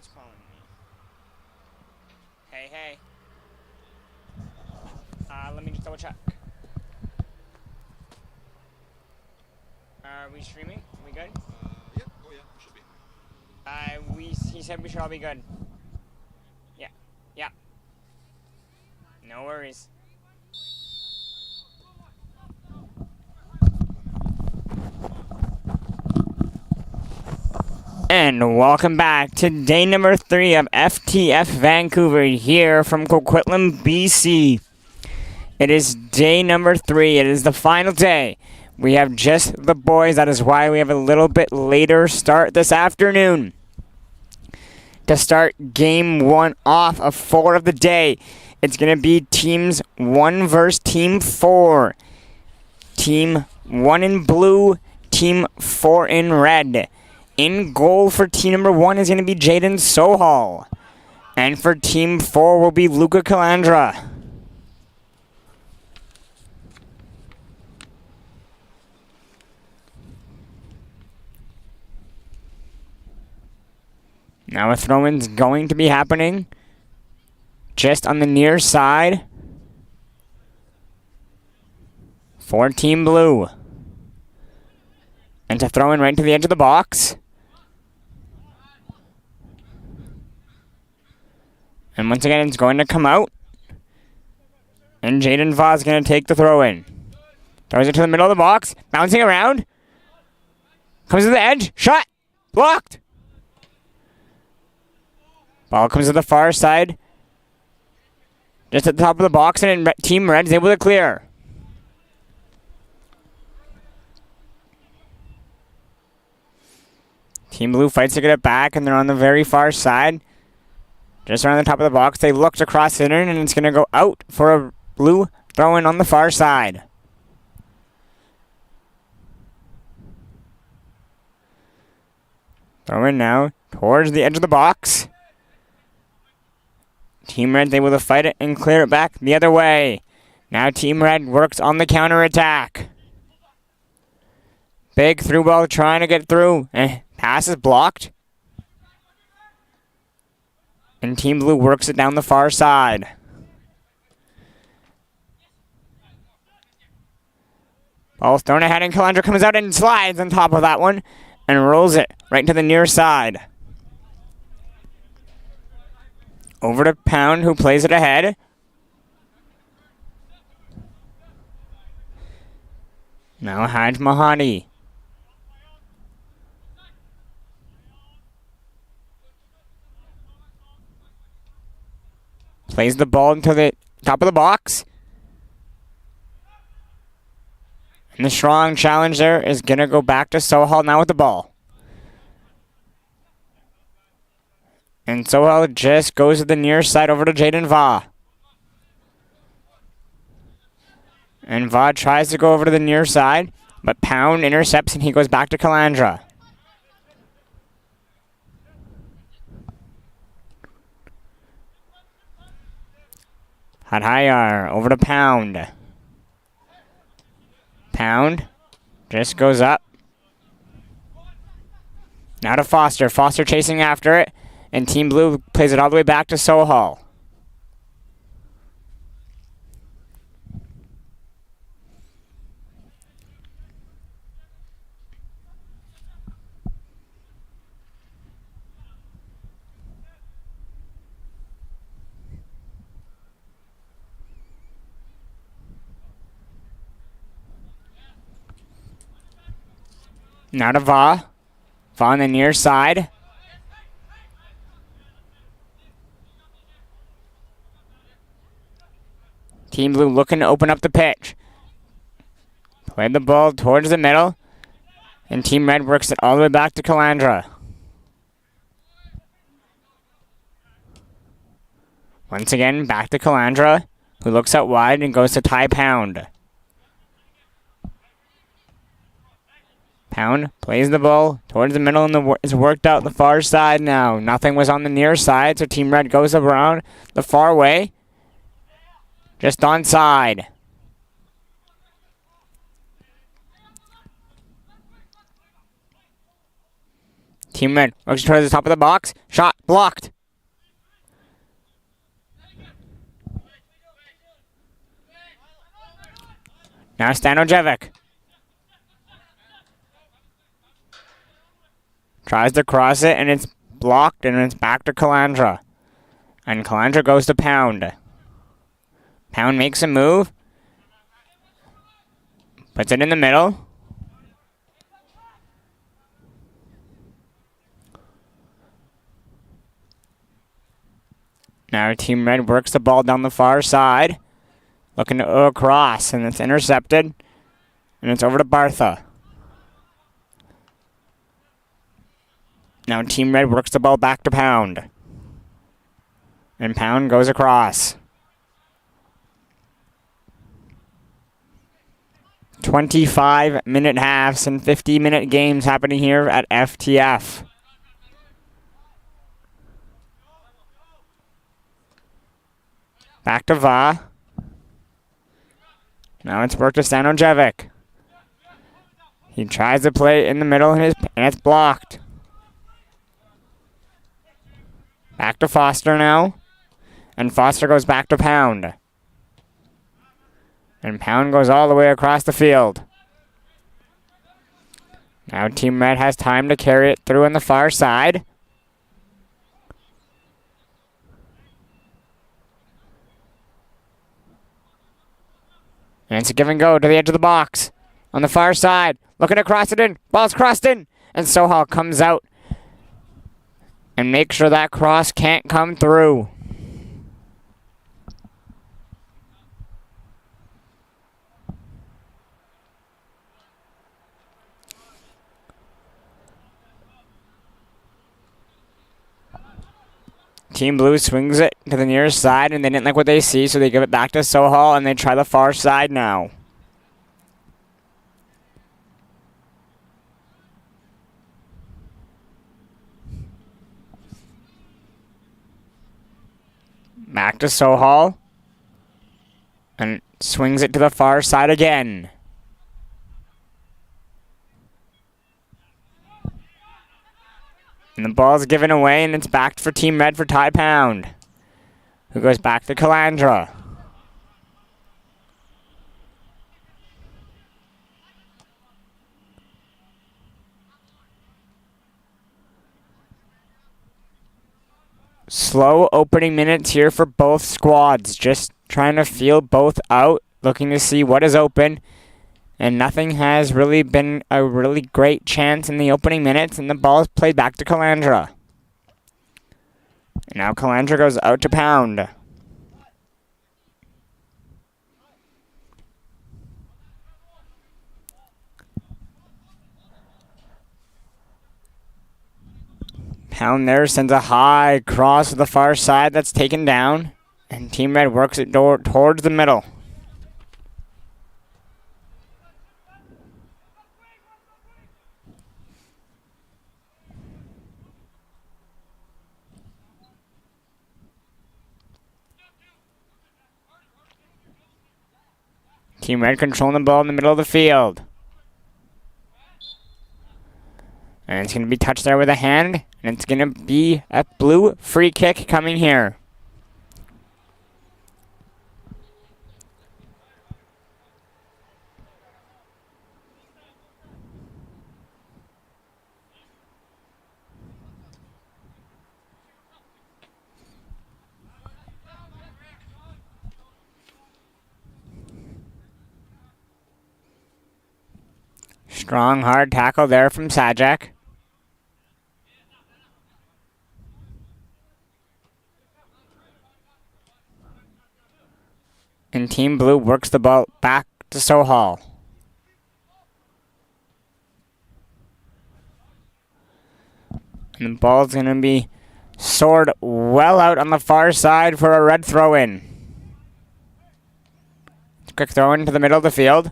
Who's calling me? Hey, hey. Let me just double check. Are we streaming? Are we good? Yeah. Oh, yeah. We should be. He said we should all be good. Yeah. Yeah. No worries. And welcome back to day number 3 of FTF Vancouver here from Coquitlam, BC. It is day number 3. It is the final day. We have just the boys. That is why we have a little bit later start this afternoon. To start game 1 off of 4 of the day, it's going to be teams 1 versus team 4. Team 1 in blue, team 4 in red. In goal for team number 1 is going to be Jaden Sohal. And for team 4 will be Luca Calandra. Now a throw-in's going to be happening just on the near side for team blue. And to throw in right to the edge of the box. And once again, it's going to come out. And Jaden Vaugh is going to take the throw in. Throws it to the middle of the box. Bouncing around. Comes to the edge. Shot. Blocked. Ball comes to the far side. Just at the top of the box. And Team Red is able to clear. Team Blue fights to get it back. And they're on the very far side. Just around the top of the box, they looked across it, and it's going to go out for a blue throw-in on the far side. Throw-in now towards the edge of the box. Team Red able to fight it and clear it back the other way. Now Team Red works on the counter-attack. Big through ball trying to get through. Pass is blocked. And Team Blue works it down the far side. Ball's thrown ahead and Calandra comes out and slides on top of that one. And rolls it right to the near side. Over to Pound, who plays it ahead. Now Haj Mahadi. Plays the ball into the top of the box. And the strong challenge there is going to go back to Sohal now with the ball. And Sohal just goes to the near side over to Jaden Vaugh. And Vaugh tries to go over to the near side, but Pound intercepts and he goes back to Calandra. Hadhayar over to Pound. Pound just goes up. Now to Foster. Foster chasing after it. And Team Blue plays it all the way back to Sohal. Now to Vaugh. Vaugh on the near side. Team Blue looking to open up the pitch. Played the ball towards the middle. And Team Red works it all the way back to Calandra. Once again, back to Calandra, who looks out wide and goes to Ty Pound. Pound plays the ball towards the middle and is worked out the far side now. Nothing was on the near side, so Team Red goes around the far way. Just onside. Team Red works towards the top of the box. Shot blocked. Now Stanojevic. Tries to cross it, and it's blocked, and it's back to Calandra. And Calandra goes to Pound. Pound makes a move. Puts it in the middle. Now Team Red works the ball down the far side. Looking to go across, and it's intercepted. And it's over to Bartha. Now Team Red works the ball back to Pound. And Pound goes across. 25-minute halves and 50-minute games happening here at FTF. Back to Va. Now it's worked to Stanojevic. He tries to play in the middle, and it's blocked. Back to Foster now. And Foster goes back to Pound. And Pound goes all the way across the field. Now Team Red has time to carry it through on the far side. And it's a give and go to the edge of the box. On the far side. Looking to cross it in. Ball's crossed in. And Sohal comes out. And makes sure that cross can't come through. Team Blue swings it to the nearest side, and they didn't like what they see, so they give it back to Sohal, and they try the far side now. Back to Sohal. And swings it to the far side again. And the ball's given away, and it's back for Team Red for Ty Pound, who goes back to Calandra. Slow opening minutes here for both squads. Just trying to feel both out, looking to see what is open. And nothing has really been a really great chance in the opening minutes, and the ball is played back to Calandra. And now Calandra goes out to Pound. Pound there sends a high cross to the far side that's taken down, and Team Red works it towards the middle. Team Red controlling the ball in the middle of the field. And it's going to be touched there with a hand. And it's going to be a blue free kick coming here. Strong, hard tackle there from Sajak. And Team Blue works the ball back to Sohal. And the ball's going to be soared well out on the far side for a red throw-in. Quick throw into the middle of the field.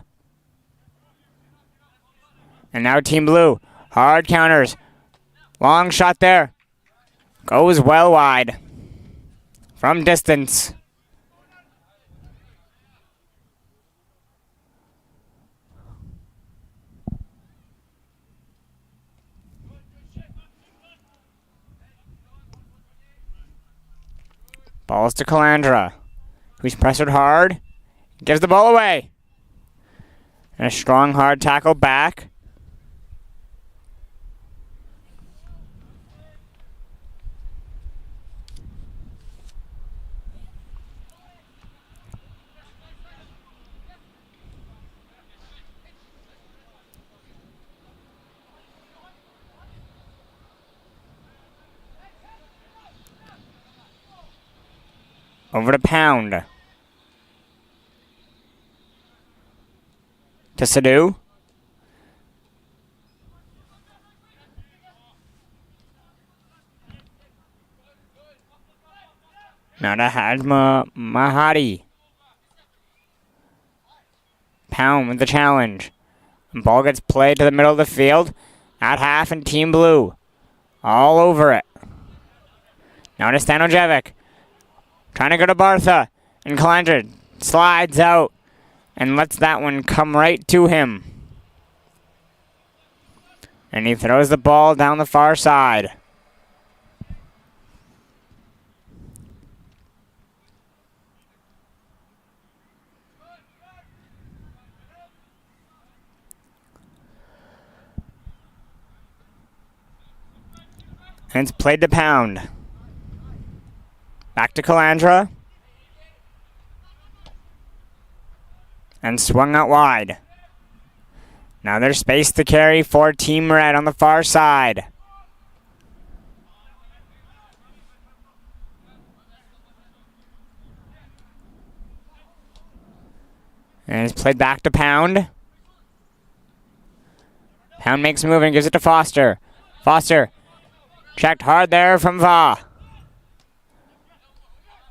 And now Team Blue. Hard counters. Long shot there. Goes well wide. From distance. Balls to Calandra, who's pressured hard. Gives the ball away. And a strong, hard tackle back. Over to Pound. To Sadu. Now to Hajma Mahadi. Pound with the challenge. And ball gets played to the middle of the field. At half and Team Blue. All over it. Now to Stanojevic. Trying to go to Bartha. And Calandra slides out. And lets that one come right to him. And he throws the ball down the far side. And it's played to Pound. Back to Calandra. And swung out wide. Now there's space to carry for Team Red on the far side. And it's played back to Pound. Pound makes a move and gives it to Foster. Foster checked hard there from Va.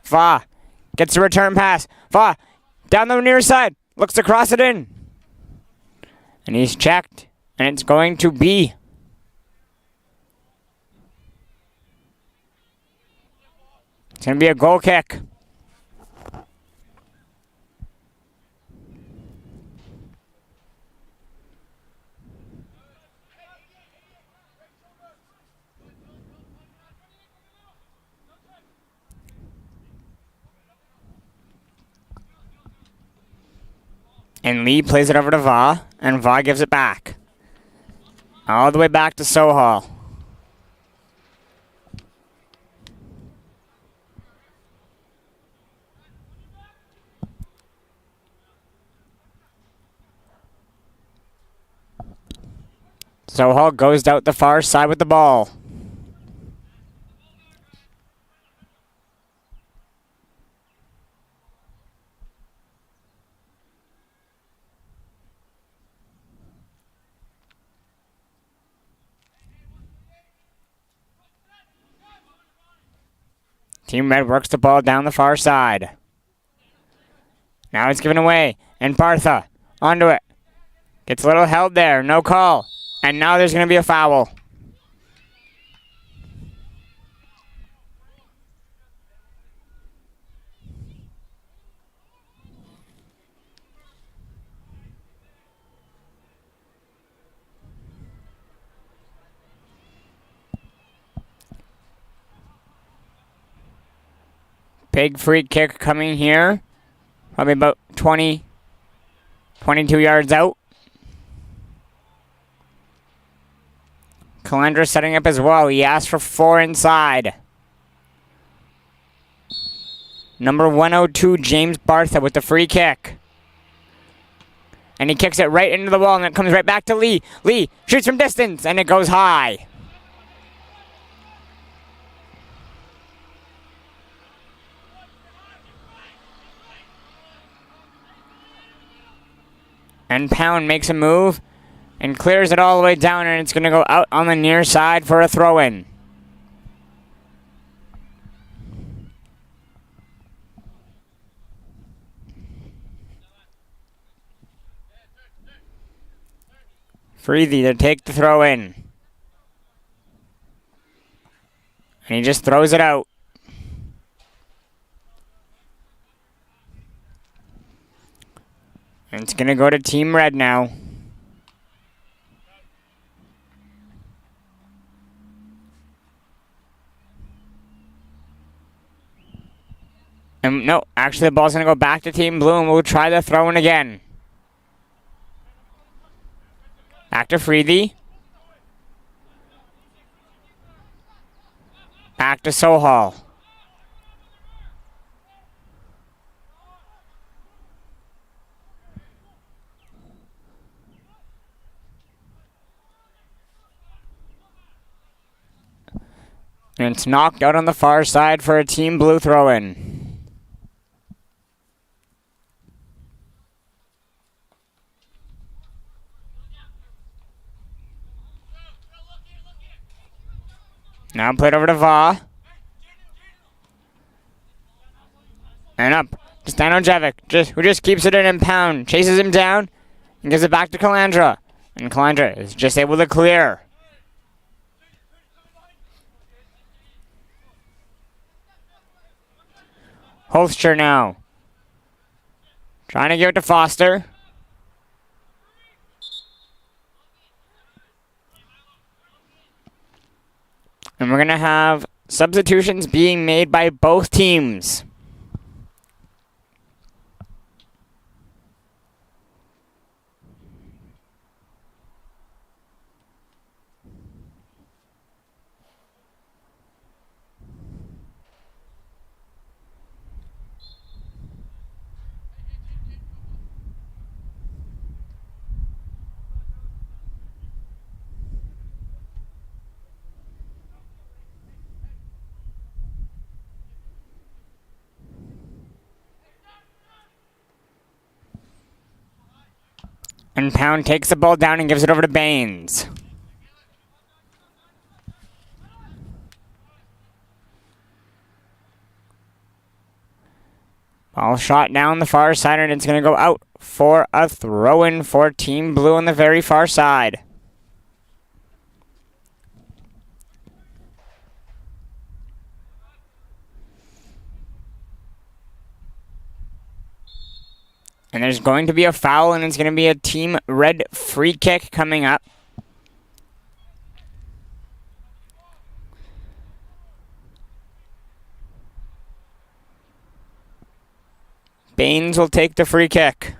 Va gets a return pass. Va down the near side. Looks to cross it in. And he's checked. And it's going to be it's going to be a goal kick. And Lee plays it over to Va, and Va gives it back. All the way back to Sohal. Sohal goes out the far side with the ball. Team Red works the ball down the far side. Now it's given away. And Bartha onto it. Gets a little held there. No call. And now there's going to be a foul. Big free kick coming here. Probably about 22 yards out. Calandra setting up as well. He asked for 4 inside. Number 102, James Bartha with the free kick. And he kicks it right into the wall, and it comes right back to Lee. Lee shoots from distance, and it goes high. And Pound makes a move and clears it all the way down, and it's going to go out on the near side for a throw-in. Freethy to take the throw-in. And he just throws it out. And it's going to go to Team Red now. No, actually the ball's going to go back to Team Blue, and we'll try the throw-in again. Back to Freethy. Back to Sohal. And it's knocked out on the far side for a Team Blue throw-in. Now played over to Va. And up to Stanojevic, who just keeps it in and pound. Chases him down and gives it back to Calandra. And Calandra is just able to clear. Holster now. Trying to give it to Foster. And we're going to have substitutions being made by both teams. And Pound takes the ball down and gives it over to Baines. Ball shot down the far side, and it's going to go out for a throw-in for Team Blue on the very far side. And there's going to be a foul, and it's going to be a Team Red free kick coming up. Baines will take the free kick.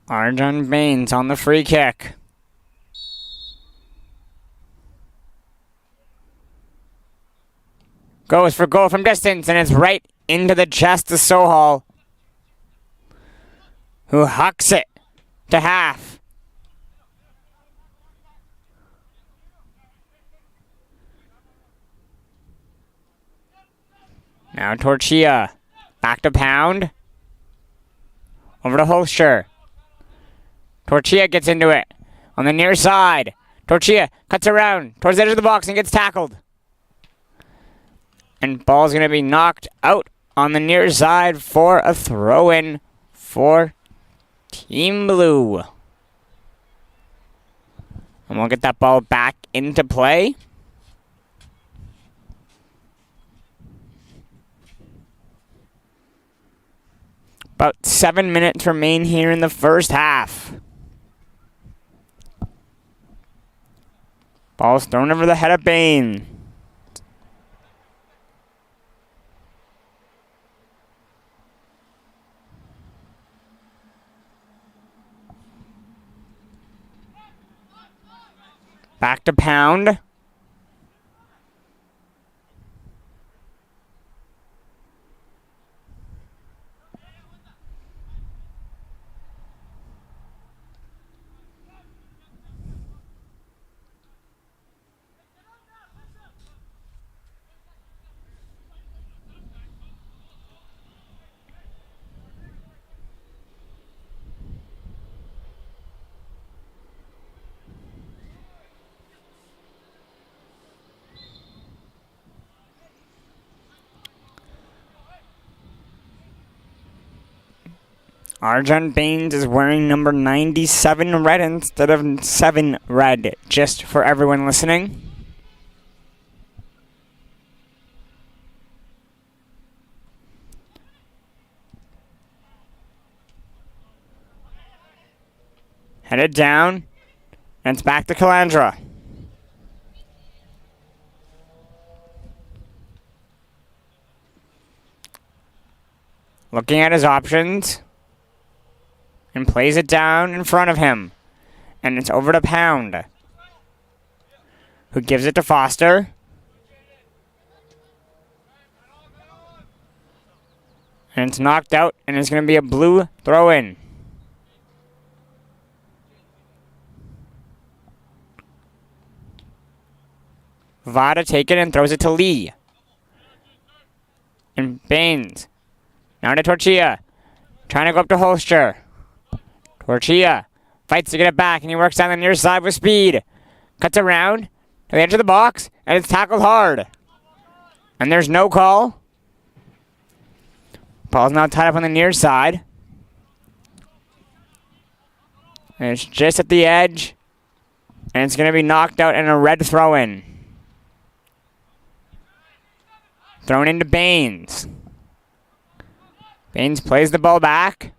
Arjun Baines on the free kick. Goes for goal from distance, and it's right into the chest of Sohal, who hucks it to half. Now Torchia. Back to Pound. Over to Holster. Torchia gets into it on the near side. Torchia cuts around towards the edge of the box and gets tackled. And ball's going to be knocked out on the near side for a throw-in for Team Blue. And we'll get that ball back into play. About 7 minutes remain here in the first half. Ball's thrown over the head of Bain. Back to Pound. Arjun Baines is wearing number 97 red instead of 7 red, just for everyone listening. Headed down. And it's back to Calandra. Looking at his options. And plays it down in front of him. And it's over to Pound, who gives it to Foster. And it's knocked out, and it's going to be a blue throw-in. Vada take it and throws it to Lee. And Baines. Now to Torchia. Trying to go up to Holster. Torchia fights to get it back, and he works down the near side with speed. Cuts around to the edge of the box, and it's tackled hard. And there's no call. Ball's now tied up on the near side. And it's just at the edge. And it's going to be knocked out and a red throw-in. Thrown into Baines. Baines plays the ball back.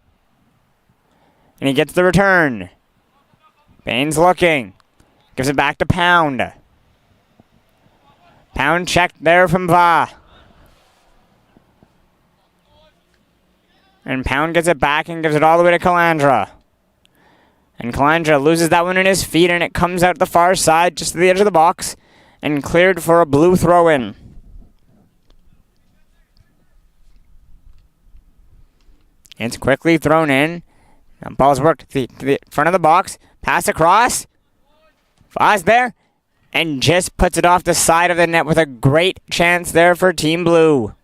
And he gets the return. Baines looking. Gives it back to Pound. Pound checked there from Va. And Pound gets it back and gives it all the way to Calandra. And Calandra loses that one in his feet, and it comes out the far side just to the edge of the box and cleared for a blue throw-in. It's quickly thrown in. The ball's worked to the front of the box. Pass across. Va's there. And just puts it off the side of the net with a great chance there for Team Blue.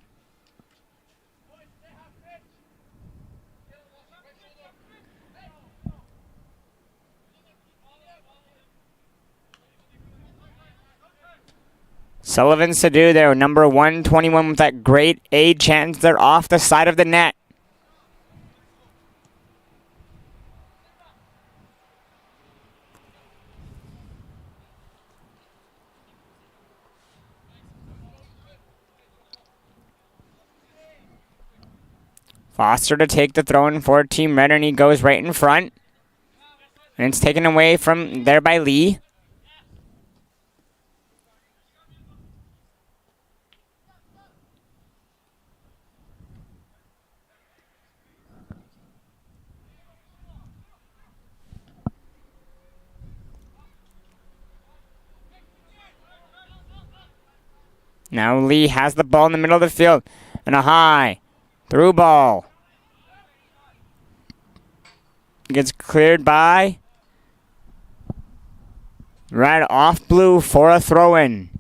Sullivan's to do there. Number 121 with that great A chance. They're off the side of the net. Foster to take the throw-in for Team Red, and he goes right in front. And it's taken away from there by Lee. Now Lee has the ball in the middle of the field. And a high through ball. Gets cleared by Red off Blue for a throw-in.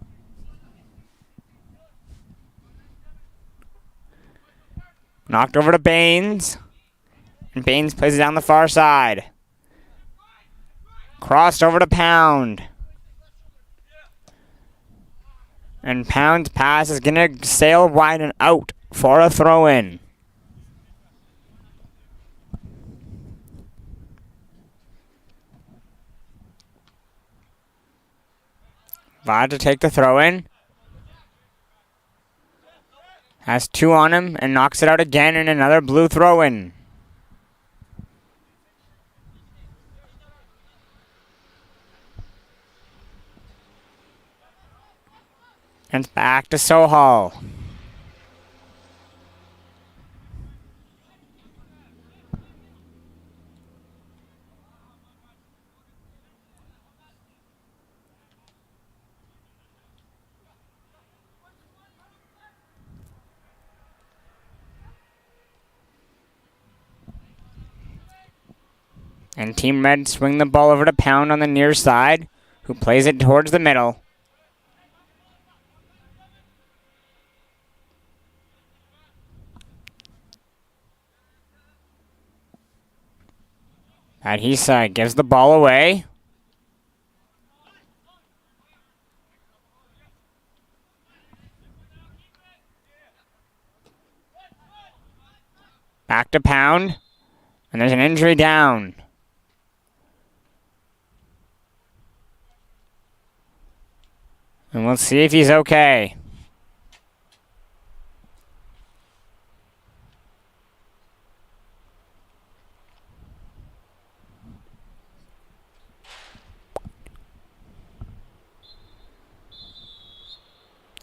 Knocked over to Baines. And Baines plays it down the far side. Crossed over to Pound. And Pound's pass is going to sail wide and out for a throw-in. Vod to take the throw-in. Has two on him and knocks it out again, and another blue throw-in. And it's back to Sohal. And Team Red swing the ball over to Pound on the near side, who plays it towards the middle. Adhisa gives the ball away. Back to Pound. And there's an injury down. And we'll see if he's okay.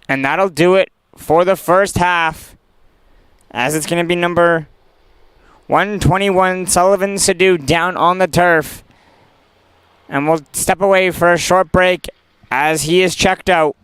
And that'll do it for the first half, as it's going to be number 121, Sullivan Sadu, down on the turf. And we'll step away for a short break as he is checked out.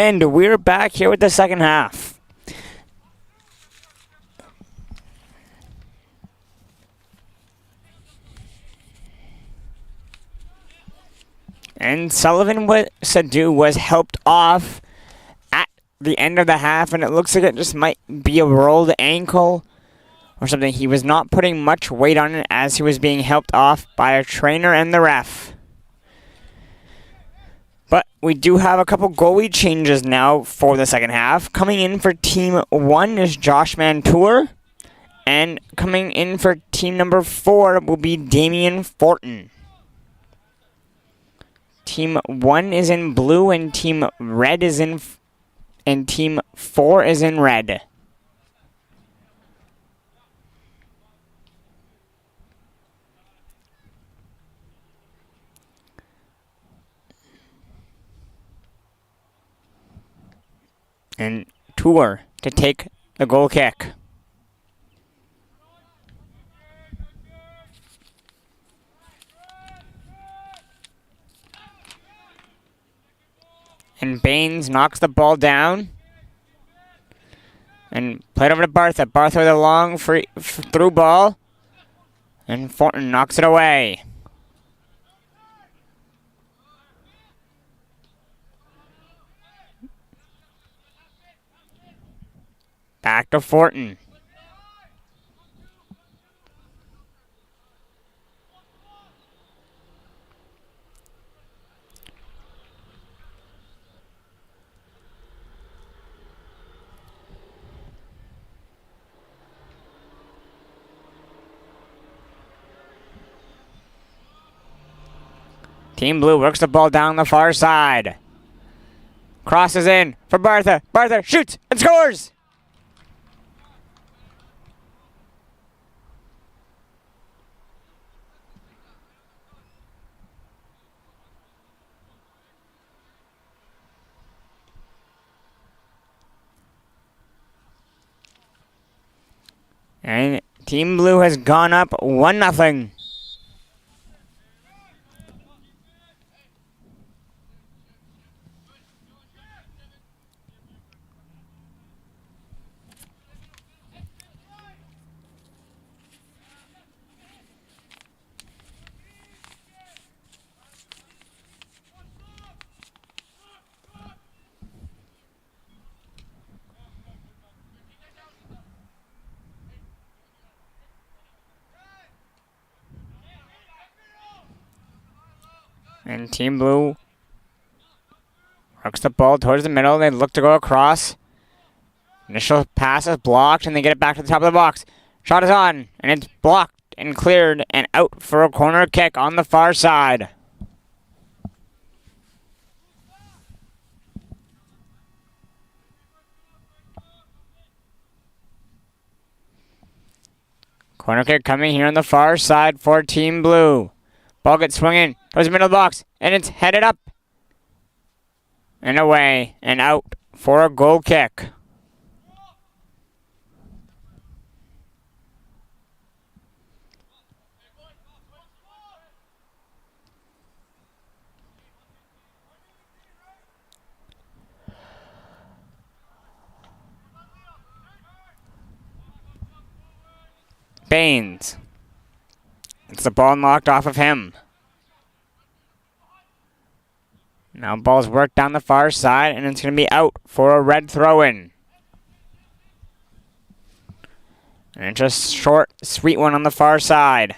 And we're back here with the second half. And Sullivan Sadu was helped off at the end of the half, and it looks like it just might be a rolled ankle or something. He was not putting much weight on it as he was being helped off by a trainer and the ref. But we do have a couple goalie changes now for the second half. Coming in for Team 1 is Josh Mantour. And coming in for team number 4 will be Damian Fortin. Team 1 is in blue and team red is in... and team 4 is in red. And Tour to take the goal kick. And Baines knocks the ball down. And played over to Bartha. Bartha with a long through ball. And Fortin knocks it away. Back to Fortin. Team Blue works the ball down the far side. Crosses in for Bartha. Bartha shoots and scores! And Team Blue has gone up 1-0. And Team Blue works the ball towards the middle. They look to go across. Initial pass is blocked, and they get it back to the top of the box. Shot is on, and it's blocked and cleared and out for a corner kick on the far side. Corner kick coming here on the far side for Team Blue. Ball gets swinging towards the middle of the box, and it's headed up and away and out for a goal kick. Baines. It's the ball knocked off of him. Now ball's worked down the far side, and it's going to be out for a red throw-in. And it's just short, sweet one on the far side.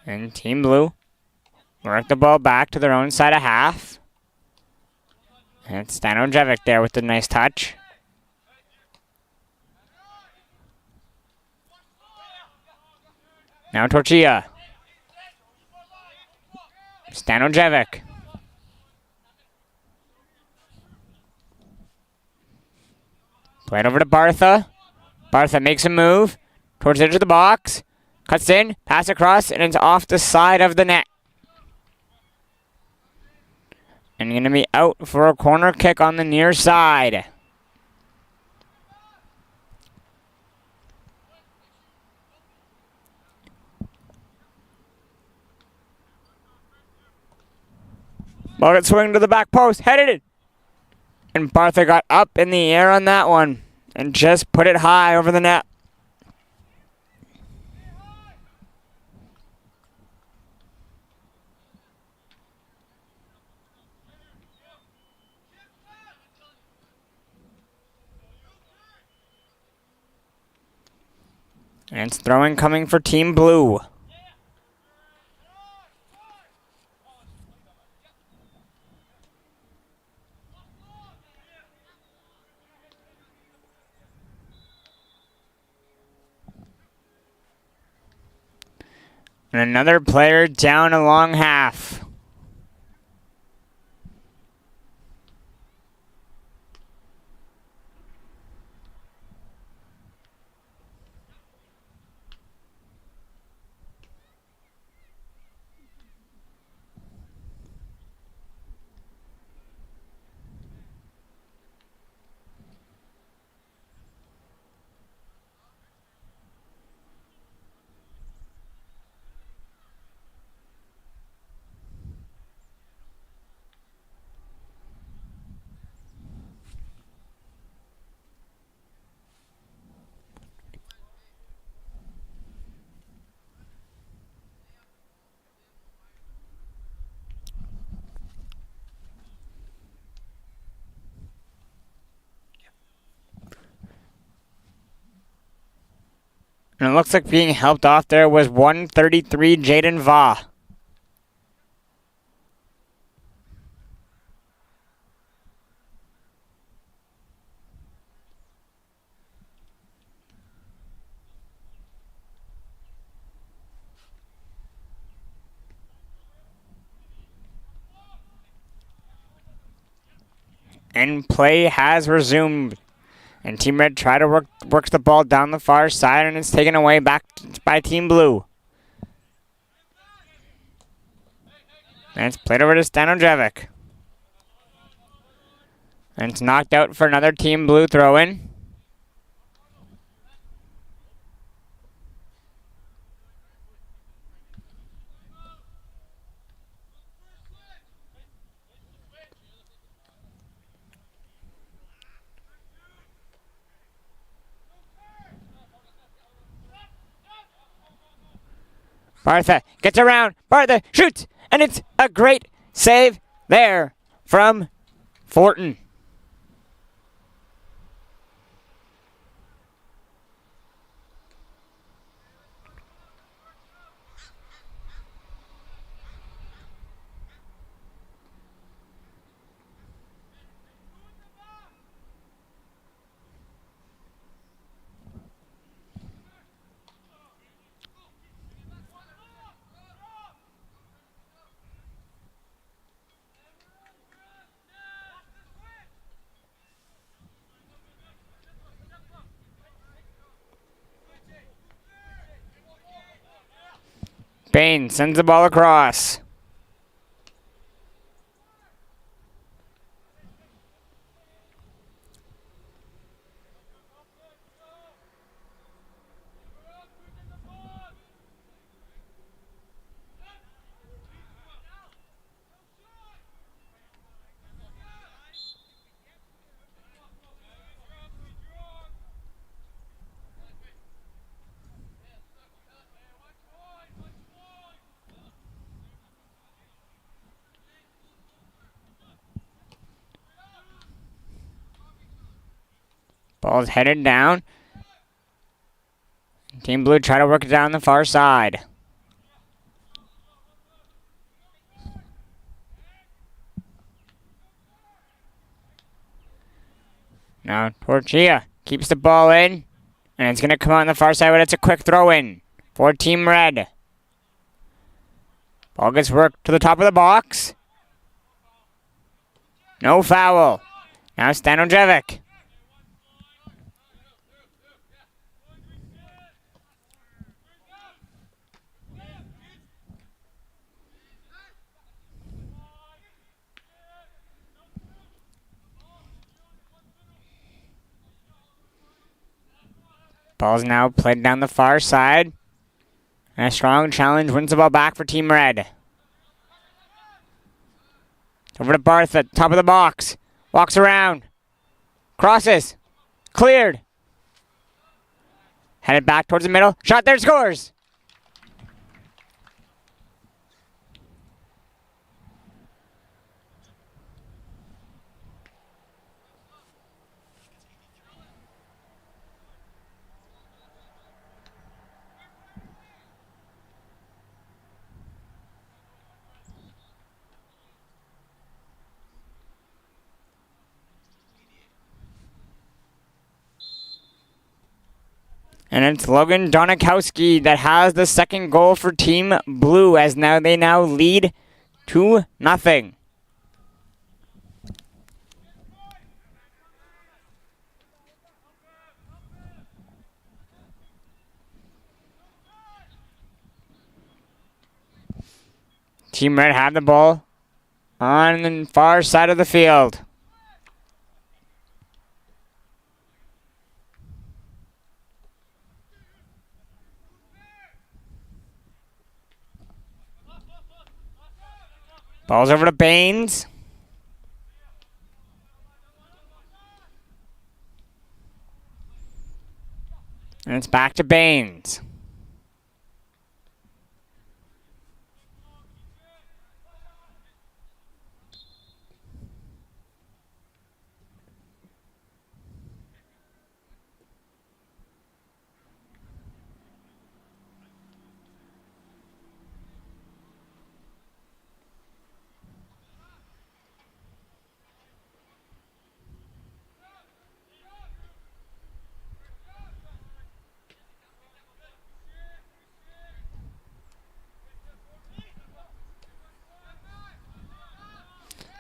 And Team Blue work the ball back to their own side of half. And it's Stanojevic there with the nice touch. Now Torchia. Stanojevic. Played over to Bartha. Bartha makes a move towards the edge of the box. Cuts in, pass across, and it's off the side of the net. And going to be out for a corner kick on the near side. Ball gets swung to the back post, headed it. And Bartha got up in the air on that one and just put it high over the net. And it's throwing coming for Team Blue. And another player down along half. And it looks like being helped off there was 133 Jaden Va. And play has resumed. And Team Red try to works the ball down the far side, and it's taken away back by Team Blue. And it's played over to Stanojevic. And it's knocked out for another Team Blue throw-in. Bartha gets around. Bartha shoots. And it's a great save there from Fortin. Bain sends the ball across. Ball's headed down. Team Blue try to work it down the far side. Now Torchia keeps the ball in. And it's going to come out on the far side, but it's a quick throw in for Team Red. Ball gets worked to the top of the box. No foul. Now Stanojevic. Ball's now played down the far side. And a strong challenge wins the ball back for Team Red. Over to Barth at top of the box. Walks around. Crosses. Cleared. Headed back towards the middle. Shot there, scores! And it's Logan Donikowski that has the second goal for Team Blue, as they now lead 2-0. Team Red have the ball on the far side of the field. Ball's over to Baines. And it's back to Baines.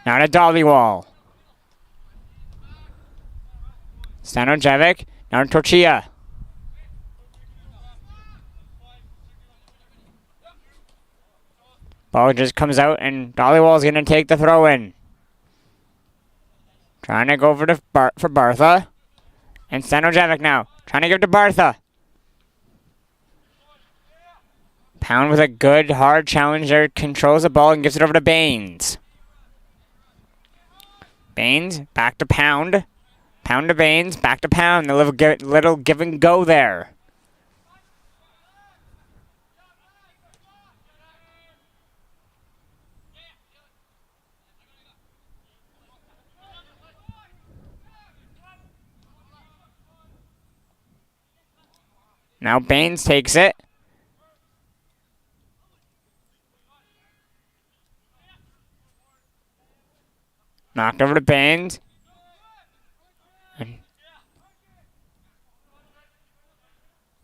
Now to Dollywall. Stanojevic. Now to Torchia. Ball just comes out, and Dollywall's going to take the throw in. Trying to go for Bartha. And Stanojevic now. Trying to give to Bartha. Pound with a good, hard challenge there. Controls the ball and gives it over to Baines. Baines, back to Pound. Pound to Baines, back to Pound. A little give and go there. Now Baines takes it. Knocked over to Baines.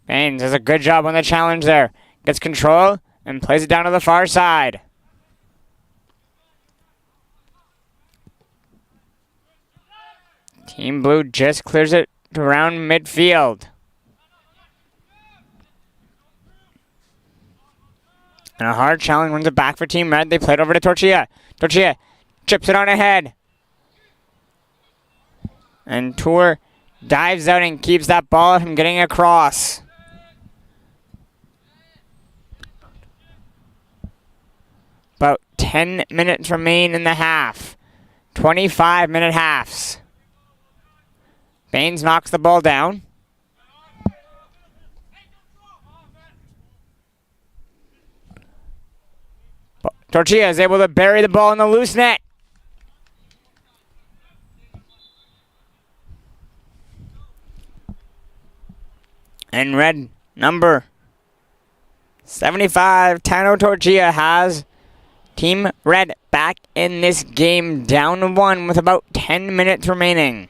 Baines does a good job on the challenge there. Gets control and plays it down to the far side. Team Blue just clears it around midfield. And a hard challenge runs it back for Team Red. They play it over to Torchia. Torchia chips it on ahead. And Tour dives out and keeps that ball from getting across. About 10 minutes remain in the half. 25-minute halves. Baines knocks the ball down. Torchia is able to bury the ball in the loose net. And red number 75, Tano Torchia, has Team Red back in this game, down 1 with about 10 minutes remaining.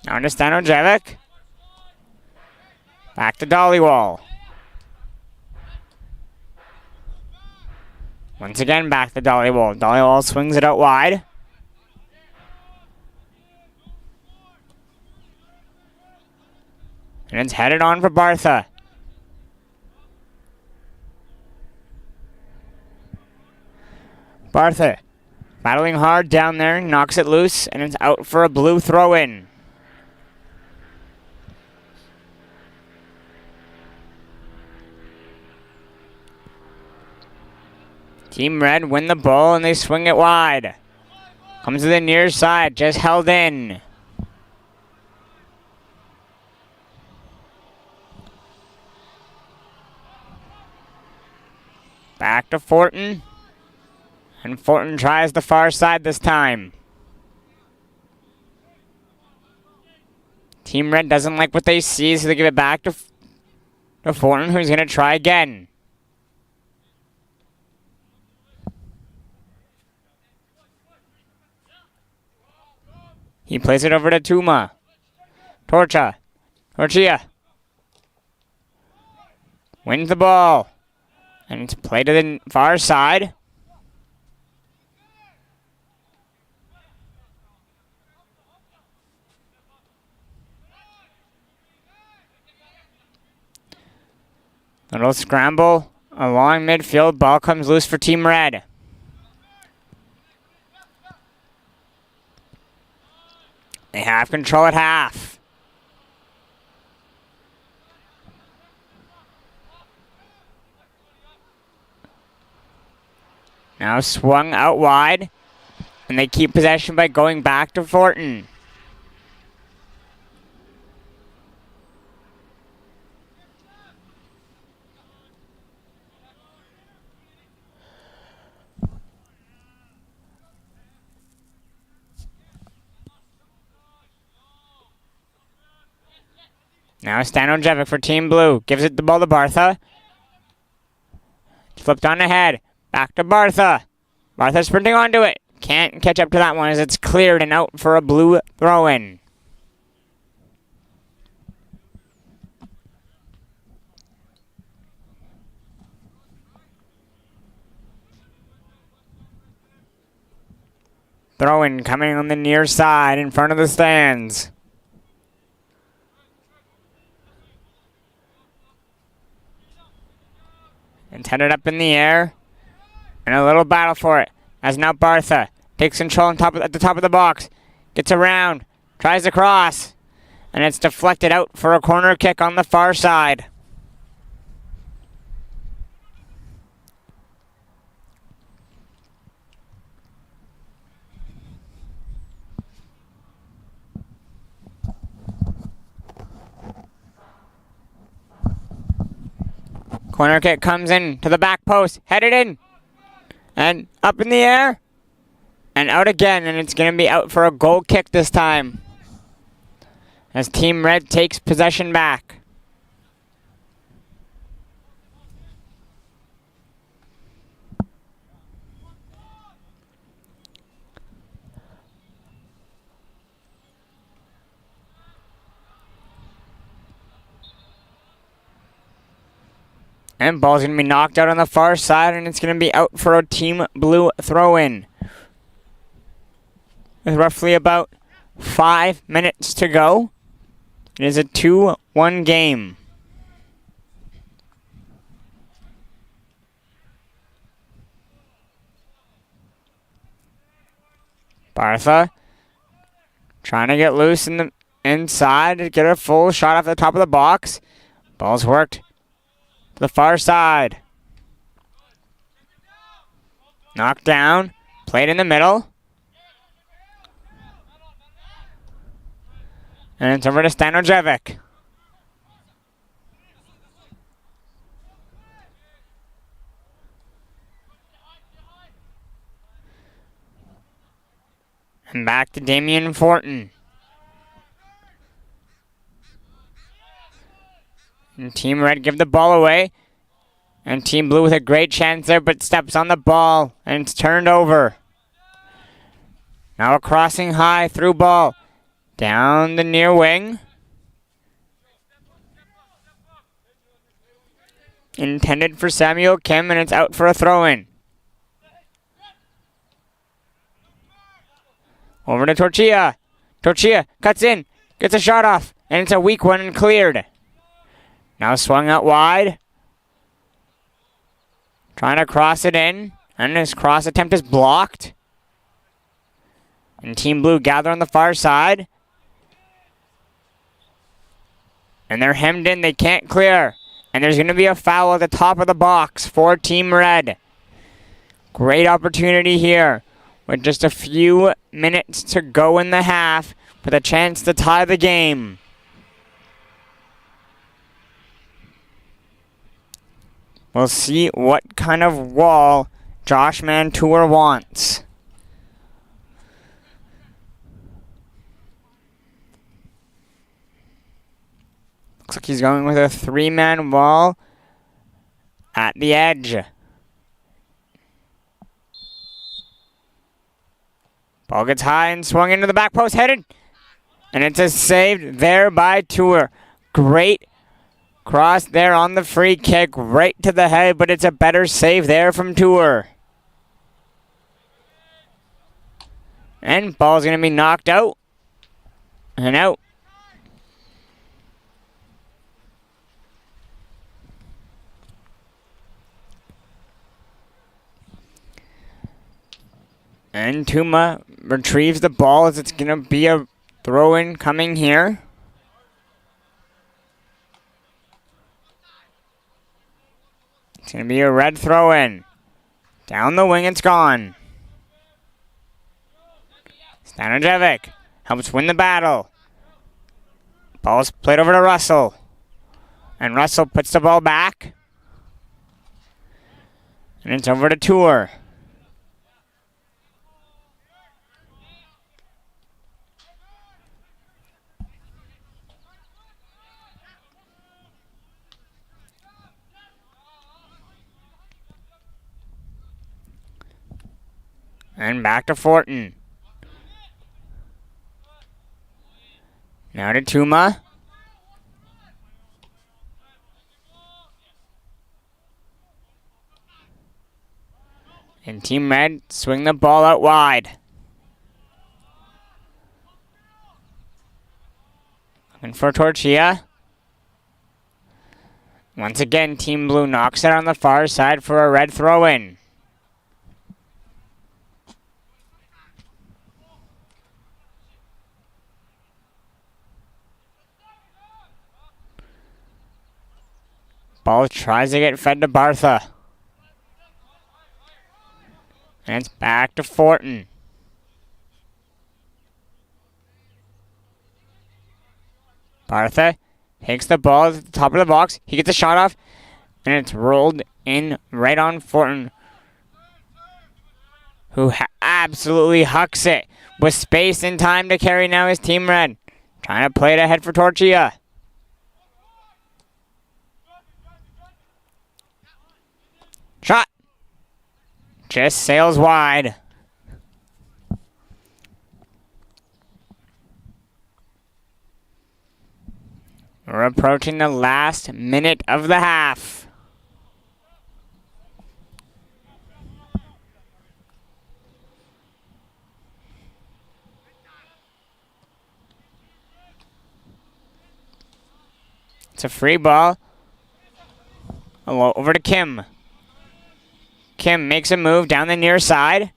Now to Stanojevic. Back to Dollywall. Once again, back to Dollywall. Dollywall swings it out wide. And it's headed on for Bartha. Bartha battling hard down there, knocks it loose, and it's out for a blue throw-in. Team Red win the ball and they swing it wide. Comes to the near side, just held in. Back to Fortin. And Fortin tries the far side this time. Team Red doesn't like what they see, so they give it back to Fortin, who's going to try again. He plays it over to Tuma. Torchia. Wins the ball. And it's played to the far side. Little scramble along midfield. Ball comes loose for Team Red. They have control at half. Now swung out wide. And they keep possession by going back to Fortin. Now Stanojevic for Team Blue. Gives it the ball to Bartha. Flipped on ahead. Back to Bartha. Bartha sprinting onto it. Can't catch up to that one as it's cleared and out for a blue throw-in. Throw-in coming on the near side in front of the stands. It's headed up in the air. And a little battle for it. As now Bartha takes control at the top of the box. Gets around. Tries to cross. And it's deflected out for a corner kick on the far side. Corner kick comes in to the back post. Headed in. And up in the air. And out again. And it's going to be out for a goal kick this time. As Team Red takes possession back. And ball's going to be knocked out on the far side, and it's going to be out for a Team Blue throw-in. With roughly about 5 minutes to go, it is a 2-1 game. Bartha trying to get loose in the inside to get a full shot off the top of the box. Ball's worked to the far side. Knocked down. Played in the middle. And it's over to Stanojevic. And back to Damian Fortin. And Team Red give the ball away. And Team Blue with a great chance there, but steps on the ball. And it's turned over. Now a crossing high through ball. Down the near wing. Intended for Samuel Kim, and it's out for a throw-in. Over to Torchia. Torchia cuts in. Gets a shot off. And it's a weak one and cleared. Now swung out wide. Trying to cross it in. And his cross attempt is blocked. And Team Blue gather on the far side. And they're hemmed in. They can't clear. And there's going to be a foul at the top of the box for Team Red. Great opportunity here. With just a few minutes to go in the half. With a chance to tie the game. We'll see what kind of wall Josh Mantour wants. Looks like he's going with a 3-man wall at the edge. Ball gets high and swung into the back post, headed. And it's a saved there by Tour. Great cross there on the free kick, right to the head, but it's a better save there from Tour. And ball's going to be knocked out. And out. And Tuma retrieves the ball as it's going to be a throw-in coming here. It's going to be a Red throw-in. Down the wing, it's gone. Stanojevic helps win the battle. Ball's played over to Russell. And Russell puts the ball back. And it's over to Tour. And back to Fortin. Now to Tuma. And Team Red swing the ball out wide. Looking for Torchia. Once again, Team Blue knocks it on the far side for a red throw-in. Ball tries to get fed to Bartha. And it's back to Fortin. Bartha takes the ball at the top of the box. He gets a shot off. And it's rolled in right on Fortin, who absolutely hucks it with space and time to carry now his Team Red. Trying to play it ahead for Torchia. Shot. Just sails wide. We're approaching the last minute of the half. It's a free ball. Over to Kim. Kim makes a move down the near side.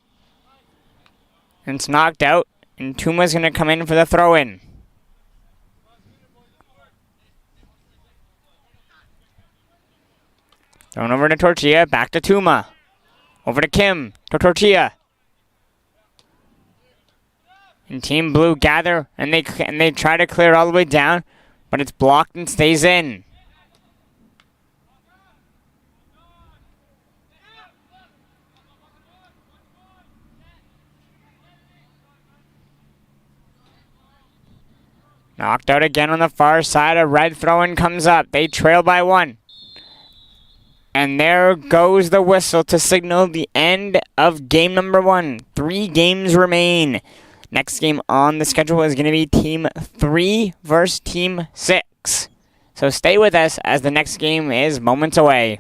And it's knocked out. And Tuma's going to come in for the throw-in. Thrown over to Torchia. Back to Tuma. Over to Kim. To Torchia. And Team Blue gather. And they try to clear all the way down. But it's blocked and stays in. Knocked out again on the far side. A red throw-in comes up. They trail by one. And there goes the whistle to signal the end of game number 1. 3 games remain. Next game on the schedule is going to be Team 3 versus Team 6. So stay with us as the next game is moments away.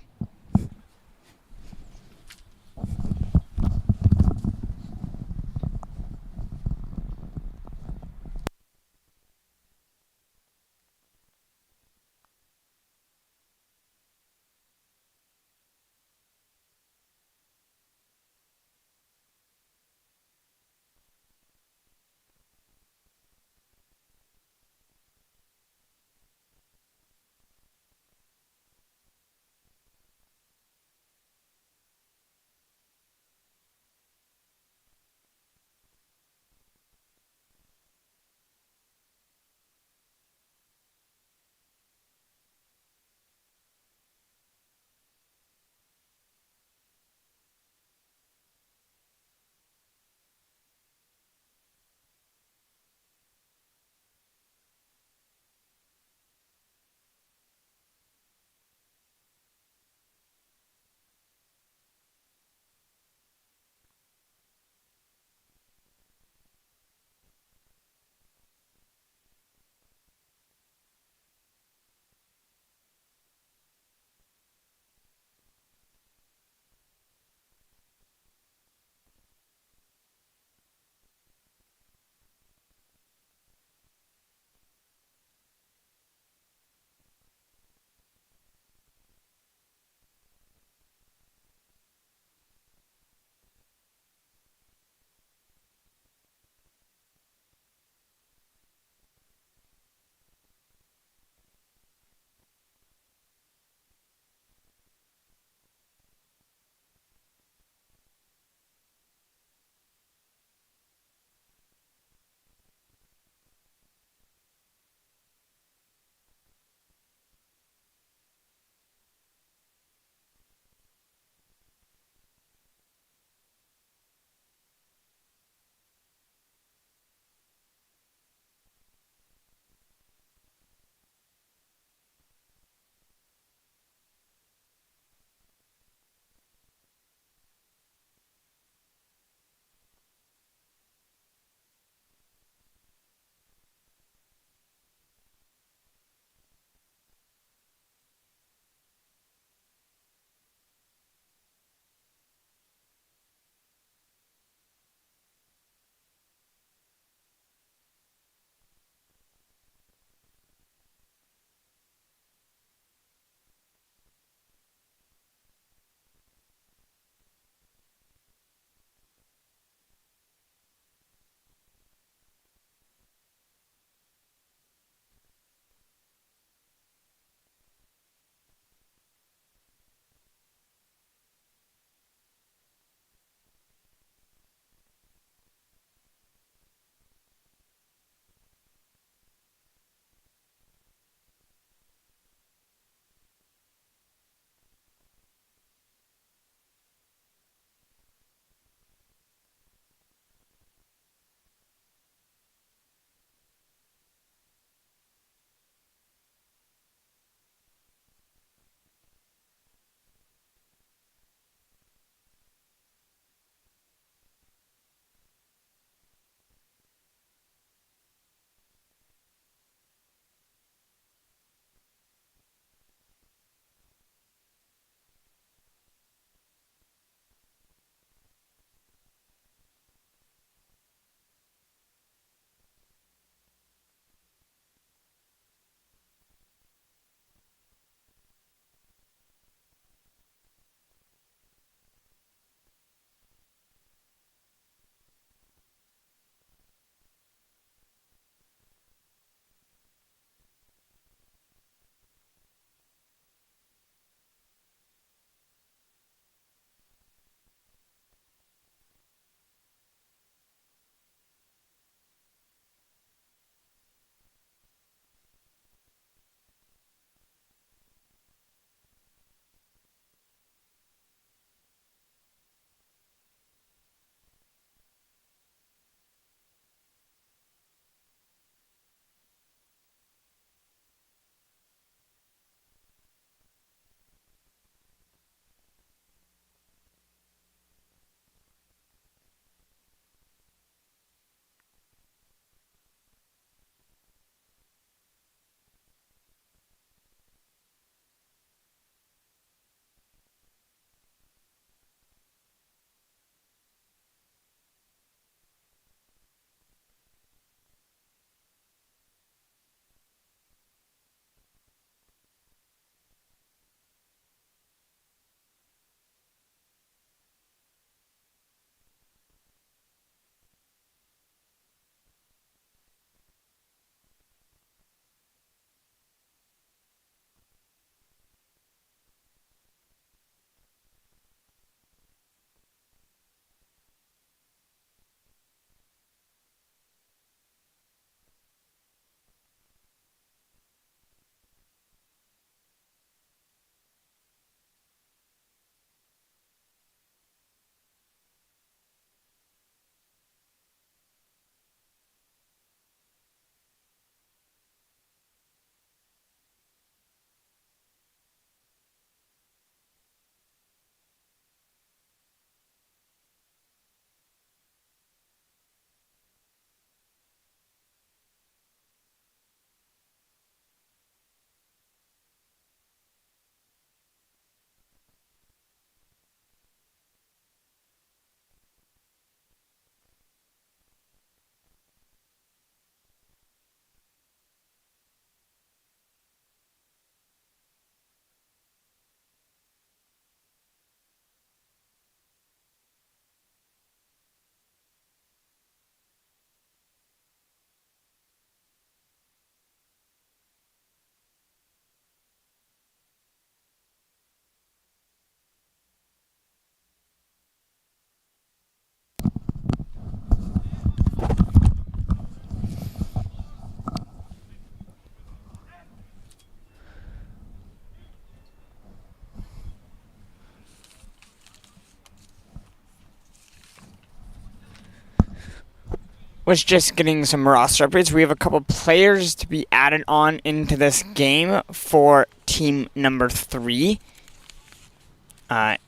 was just getting some roster updates. We have a couple players to be added on into this game for team number 3.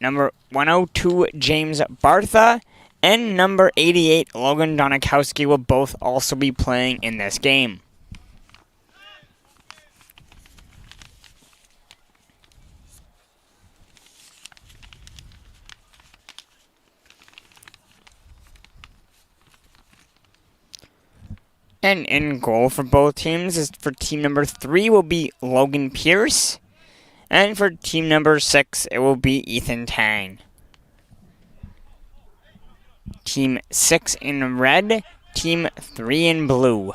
Number 102, James Bartha, and number 88, Logan Donikowski will both also be playing in this game. And in goal for both teams is for team number 3 will be Logan Pierce. And for team number 6, it will be Ethan Tang. Team 6 in red, team 3 in blue.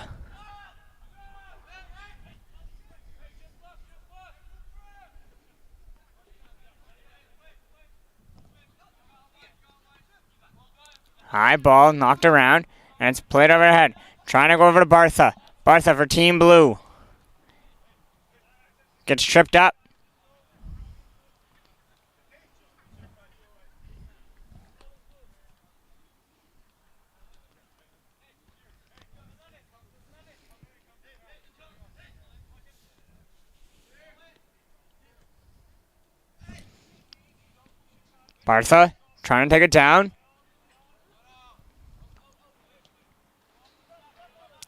High ball, knocked around, and it's played overhead. Trying to go over to Bartha. Bartha for team blue. Gets tripped up. Bartha trying to take it down.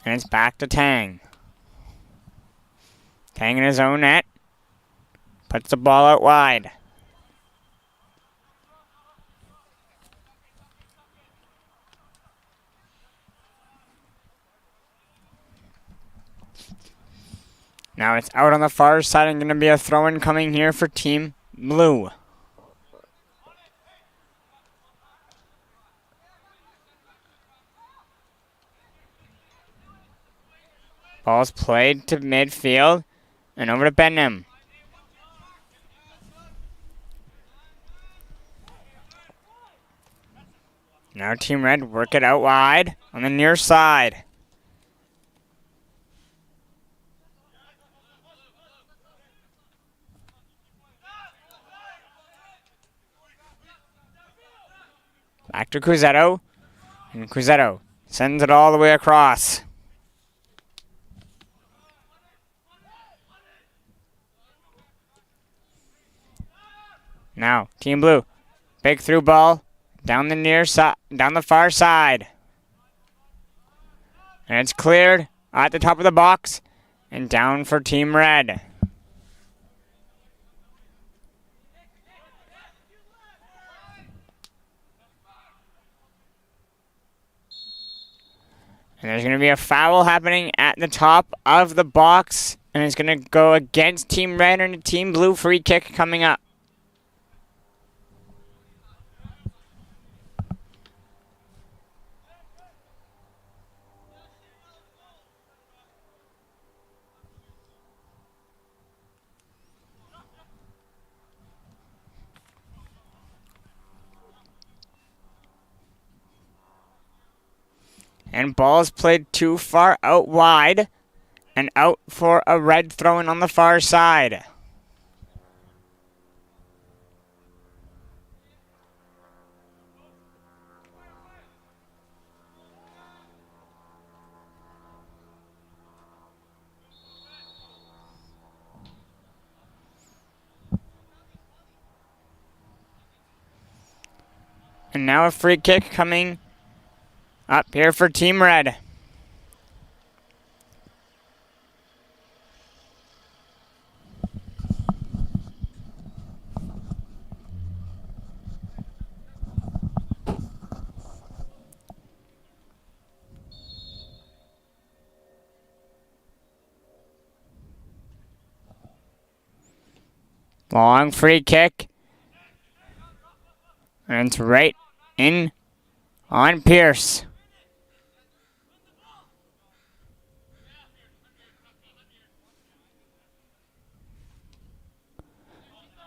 And it's back to Tang. Tang in his own net. Puts the ball out wide. Now it's out on the far side and going to be a throw-in coming here for team blue. Ball's played to midfield and over to Benham. Now Team Red work it out wide on the near side. Back to Cusetto. And Cusetto sends it all the way across. Now, Team Blue, big through ball down the near side, down the far side, and it's cleared at the top of the box and down for Team Red. And there's going to be a foul happening at the top of the box, and it's going to go against Team Red and a Team Blue free kick coming up. And ball is played too far out wide and out for a red throw-in on the far side. And now a free kick coming up here for Team Red. Long free kick. And it's right in on Pierce.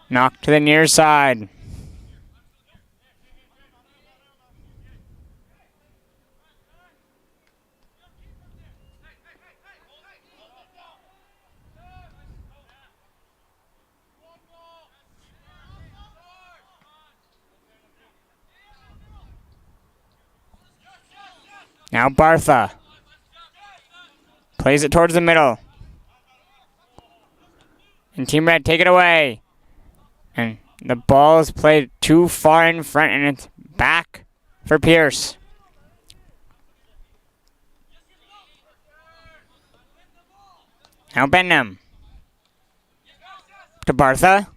Knocked to the near side. Now Bartha. Plays it towards the middle. And Team Red take it away. And the ball is played too far in front, and it's back for Pierce. Now Benham. To Bartha.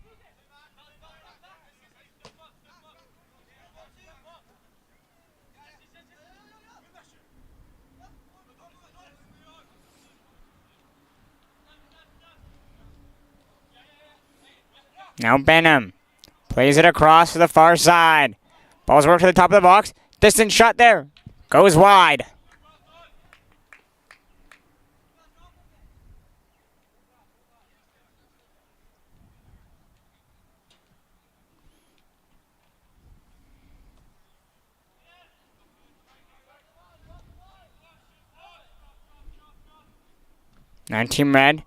Now Benham. Plays it across to the far side. Ball's worked to the top of the box. Distance shot there. Goes wide. Now Team Red.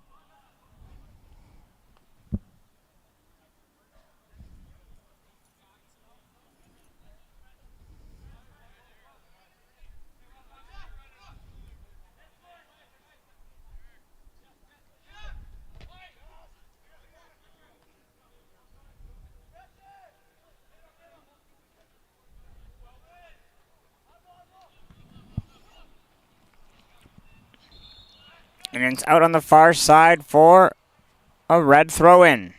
And it's out on the far side for a Red throw-in.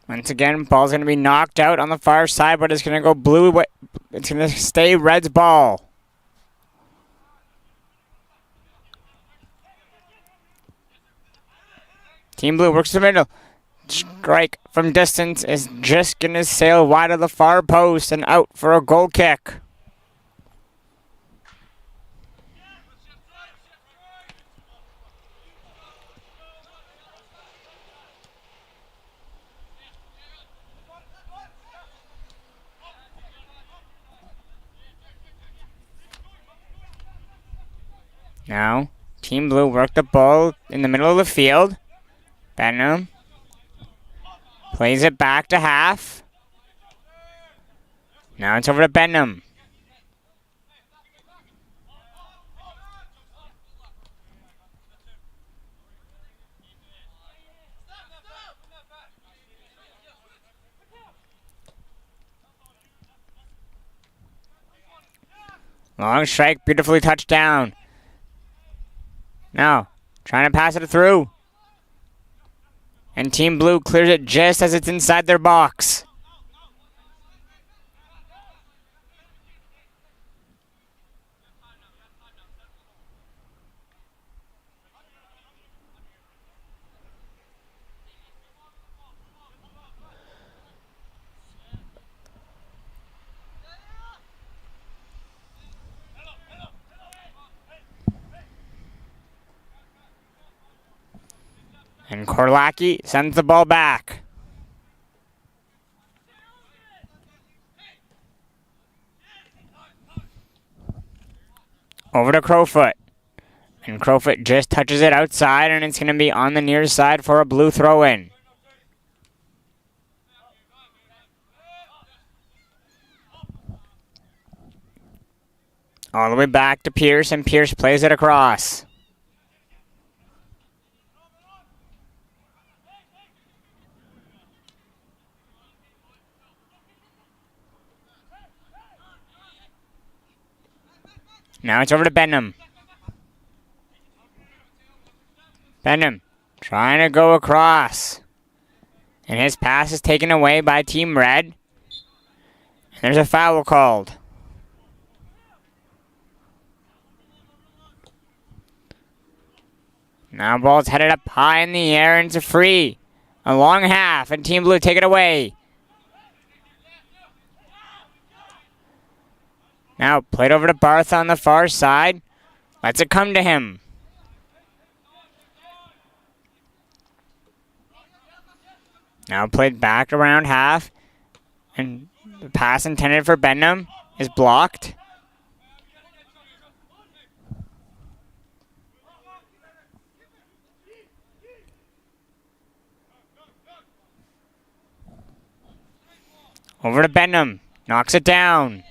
Once again, ball's going to be knocked out on the far side, but it's going to go blue. It's going to stay Red's ball. Team Blue works the middle. Strike from distance is just going to sail wide of the far post and out for a goal kick. Now, Team Blue work the ball in the middle of the field. Benham plays it back to half. Now it's over to Benham. Long strike, beautifully touched down. Now, trying to pass it through. And Team Blue clears it just as it's inside their box. And Korlacki sends the ball back. Over to Crowfoot. And Crowfoot just touches it outside, and it's going to be on the near side for a Blue throw-in. All the way back to Pierce, and Pierce plays it across. Now it's over to Benham. Benham trying to go across. And his pass is taken away by Team Red. And there's a foul called. Now ball's headed up high in the air and it's a free. A long half and Team Blue take it away. Now played over to Bartha on the far side. Lets it come to him. Now played back around half. And the pass intended for Benham is blocked. Over to Benham. Knocks it down.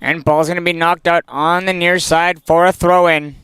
And ball's going to be knocked out on the near side for a throw-in.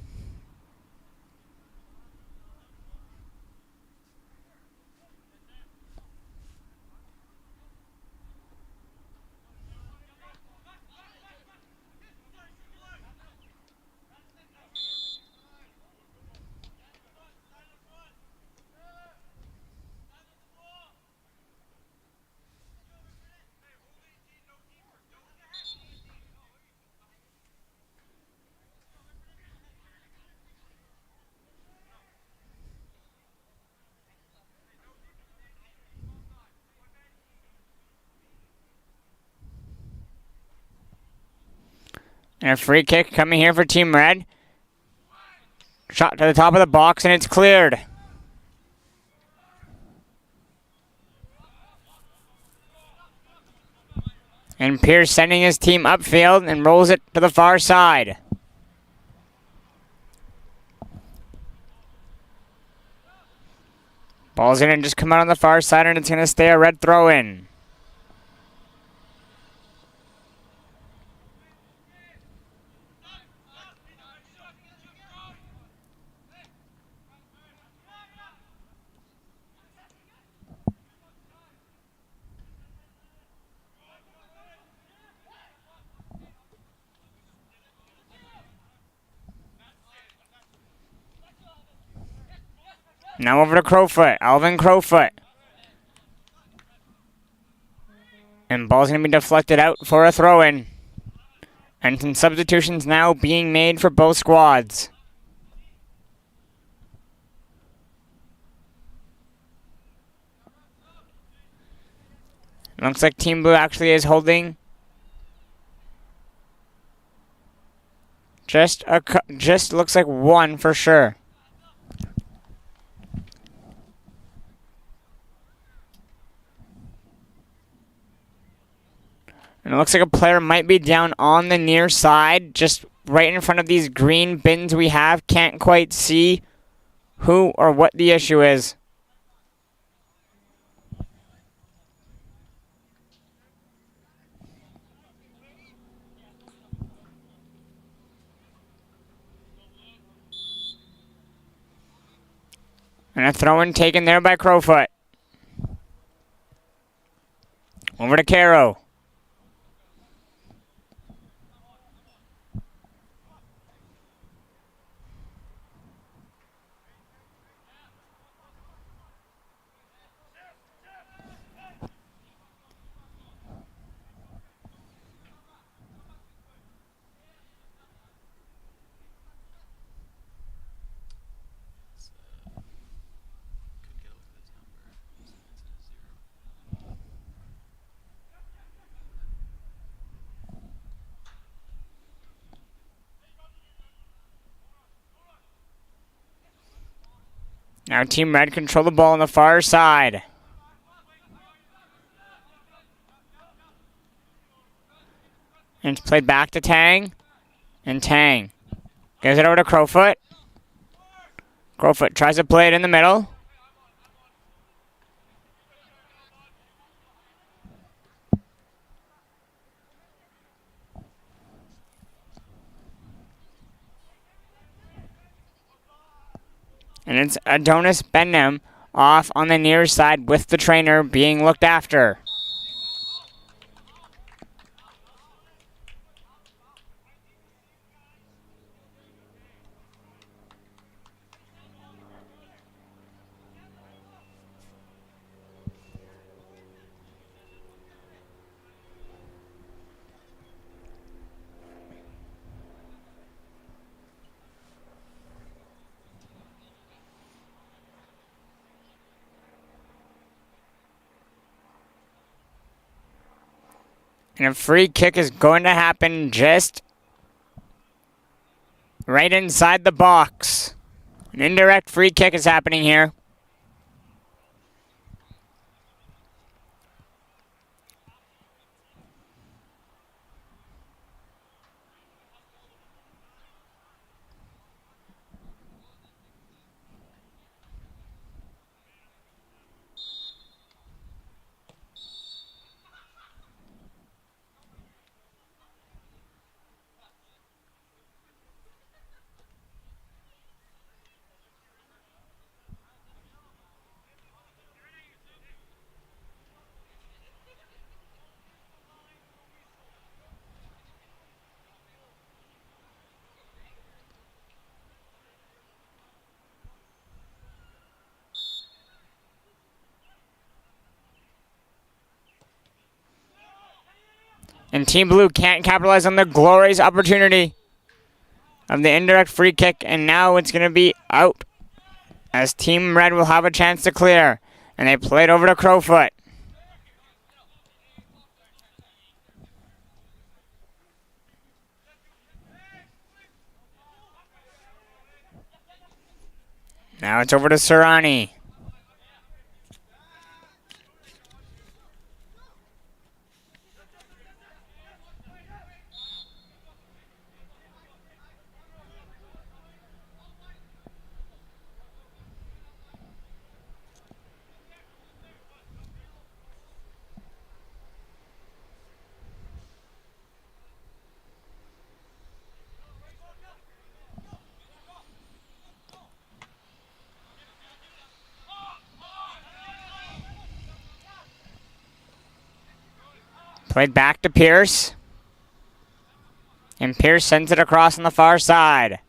And a free kick coming here for Team Red. Shot to the top of the box and it's cleared. And Pierce sending his team upfield and rolls it to the far side. Ball's going to just come out on the far side and it's going to stay a Red throw-in. Now over to Crowfoot. Alvin Crowfoot. And ball's going to be deflected out for a throw-in. And some substitutions now being made for both squads. Looks like Team Blue actually is holding just looks like one for sure. And it looks like a player might be down on the near side, just right in front of these green bins we have. Can't quite see who or what the issue is. And a throw-in taken there by Crowfoot. Over to Caro. Now Team Red control the ball on the far side. And it's played back to Tang. And Tang gives it over to Crowfoot. Crowfoot tries to play it in the middle. And it's Adonis Benham off on the near side with the trainer being looked after. And a free kick is going to happen just right inside the box. An indirect free kick is happening here. And Team Blue can't capitalize on the glorious opportunity of the indirect free kick, and now it's going to be out as Team Red will have a chance to clear. And they play it over to Crowfoot. Now it's over to Serrani. Played back to Pierce. And Pierce sends it across on the far side.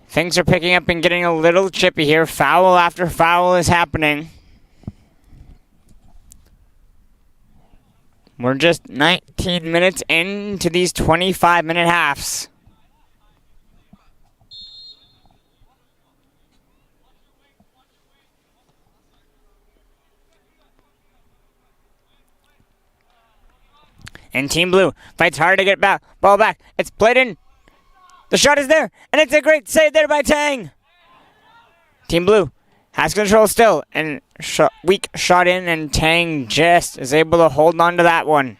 Things are picking up and getting a little chippy here. Foul after foul is happening. We're just 19 minutes into these 25-minute halves. And Team Blue fights hard to get ball back. It's played in. The shot is there, and it's a great save there by Tang. Team Blue has control still, and weak shot in, and Tang just is able to hold on to that one.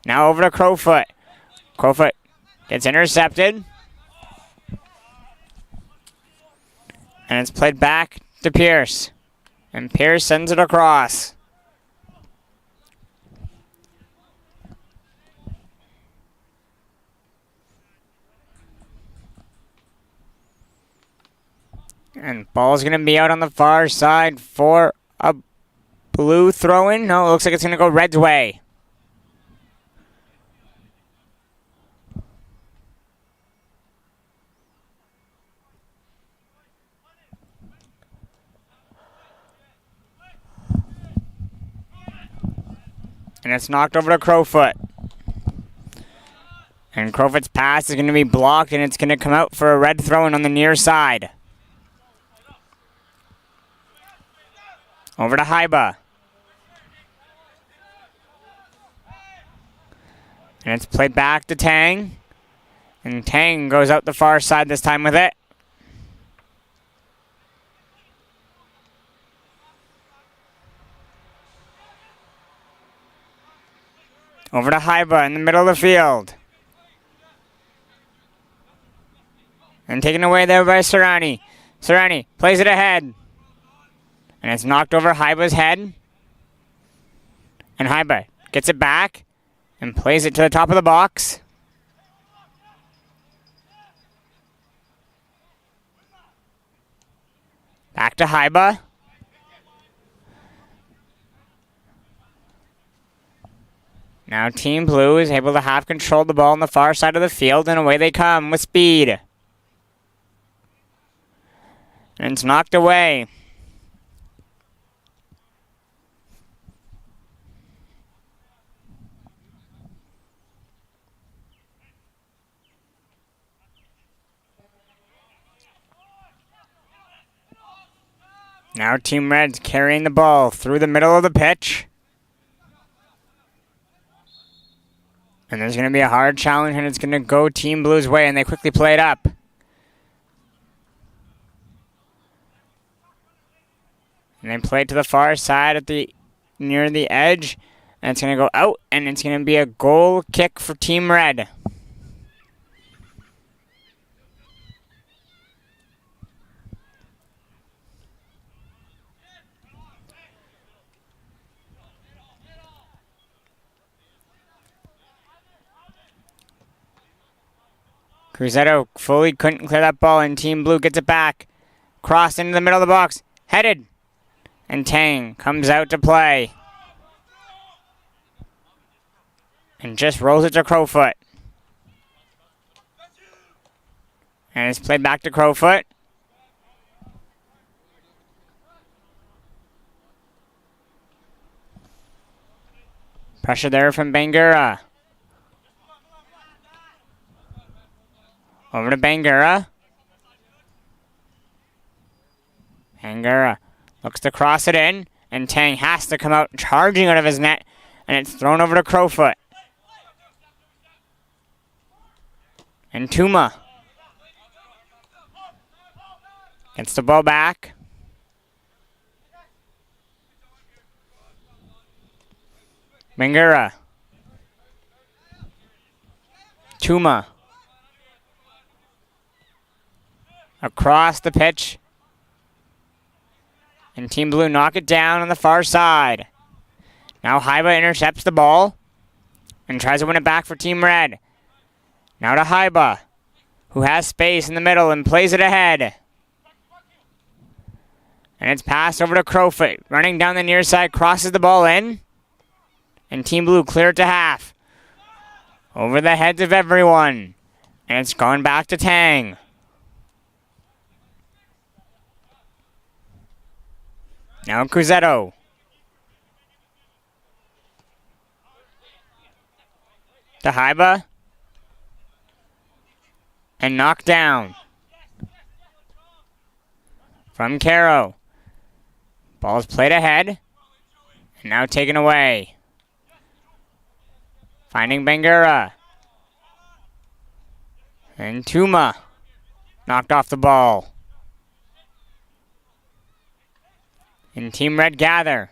Now over to Crowfoot. Crowfoot gets intercepted. And it's played back to Pierce. And Pierce sends it across. And ball's going to be out on the far side for a blue throw-in. No, it looks like it's going to go Red's way. And it's knocked over to Crowfoot. And Crowfoot's pass is going to be blocked, and it's going to come out for a red throw-in on the near side. Over to Haiba. And it's played back to Tang. And Tang goes out the far side this time with it. Over to Haiba in the middle of the field. And taken away there by Serrani. Serrani plays it ahead. And it's knocked over Haiba's head. And Haiba gets it back and plays it to the top of the box. Back to Haiba. Now Team Blue is able to have control of the ball on the far side of the field, and away they come with speed. And it's knocked away. Now Team Red's carrying the ball through the middle of the pitch. And there's going to be a hard challenge, and it's going to go Team Blue's way, and they quickly play it up. And they play it to the far side near the edge, and it's going to go out, and it's going to be a goal kick for Team Red. Cruzetto fully couldn't clear that ball, and Team Blue gets it back. Crossed into the middle of the box. Headed. And Tang comes out to play. And just rolls it to Crowfoot. And it's played back to Crowfoot. Pressure there from Bangura. Over to Bangura. Bangura looks to cross it in, and Tang has to come out charging out of his net, and it's thrown over to Crowfoot. And Tuma gets the ball back. Bangura. Tuma. Across the pitch. And Team Blue knock it down on the far side. Now Haiba intercepts the ball and tries to win it back for Team Red. Now to Haiba, who has space in the middle and plays it ahead. And it's passed over to Crowfoot. Running down the near side, crosses the ball in. And Team Blue clear it to half. Over the heads of everyone. And it's gone back to Tang. Now Cruzetto. To Haiba. And knocked down. From Caro. Ball's played ahead. And now taken away. Finding Bangura. And Tuma. Knocked off the ball. And Team Red gather.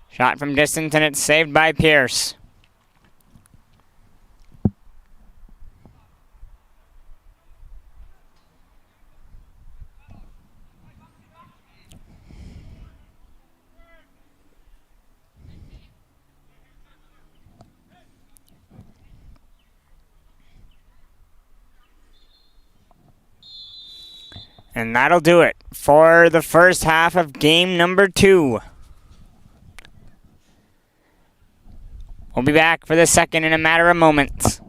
Shot from distance, and it's saved by Pierce. And that'll do it for the first half of game number 2. We'll be back for the second in a matter of moments.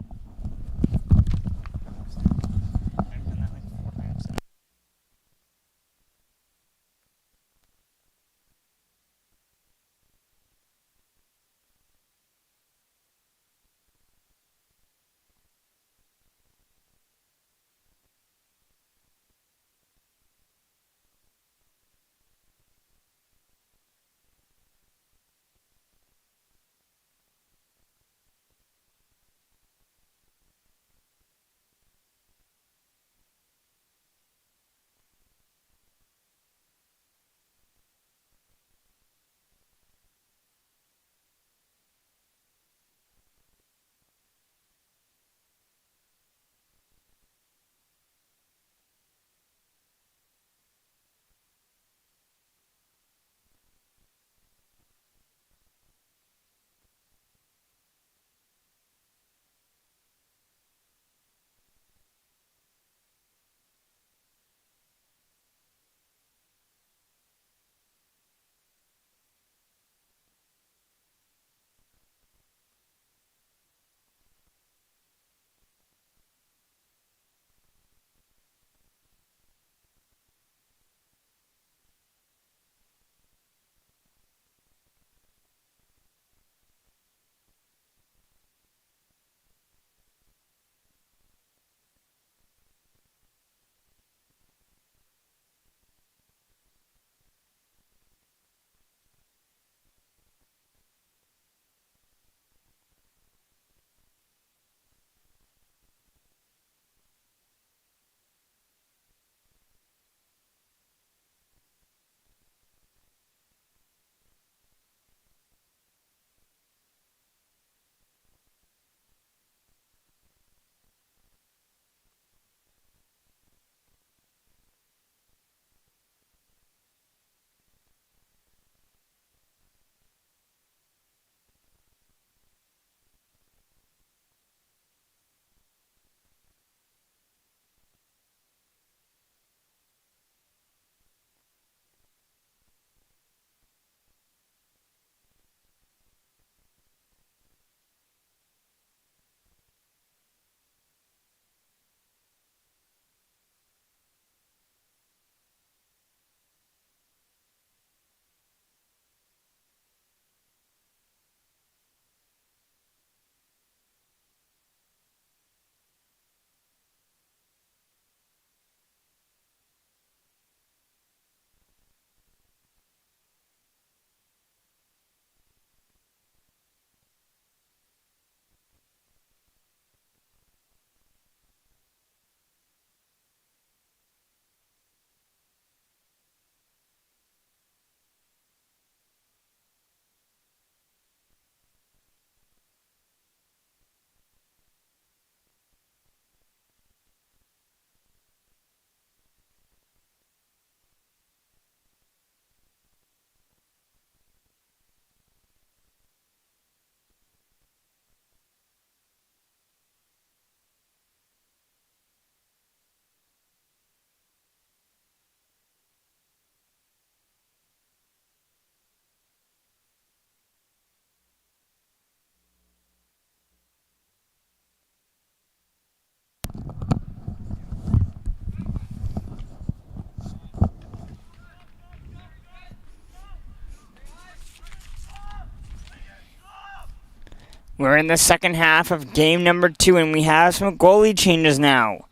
We're in the second half of game number 2, and we have some goalie changes now.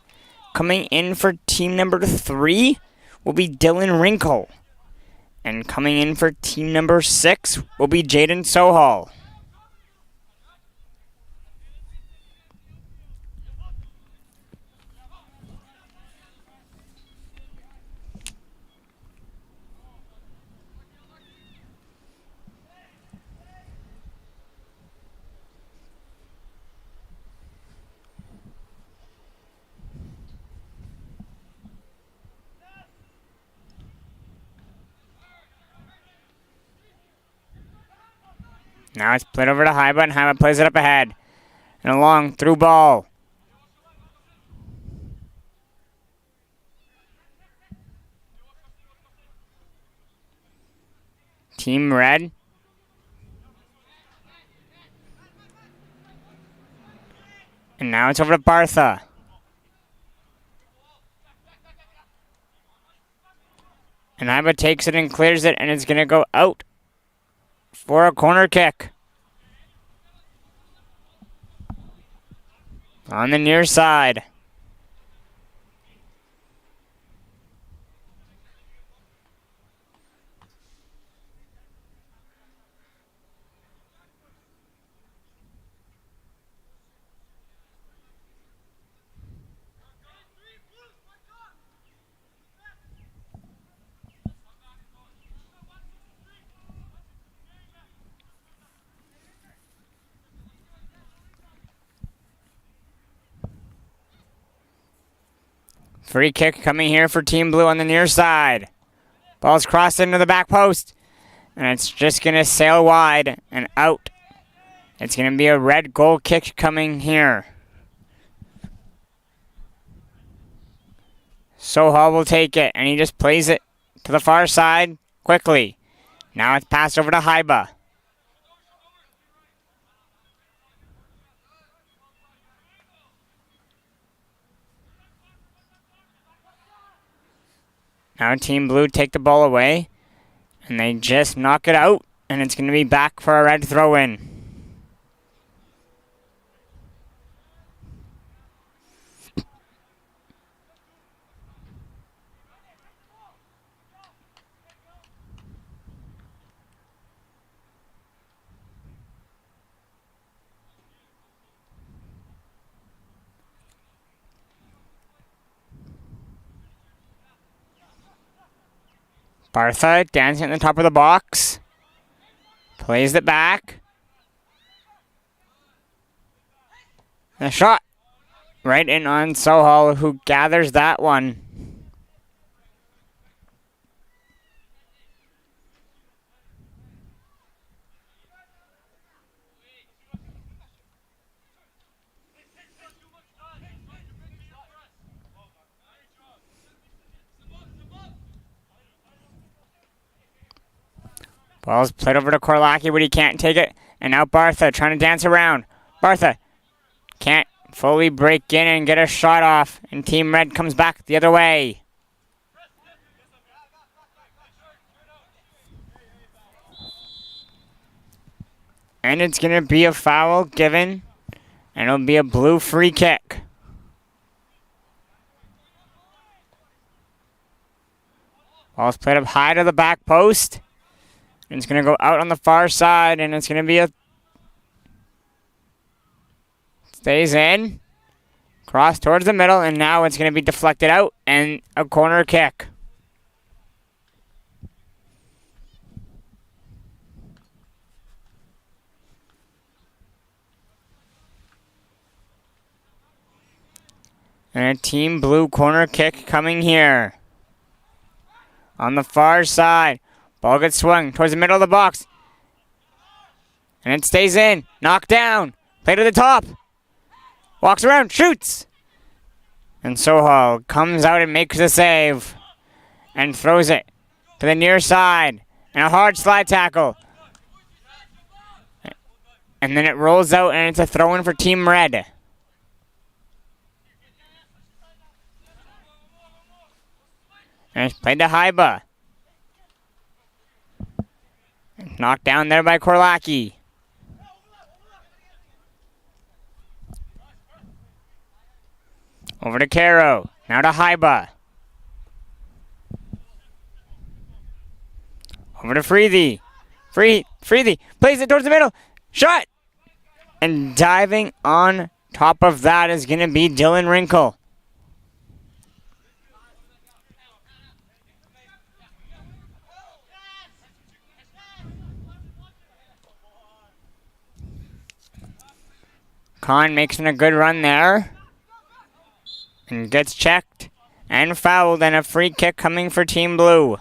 Coming in for team number 3 will be Dylan Wrinkle. And coming in for team number 6 will be Jaden Sohal. Now it's played over to Haiba, and Haiba plays it up ahead. And a long through ball. Team Red. And now it's over to Bartha. And Haiba takes it and clears it, and it's going to go out for a corner kick. On the near side. Free kick coming here for Team Blue on the near side. Ball's crossed into the back post. And it's just going to sail wide and out. It's going to be a red goal kick coming here. Sohal will take it, and he just plays it to the far side quickly. Now it's passed over to Haiba. Now Team Blue take the ball away, and they just knock it out, and it's going to be back for a red throw-in. Bartha dancing at the top of the box. Plays it back. A shot. Right in on Sohal, who gathers that one. Ball's played over to Korlaki, but he can't take it. And now Bartha trying to dance around. Bartha can't fully break in and get a shot off. And Team Red comes back the other way. And it's going to be a foul given. And it'll be a blue free kick. Ball's played up high to the back post. And it's going to go out on the far side, and it's going to be a... Stays in. Cross towards the middle, and now it's going to be deflected out, and a corner kick. And a Team Blue corner kick coming here. On the far side. Ball gets swung towards the middle of the box. And it stays in. Knocked down. Play to the top. Walks around. Shoots. And Sohal comes out and makes the save. And throws it to the near side. And a hard slide tackle. And then it rolls out and it's a throw-in for Team Red. And it's played to Haiba. Knocked down there by Korlaki. Over to Caro. Now to Haiba. Over to Freethy. Freethy plays it towards the middle. Shot! And diving on top of that is going to be Dylan Wrinkle. Khan makes a good run there. And gets checked and fouled, and a free kick coming for Team Blue.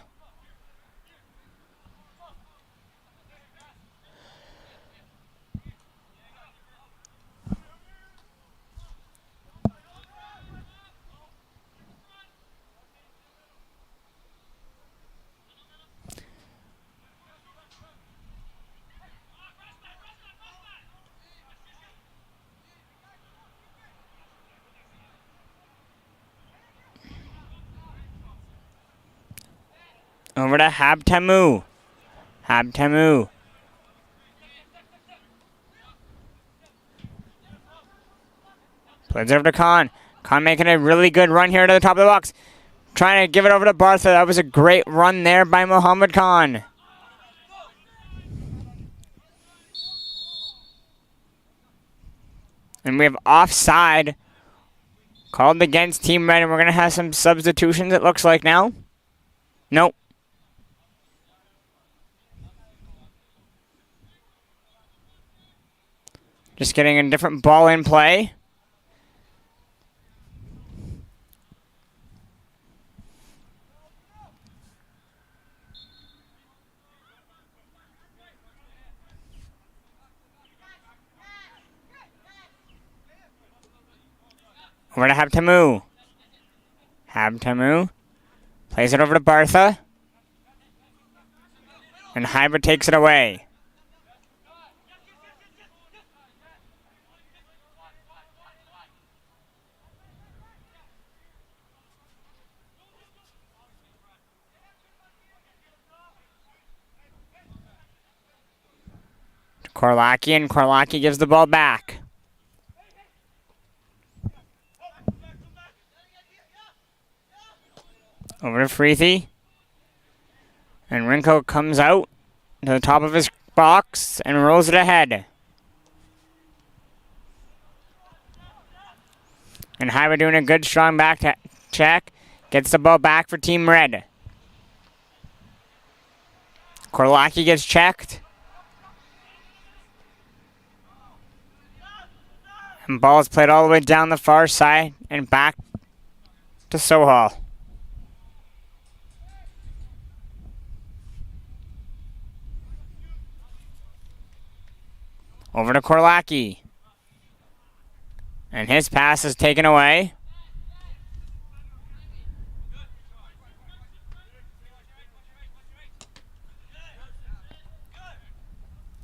Over to Habtamu. Habtamu. Plays over to Khan. Khan making a really good run here to the top of the box. Trying to give it over to Bartha. That was a great run there by Muhammad Khan. And we have offside called against Team Red, and we're going to have some substitutions, it looks like now. Nope. Just getting a different ball in play. Over to Habtamu. Habtamu plays it over to Bartha. And Hybrid takes it away. Korlaki, and Korlaki gives the ball back. Over to Freethy. And Rinko comes out to the top of his box and rolls it ahead. And Haiba doing a good strong back check. Gets the ball back for Team Red. Korlaki gets checked. And ball is played all the way down the far side and back to Sohal. Over to Korlaki. And his pass is taken away.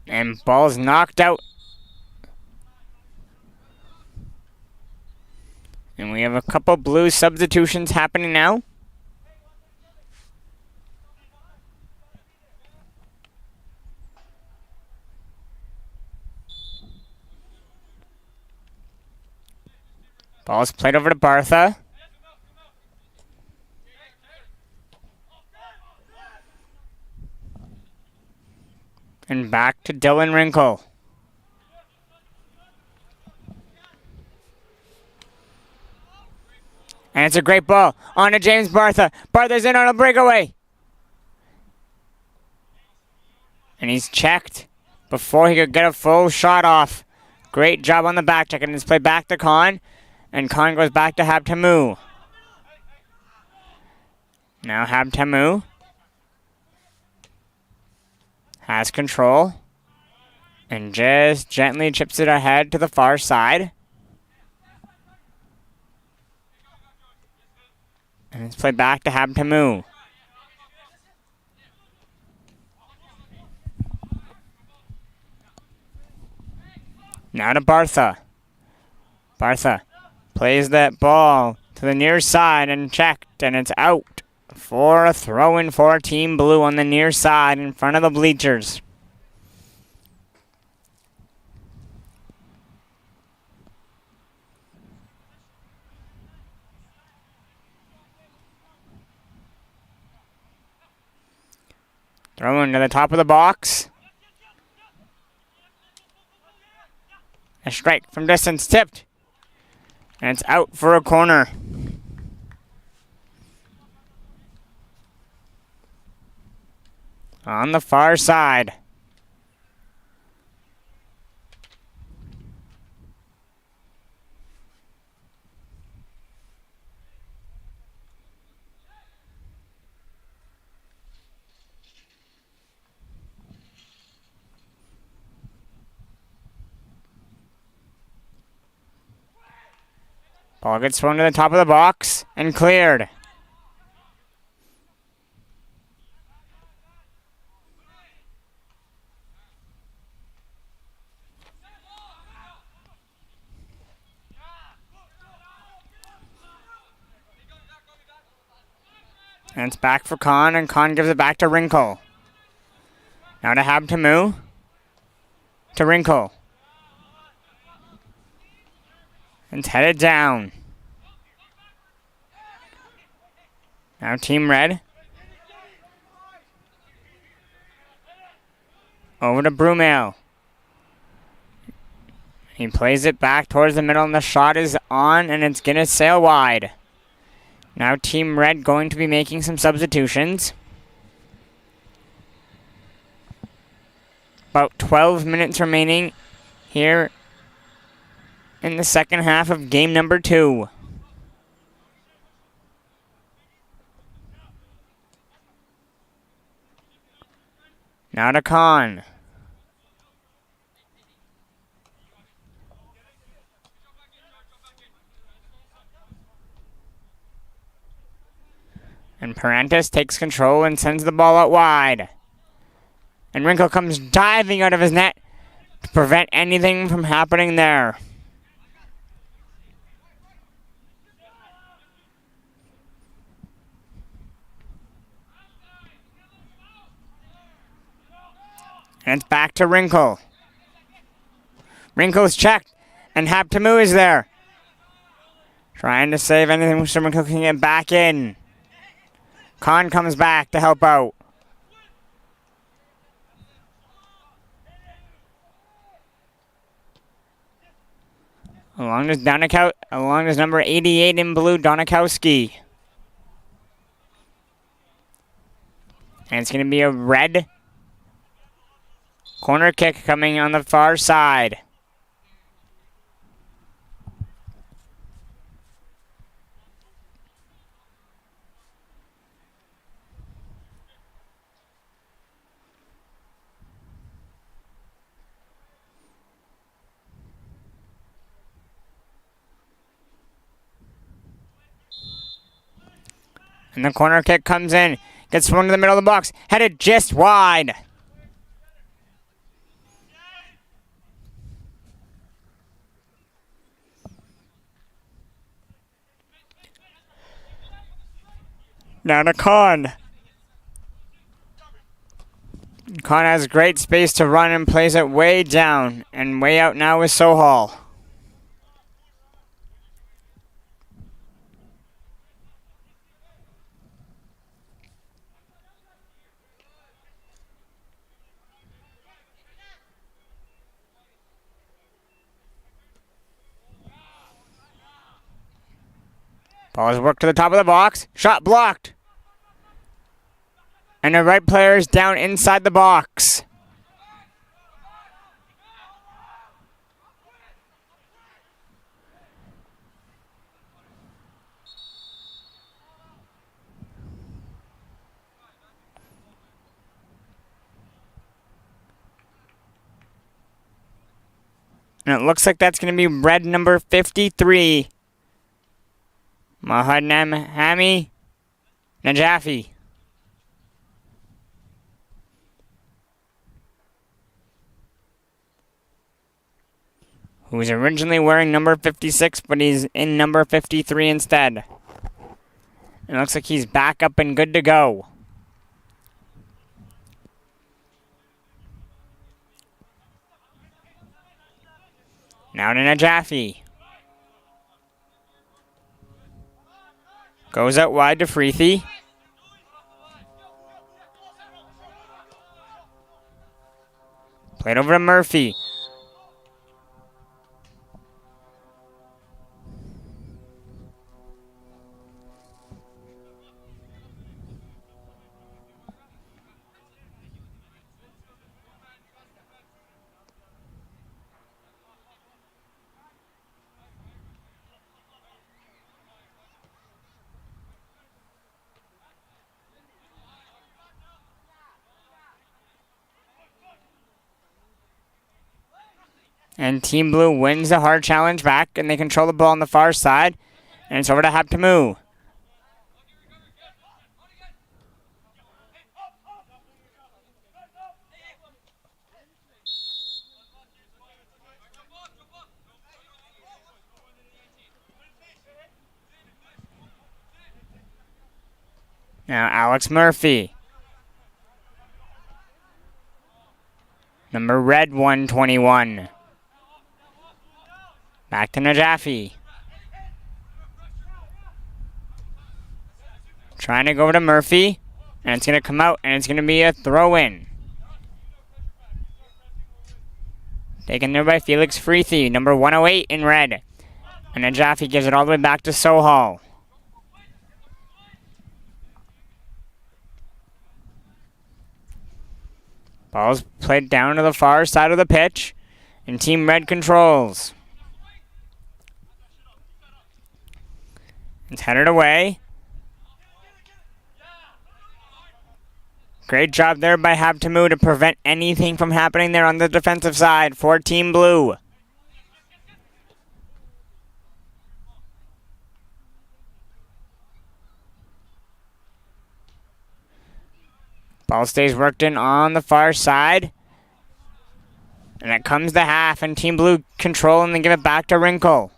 And ball's knocked out. And we have a couple blue substitutions happening now. Ball's played over to Bartha. And back to Dylan Wrinkle. And it's a great ball. On to James Bartha. Bartha's in on a breakaway. And he's checked before he could get a full shot off. Great job on the back check. And it's played back to Khan. And Khan goes back to Habtamu. Now Habtamu has control. And just gently chips it ahead to the far side. And it's played back to Habtamu. Now to Bartha. Bartha plays that ball to the near side and checked, and it's out for a throw-in for Team Blue on the near side in front of the bleachers. Throw into the top of the box. A strike from distance, tipped. And it's out for a corner. On the far side. Ball gets thrown to the top of the box and cleared. And it's back for Khan, and Khan gives it back to Wrinkle. Now to Habtamu. To Wrinkle. It's headed down. Now Team Red. Over to Brumale. He plays it back towards the middle, and the shot is on, and it's going to sail wide. Now Team Red going to be making some substitutions. About 12 minutes remaining here in the second half of game number 2. Now to Khan. And Parantis takes control and sends the ball out wide. And Wrinkle comes diving out of his net to prevent anything from happening there. And it's back to Wrinkle. Wrinkle's checked, and Habtamu is there. Trying to save anything so Wrinkle can get back in. Khan comes back to help out. Along is number 88 in blue, Donikowski. And it's going to be a red corner kick coming on the far side. And the corner kick comes in. Gets thrown to the middle of the box. Headed just wide. Now to Khan. Khan has great space to run and plays it way down. And way out now is Sohal. Ball is worked to the top of the box. Shot blocked. And the right player is down inside the box. And it looks like that's going to be red number 53. Mahadnam Hami Najafi. Who was originally wearing number 56, but he's in number 53 instead. It looks like he's back up and good to go. Now to Najafi. Goes out wide to Freethy. Played over to Murphy. And Team Blue wins the hard challenge back, and they control the ball on the far side. And it's over to Haptamu. Now Alex Murphy. Number red 121. Back to Najafi. Trying to go over to Murphy. And it's going to come out, and it's going to be a throw-in. Taken there by Felix Freethy, number 108 in red. And Najafi gives it all the way back to Sohal. Ball's played down to the far side of the pitch. And Team Red controls. It's headed away. Great job there by Habtamu to prevent anything from happening there on the defensive side for Team Blue. Ball stays worked in on the far side. And it comes to half, and Team Blue control and then give it back to Wrinkle.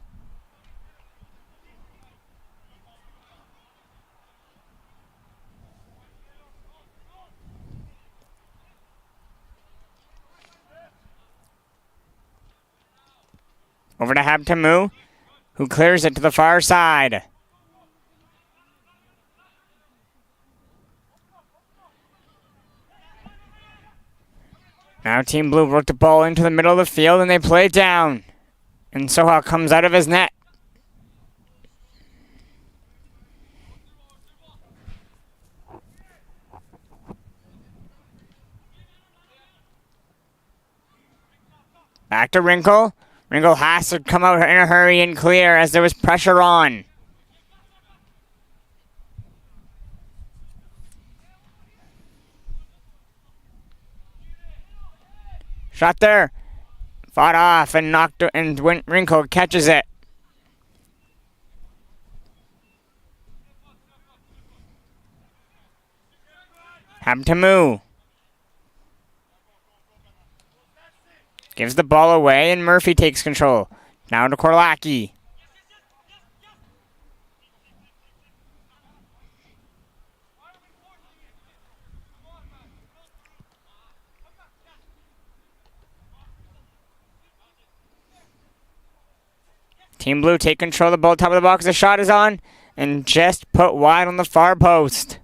Over to Habtamu, who clears it to the far side. Now Team Blue worked the ball into the middle of the field, and they play it down. And Sohal comes out of his net. Back to Wrinkle. Wrinkle has to come out in a hurry and clear as there was pressure on. Shot there. Fought off and knocked, and Wrinkle catches it. Habtamu gives the ball away, and Murphy takes control. Now to Korlacki. Team Blue take control of the ball, top of the box. The shot is on, and just put wide on the far post.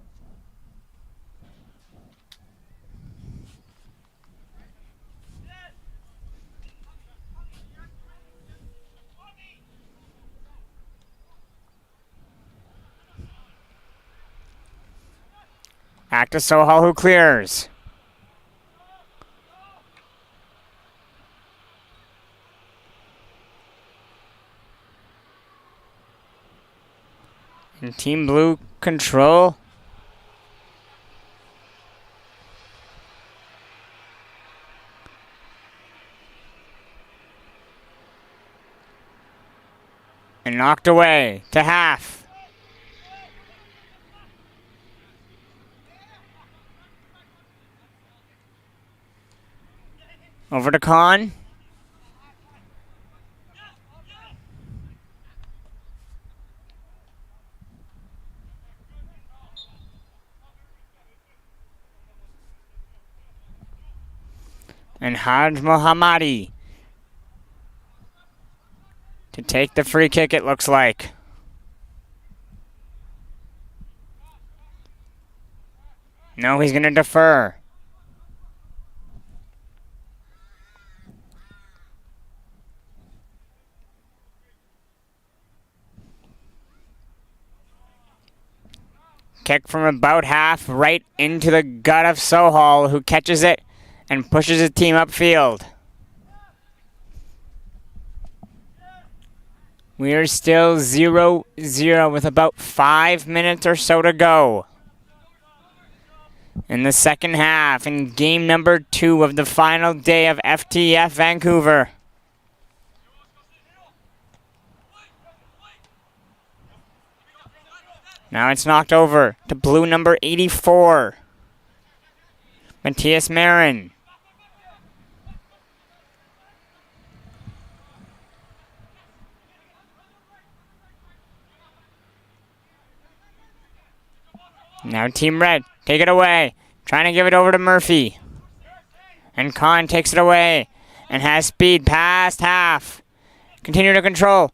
Back to Sohal, who clears. And Team Blue control. And knocked away to half. Over to Khan. And Haj Mohammadi to take the free kick, it looks like. No, he's going to defer. kick from about half right into the gut of Sohal, who catches it and pushes his team upfield. We are still 0-0 with about 5 minutes or so to go in the second half in game number 2 of the final day of FTF Vancouver. Now it's knocked over to blue number 84, Matthias Marin. Now Team Red, take it away. Trying to give it over to Murphy. And Khan takes it away and has speed past half. Continue to control.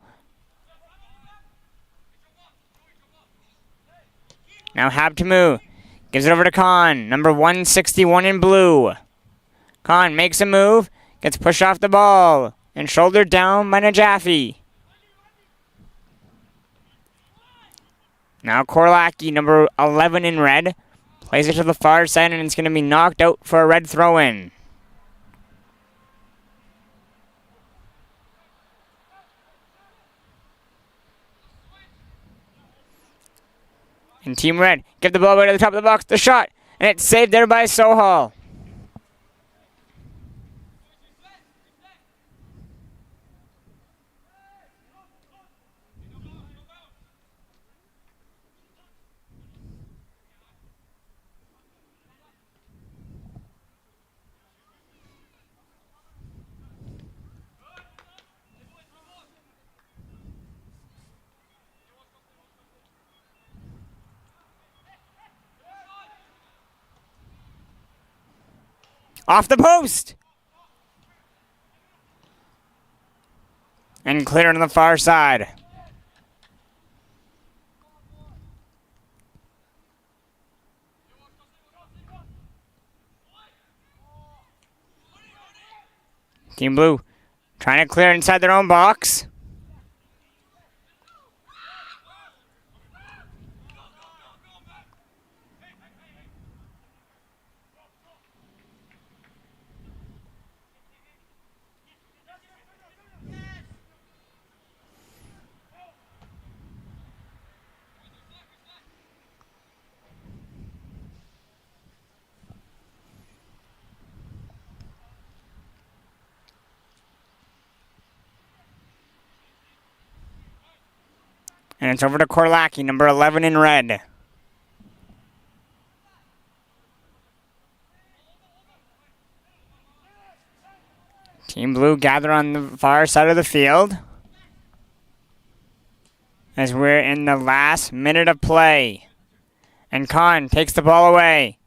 Now Habtamu gives it over to Khan, number 161 in blue. Khan makes a move, gets pushed off the ball, and shouldered down by Najafi. Now Korlacki, number 11 in red, plays it to the far side, and it's going to be knocked out for a red throw-in. And Team Red give the ball away to the top of the box, the shot, and it's saved there by Sohal. Off the post! And clear on the far side. Team Blue trying to clear inside their own box. And it's over to Korlacki, number 11 in red. Team Blue gather on the far side of the field as we're in the last minute of play. And Khan takes the ball away.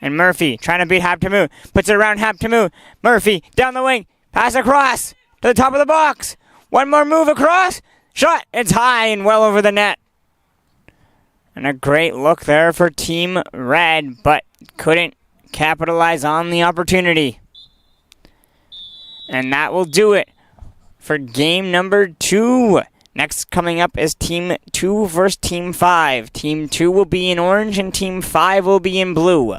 And Murphy trying to beat Habtamu. Puts it around Habtamu. Murphy down the wing. Pass across to the top of the box. One more move across. Shot! It's high and well over the net. And a great look there for Team Red, but couldn't capitalize on the opportunity. And that will do it for game number 2. Next coming up is Team 2 versus Team 5. Team 2 will be in orange and Team 5 will be in blue.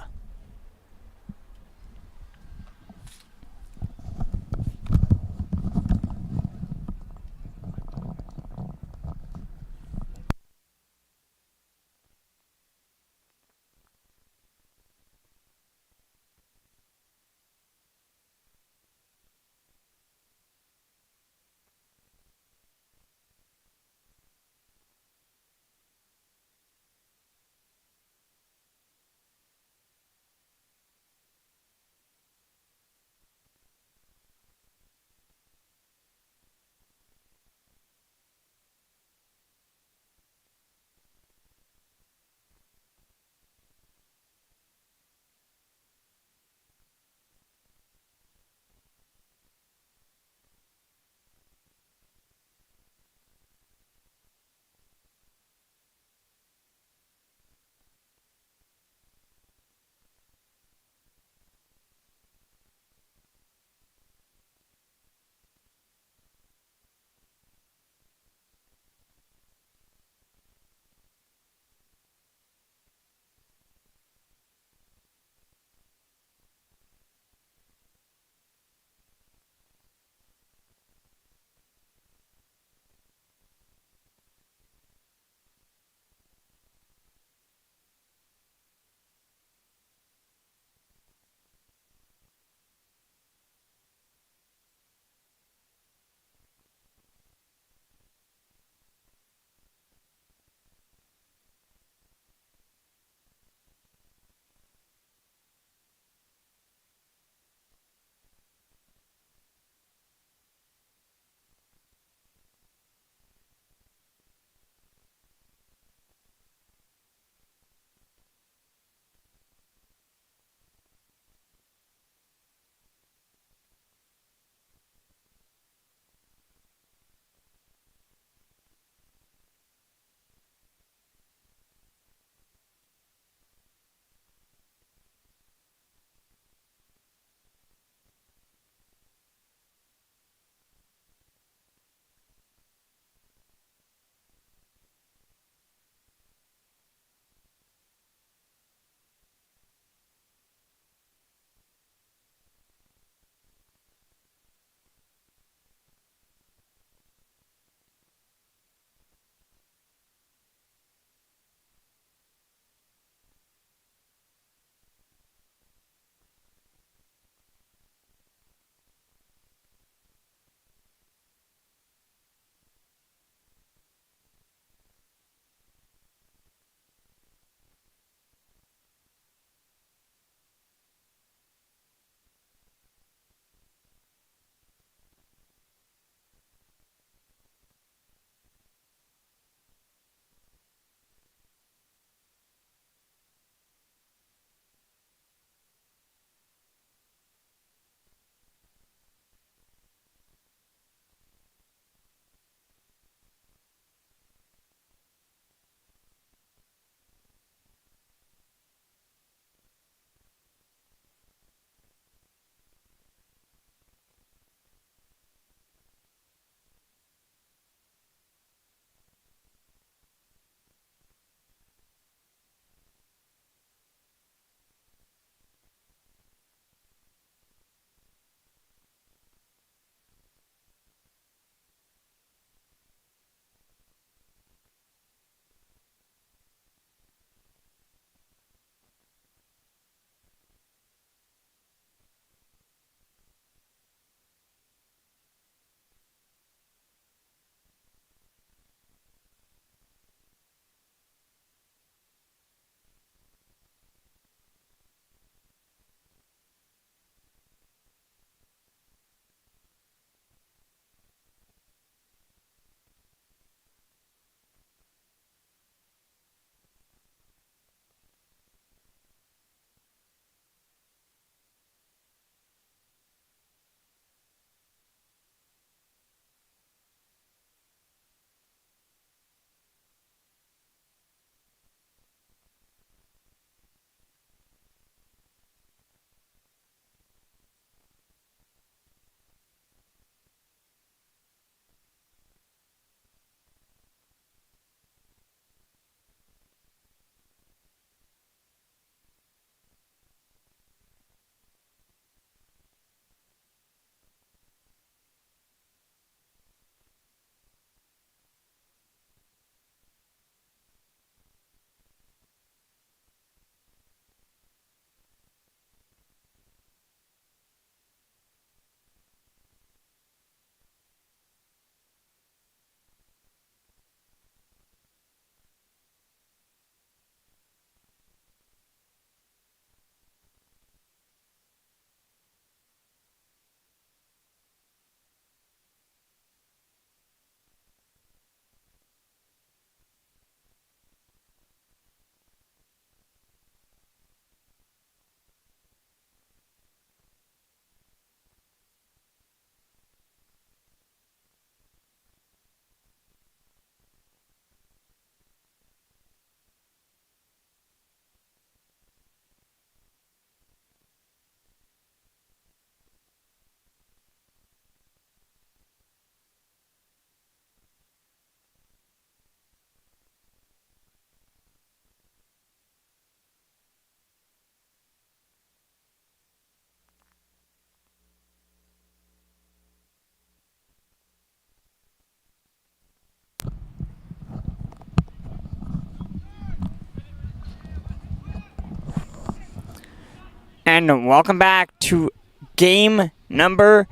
and welcome back to game number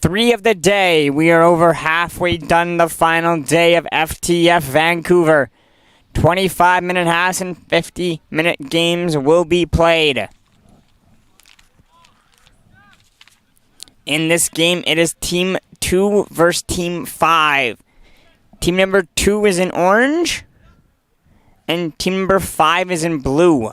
3 of the day. We are over halfway done the final day of FTF Vancouver. 25-minute halves and 50-minute games will be played. In this game, it is Team 2 versus Team 5. Team number 2 is in orange, and Team number 5 is in blue.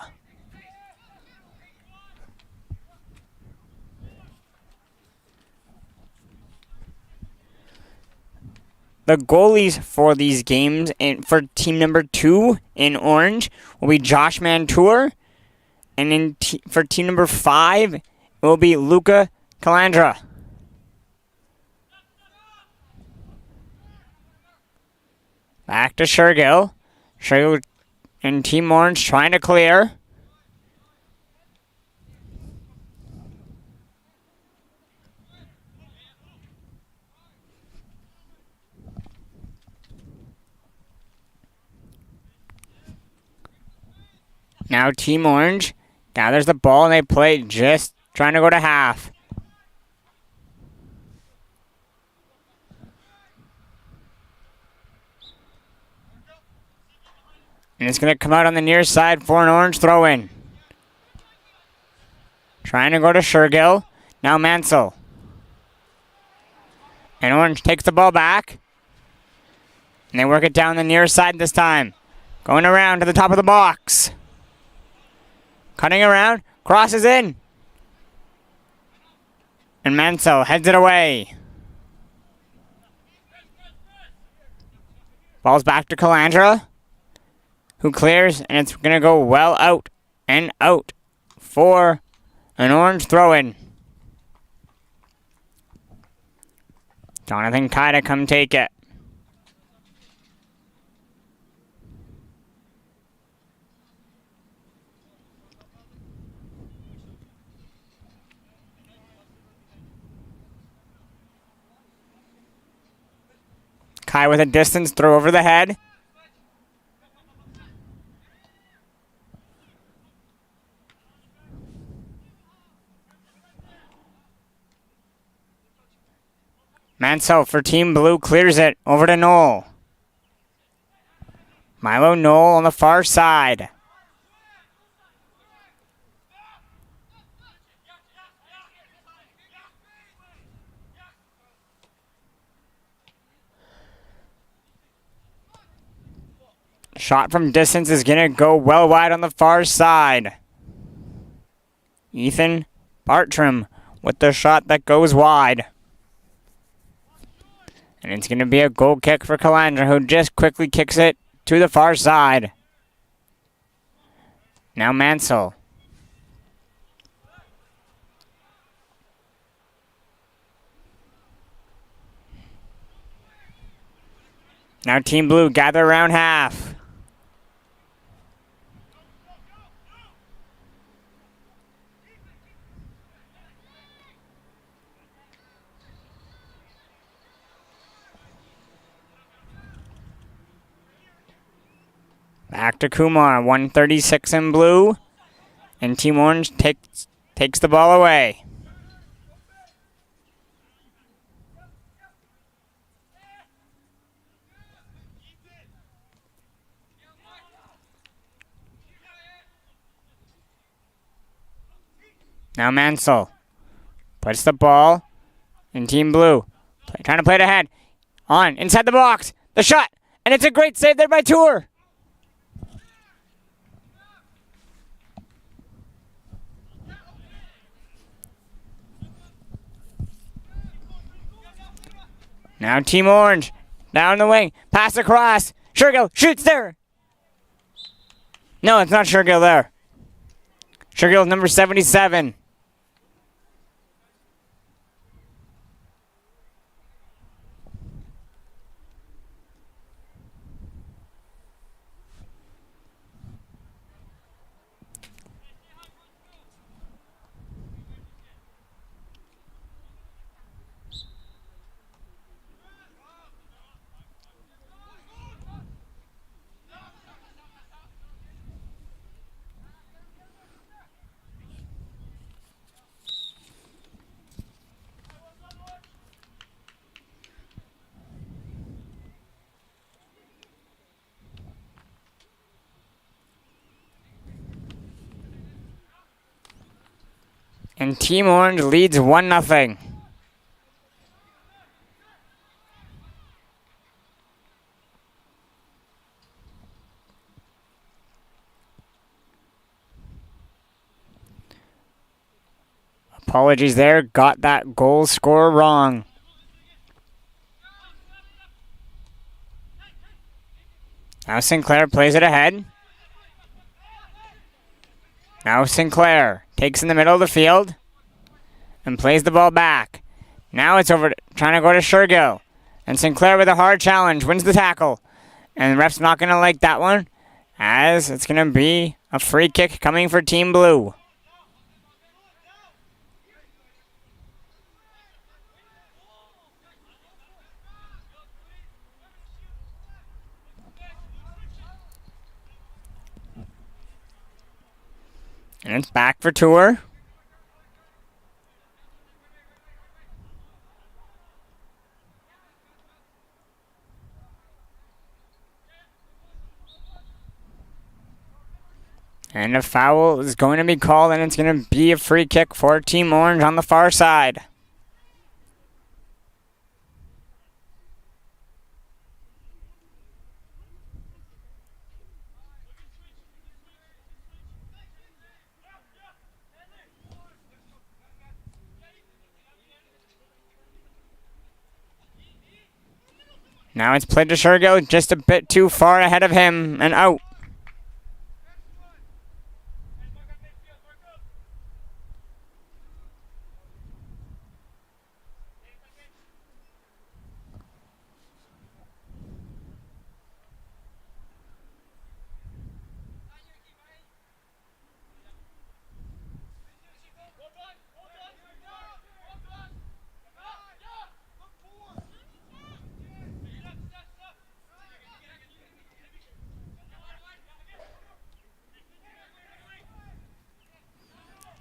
The goalies for these games, and for team number 2 in orange, will be Josh Mantour. And for team number 5, it will be Luca Calandra. Back to Shergill. Shergill and Team Orange trying to clear. Now Team Orange gathers the ball and they play just trying to go to half. And it's going to come out on the near side for an Orange throw-in. Trying to go to Shergill. Now Mansell. And Orange takes the ball back. And they work it down the near side this time. Going around to the top of the box. Cutting around, crosses in. And Mansell heads it away. Ball's back to Calandra, who clears, and it's going to go well out and out for an Orange throw-in. Jonathan Kaida come take it. Kai with a distance throw over the head. Mansell for Team Blue clears it over to Knoll. Milo Knoll on the far side. Shot from distance is going to go well wide on the far side. Ethan Bartram with the shot that goes wide. And it's going to be a goal kick for Calandra, who just quickly kicks it to the far side. Now Mansell. Now Team Blue gather around half. Back to Kumar, 136 in blue. And Team Orange takes the ball away. Now Mansell puts the ball in Team Blue. Trying to play it ahead. On, inside the box. The shot. And it's a great save there by Tour. Now Team Orange, down the wing, pass across. Shergill shoots there. No, it's not Shergill there. Shergill number 77. And Team Orange leads 1-0. Apologies there, got that goal score wrong. Now Sinclair plays it ahead. Now Sinclair takes in the middle of the field and plays the ball back. Now it's over, trying to go to Shergill. And Sinclair with a hard challenge, wins the tackle. And the ref's not going to like that one, as it's going to be a free kick coming for Team Blue. And it's back for Tour. And a foul is going to be called, and it's going to be a free kick for Team Orange on the far side. Now it's played to Shergill, just a bit too far ahead of him, and out.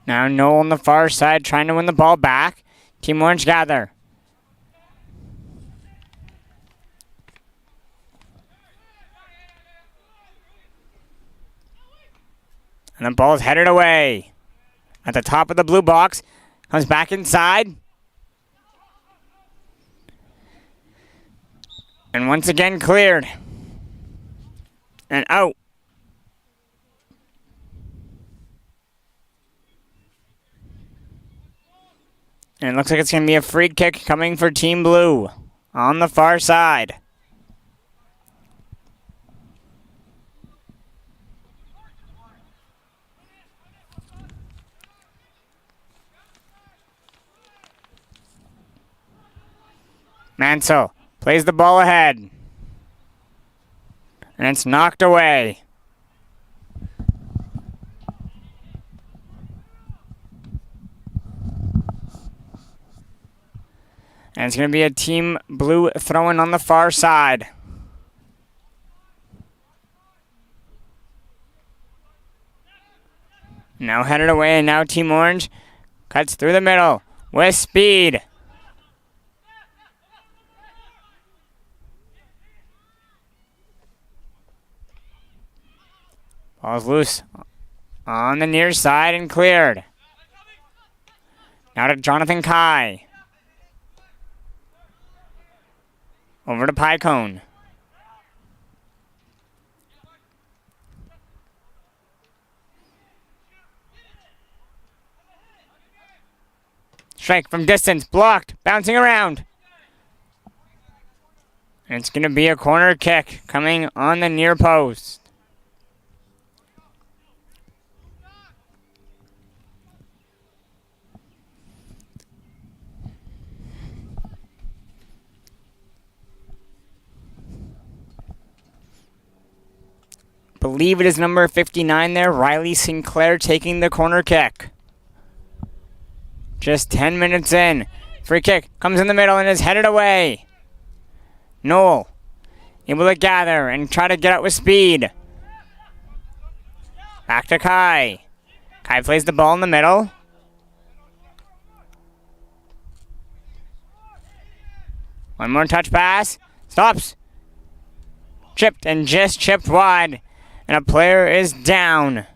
Now Noel on the far side trying to win the ball back. Team Orange gather. And the ball is headed away. At the top of the blue box. Comes back inside. And once again cleared. And out. And it looks like it's going to be a free kick coming for Team Blue on the far side. Mansell plays the ball ahead. And it's knocked away. And it's going to be a Team Blue throw-in on the far side. Now headed away, and now Team Orange cuts through the middle with speed. Ball's loose on the near side and cleared. Now to Jonathan Kai. Over to Pycone. Strike from distance, blocked, bouncing around. And it's going to be a corner kick coming on the near post. Believe it is number 59 there, Riley Sinclair taking the corner kick. Just 10 minutes in. Free kick comes in the middle and is headed away. Noel able to gather and try to get out with speed. Back to Kai. Kai plays the ball in the middle. One more touch pass. Stops. Chipped and just chipped wide. And a player is down.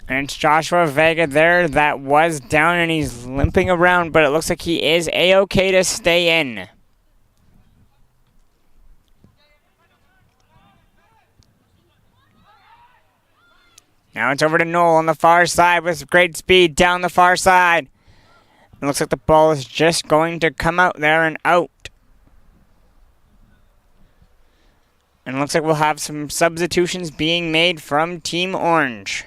And it's Joshua Vega there that was down and he's limping around, but it looks like he is A-okay to stay in. Now it's over to Noel on the far side with great speed down the far side. It looks like the ball is just going to come out there and out. And it looks like we'll have some substitutions being made from Team Orange.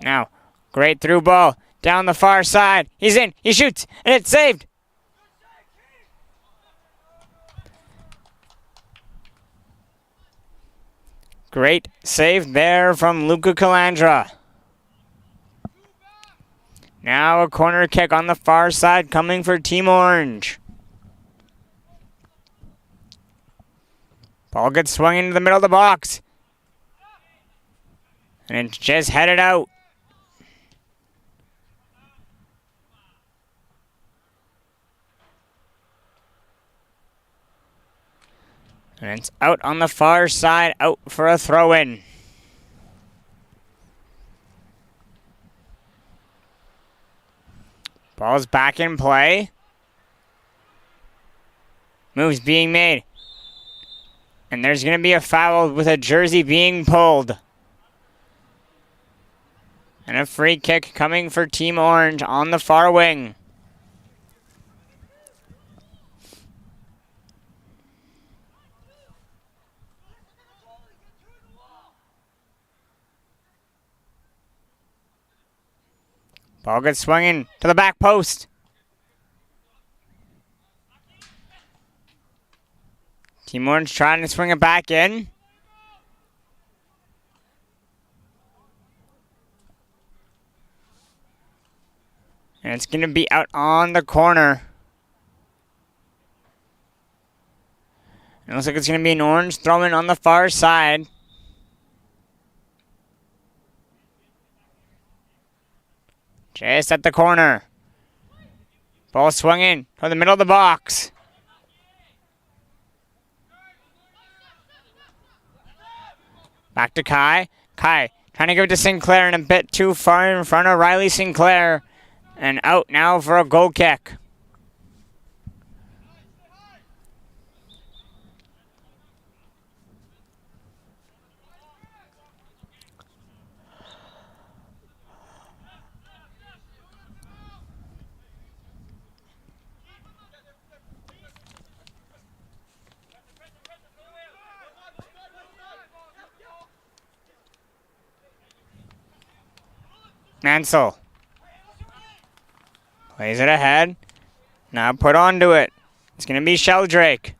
Now, great through ball down the far side. He's in, he shoots, and it's saved. Great save there from Luca Calandra. Now a corner kick on the far side coming for Team Orange. Ball gets swung into the middle of the box. And it's just headed out. And it's out on the far side, out for a throw-in. Ball's back in play. Moves being made. And there's going to be a foul with a jersey being pulled. And a free kick coming for Team Orange on the far wing. Ball gets swung in to the back post. Team Orange trying to swing it back in. And it's going to be out on the corner. It looks like it's going to be an Orange throw-in on the far side. Just at the corner. Ball swung in from the middle of the box. Back to Kai. Kai trying to give it to Sinclair and a bit too far in front of Riley Sinclair. And out now for a goal kick. Mansell plays it ahead. Now put onto it. It's going to be Sheldrake.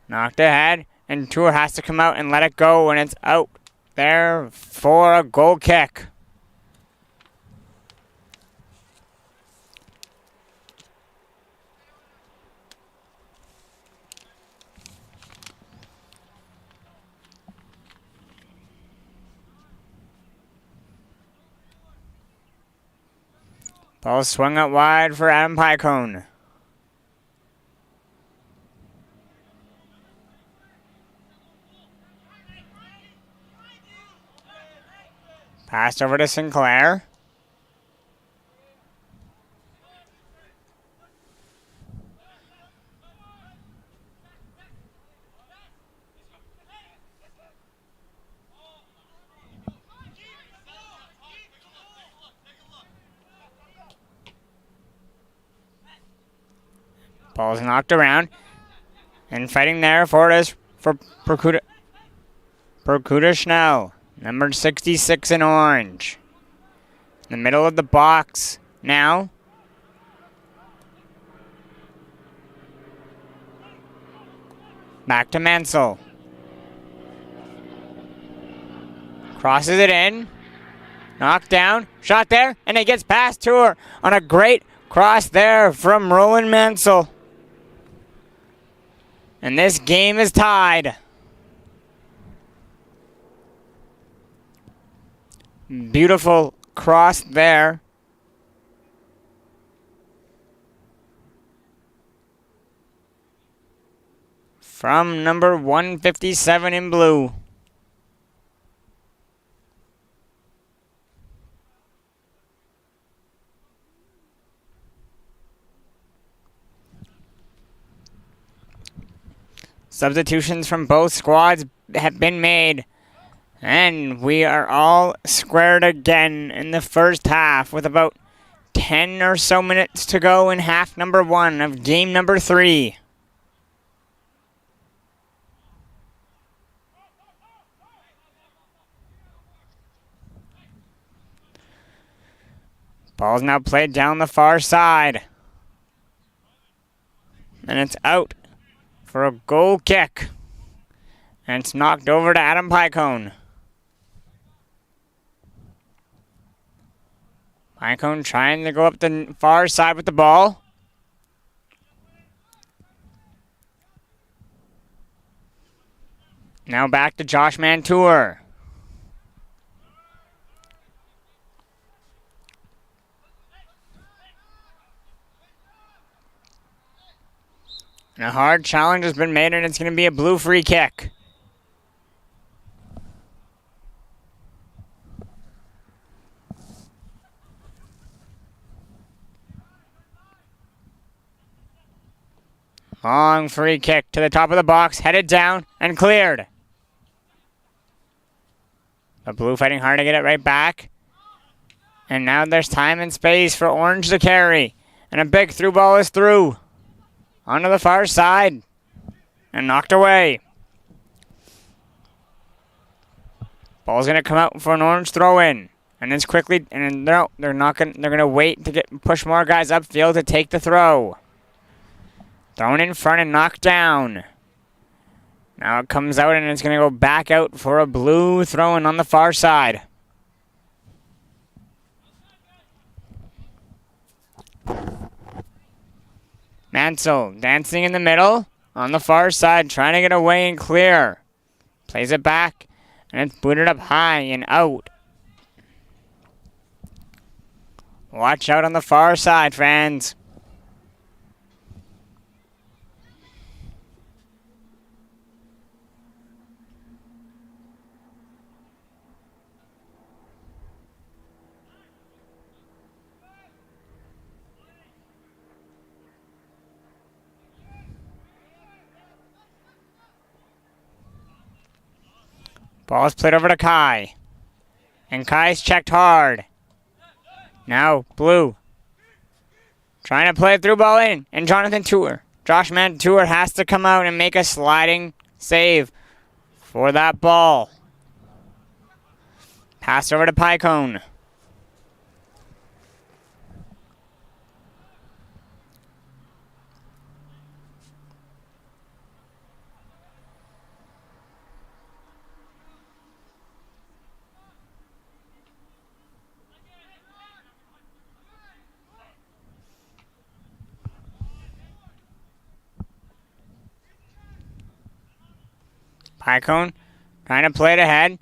Knocked ahead, and Tour has to come out and let it go, and it's out there for a goal kick. Ball swung out wide for Adam Picone. Passed over to Sinclair. Ball's knocked around. And fighting there for it is for Percuda Schnell. Number 66 in orange. In the middle of the box now. Back to Mansell. Crosses it in. Knocked down. Shot there. And it gets past Tour on a great cross there from Roland Mansell. And this game is tied. Beautiful cross there. From number 157 in blue. Substitutions from both squads have been made. And we are all squared again in the first half with about 10 or so minutes to go in half number 1 of game number 3. Ball's now played down the far side. And it's out for a goal kick. And it's knocked over to Adam Picone. Picone trying to go up the far side with the ball. Now back to Josh Mantour. And a hard challenge has been made, and it's going to be a blue free kick. Long free kick to the top of the box, headed down and cleared. The blue fighting hard to get it right back. And now there's time and space for orange to carry. And a big through ball is through. Onto the far side. And knocked away. Ball's going to come out for an orange throw in. And it's quickly, and no, they're going to wait to push more guys upfield to take the throw. Thrown in front and knocked down. Now it comes out and it's going to go back out for a blue throw-in on the far side. Mansell dancing in the middle on the far side, trying to get away and clear. Plays it back, and it's booted up high and out. Watch out on the far side, fans. Ball's played over to Kai. And Kai's checked hard. Now, blue. Trying to play a through ball in. And Josh Mantour has to come out and make a sliding save for that ball. Pass over to Picone. Picone trying to play it ahead,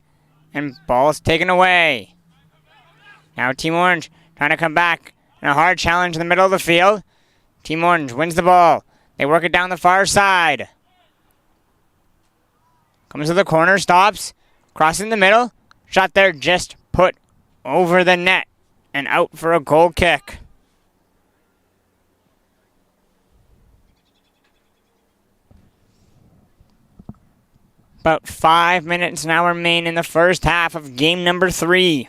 and ball's taken away. Now Team Orange trying to come back, and a hard challenge in the middle of the field. Team Orange wins the ball. They work it down the far side. Comes to the corner, stops, crossing the middle. Shot there just put over the net, and out for a goal kick. About 5 minutes now remain in the first half of game number 3.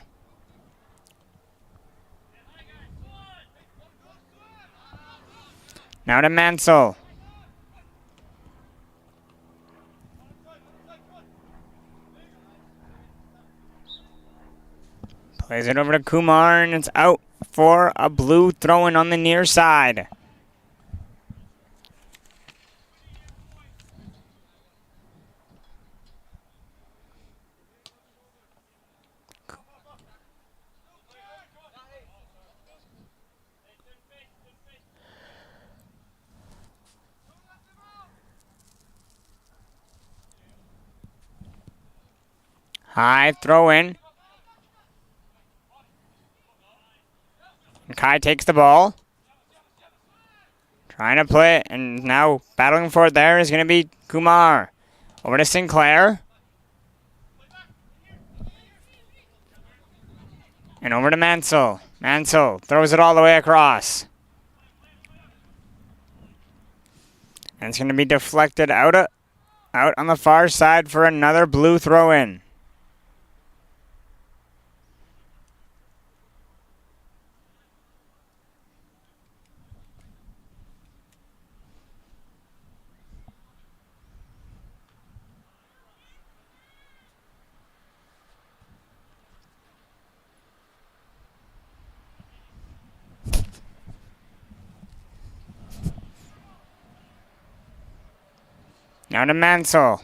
Now to Mansell. Plays it over to Kumar, and it's out for a blue throw-in on the near side. High throw in. And Kai takes the ball. Trying to play it, and now battling for it there is going to be Kumar. Over to Sinclair. And over to Mansell. Mansell throws it all the way across. And it's going to be deflected out on the far side for another blue throw-in. Now to Mansell.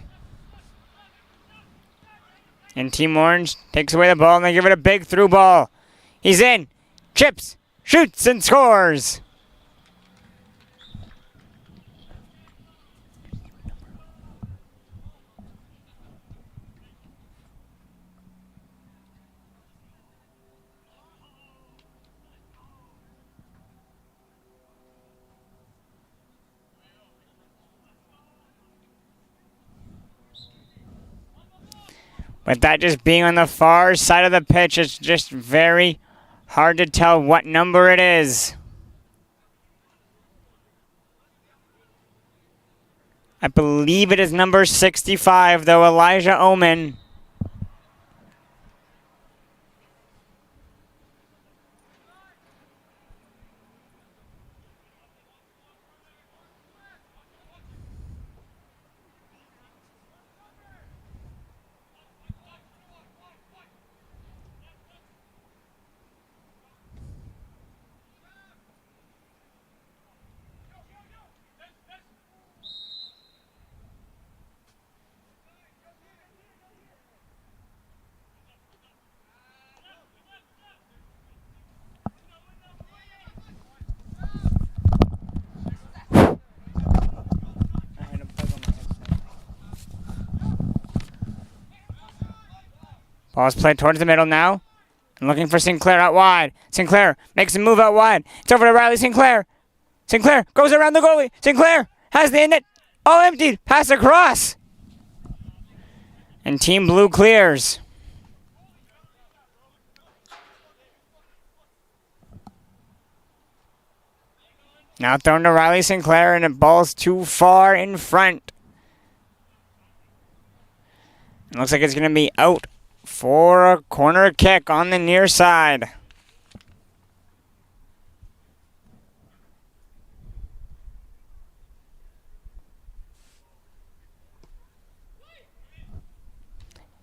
And Team Orange takes away the ball and they give it a big through ball. He's in. Chips, shoots, and scores. But that just being on the far side of the pitch, it's just very hard to tell what number it is. I believe it is number 65, though, Elijah Oman. Ball's played towards the middle now. And looking for Sinclair out wide. Sinclair makes a move out wide. It's over to Riley Sinclair. Sinclair goes around the goalie. Sinclair has the net. All emptied. Pass across. And Team Blue clears. Now thrown to Riley Sinclair, and the ball's too far in front. It looks like it's going to be out for a corner kick on the near side.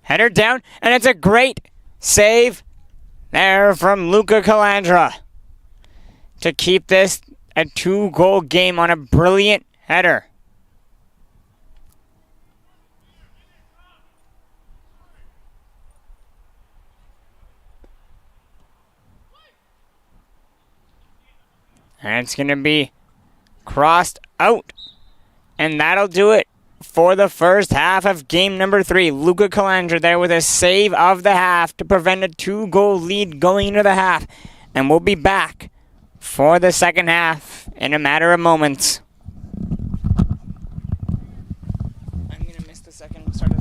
Header down, and it's a great save there from Luca Calandra to keep this a 2-goal game on a brilliant header. And it's going to be crossed out. And that'll do it for the first half of game number 3. Luca Calandra there with a save of the half to prevent a 2-goal lead going into the half. And we'll be back for the second half in a matter of moments. I'm going to miss the start of the second half.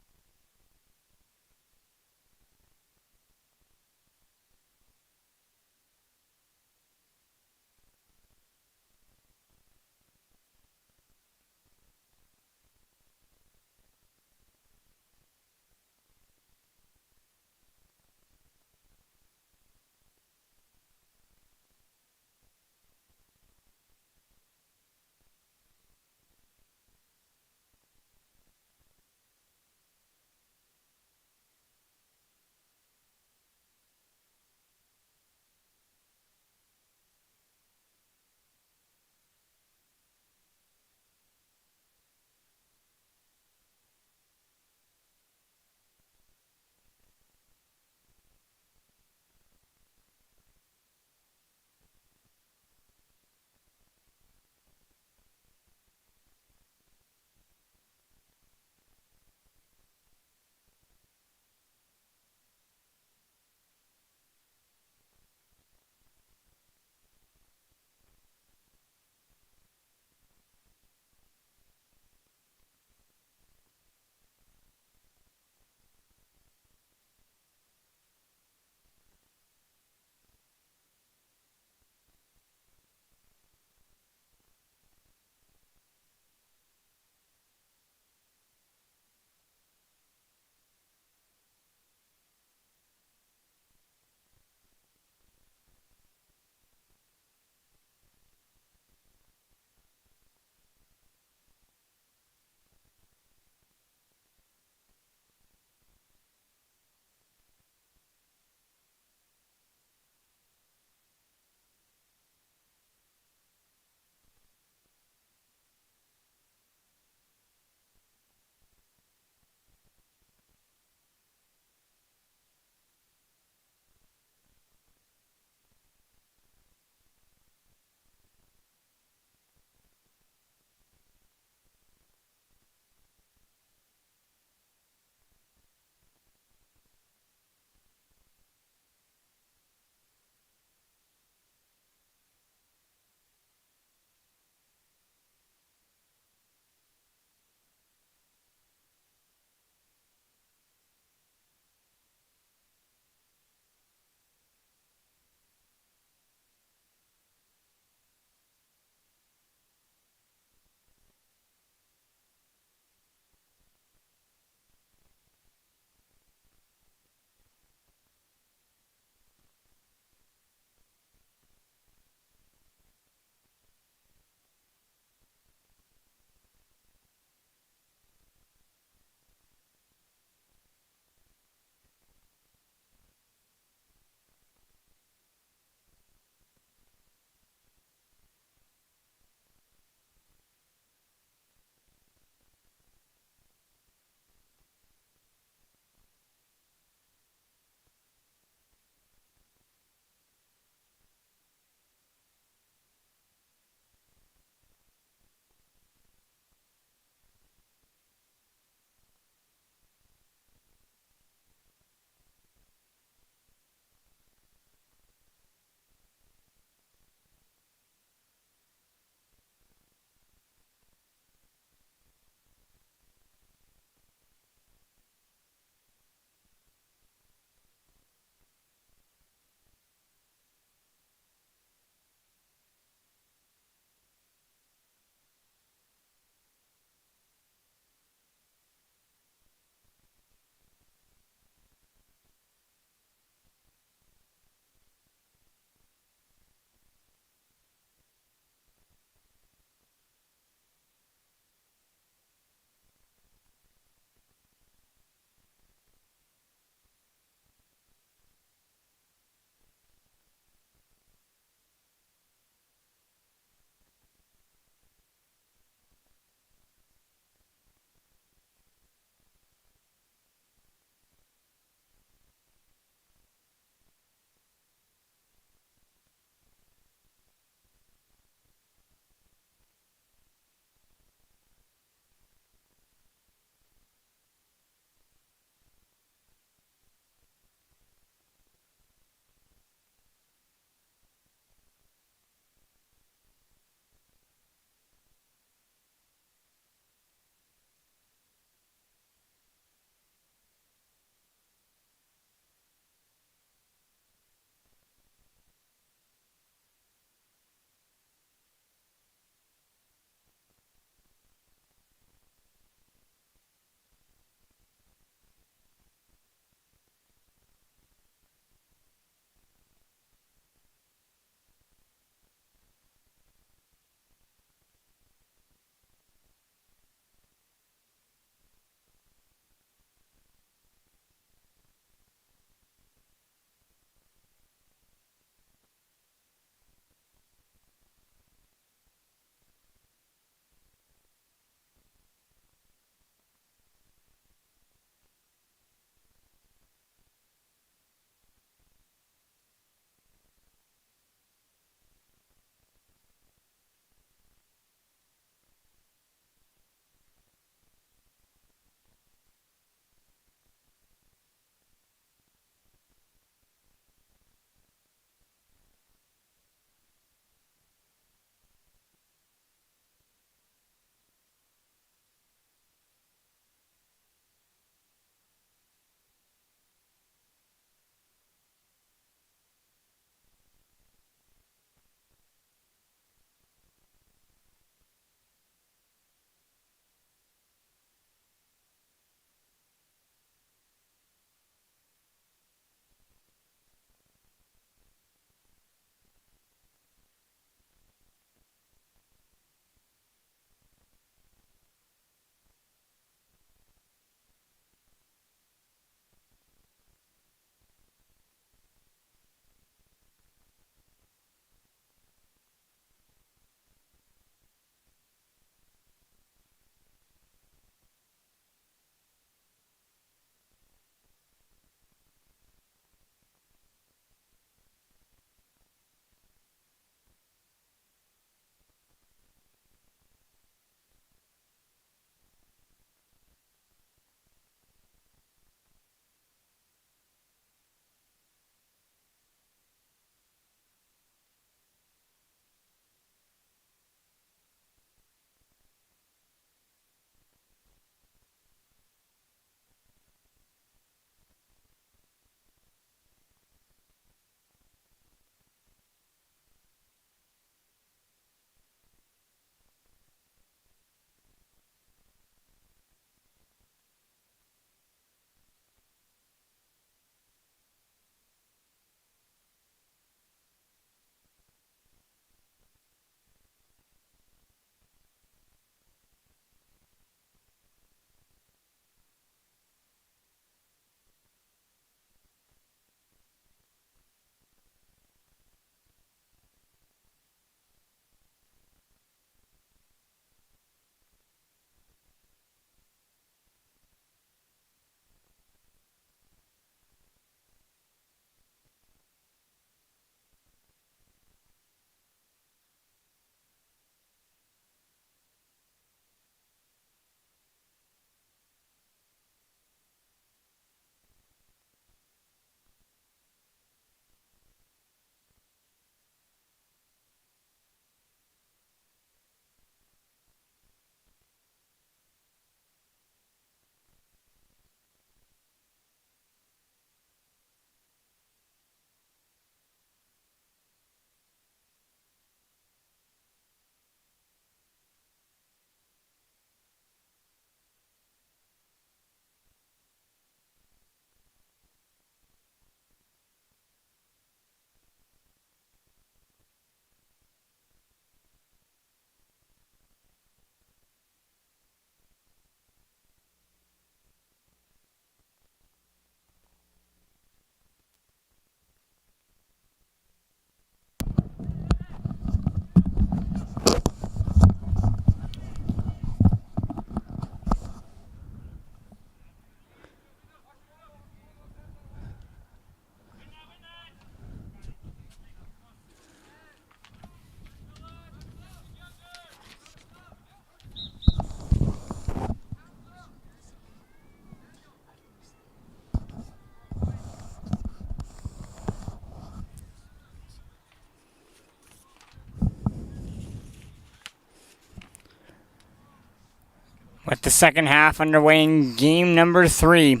With the second half underway in game number 3.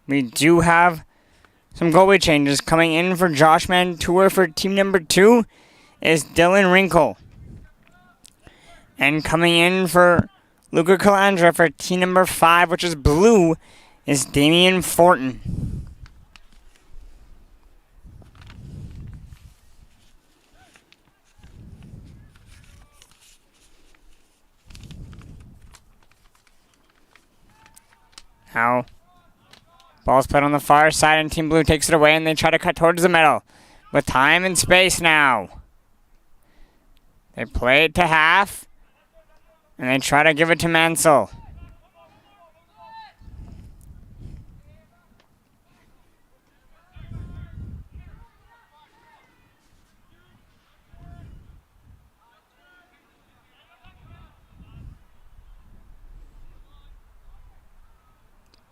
We do have some goalie changes. Coming in for Josh Mantour for team number 2 is Dylan Wrinkle. And coming in for Luca Calandra for team number 5, which is blue, is Damian Fortin. Now, ball's put on the far side and Team Blue takes it away and they try to cut towards the middle. With time and space now. They play it to half. And they try to give it to Mansell.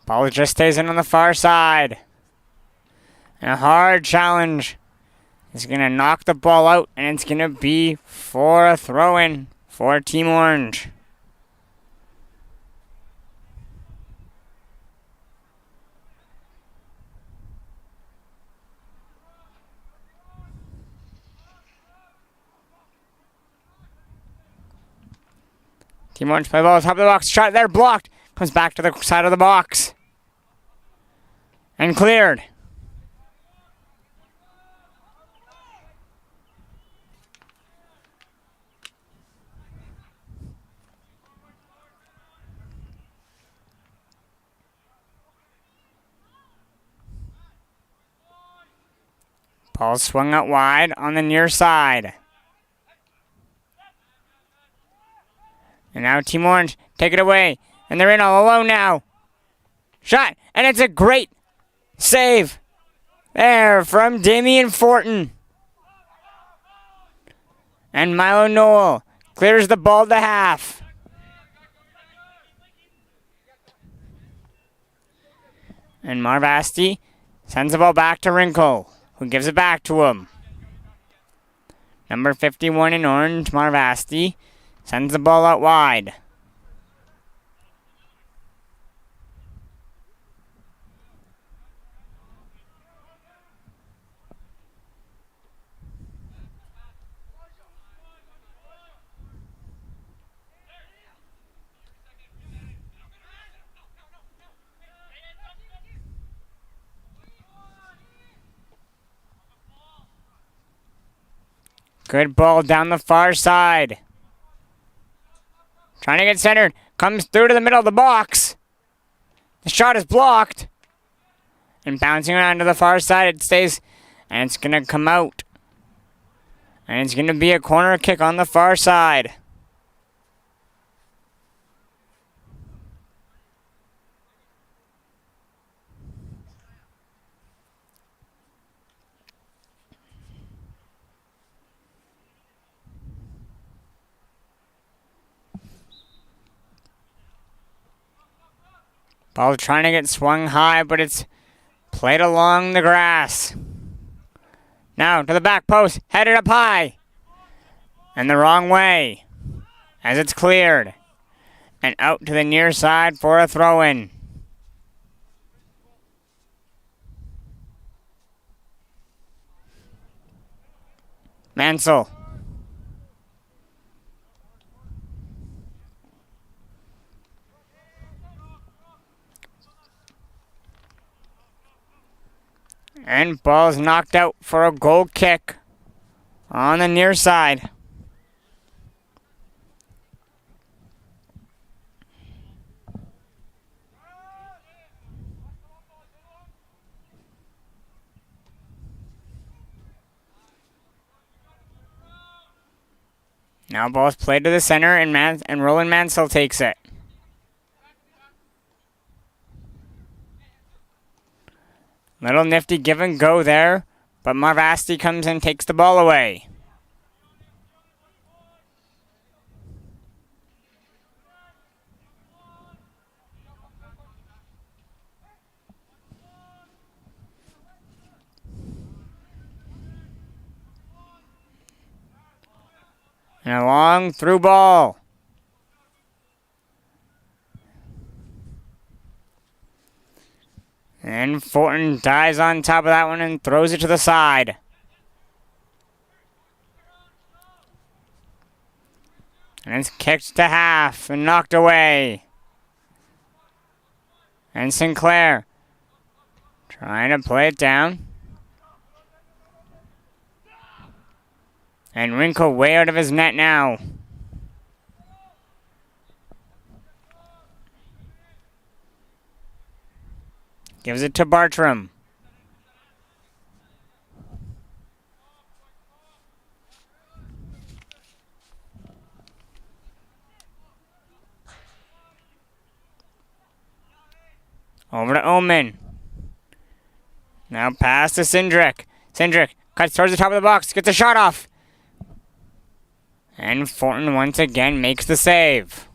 Ball just stays in on the far side. And a hard challenge. It's going to knock the ball out, and it's going to be for a throw-in for Team Orange. Team Orange play ball top of the box. Shot there, blocked. Comes back to the side of the box. And cleared. Ball swung out wide on the near side. And now Team Orange take it away. And they're in all alone now. Shot. And it's a great save. There from Damian Fortin. And Milo Noel clears the ball to half. And Marv Asti sends the ball back to Wrinkle, who gives it back to him. Number 51 in orange, Marv Asti, sends the ball out wide. Good ball down the far side. Trying to get centered. Comes through to the middle of the box. The shot is blocked. And bouncing around to the far side, it stays. And it's going to come out. And it's going to be a corner kick on the far side. Ball trying to get swung high, but it's played along the grass. Now to the back post, headed up high. And the wrong way, as it's cleared. And out to the near side for a throw-in. Mansell. And ball's knocked out for a goal kick on the near side. Now ball's played to the center and Roland Mansell takes it. Little nifty give and go there, but Marv Asti comes and takes the ball away. And a long through ball. And Fortin dives on top of that one and throws it to the side. And it's kicked to half and knocked away. And Sinclair trying to play it down. And Wrinkle way out of his net now. Gives it to Bartram. Over to Omen. Now pass to Cindric. Cindric cuts towards the top of the box. Gets a shot off. And Fortin once again makes the save.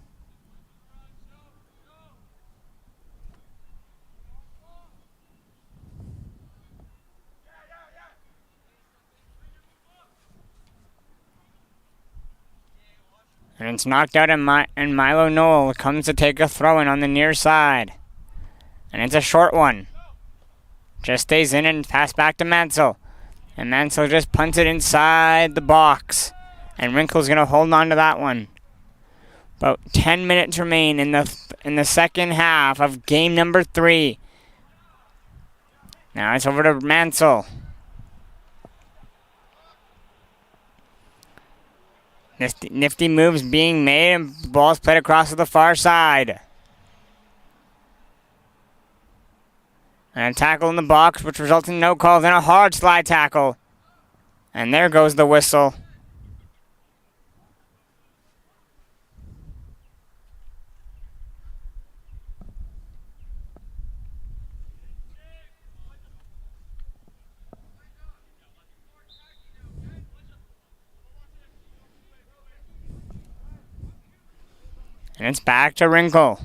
And it's knocked out, and Milo Noel comes to take a throw-in on the near side. And it's a short one. Just stays in and pass back to Mansell. And Mansell just punts it inside the box. And Wrinkle's going to hold on to that one. About 10 minutes remain in the second half of game number 3. Now it's over to Mansell. Nifty moves being made, and the ball's played across to the far side. And a tackle in the box, which results in no calls, and a hard slide tackle. And there goes the whistle. And it's back to Wrinkle.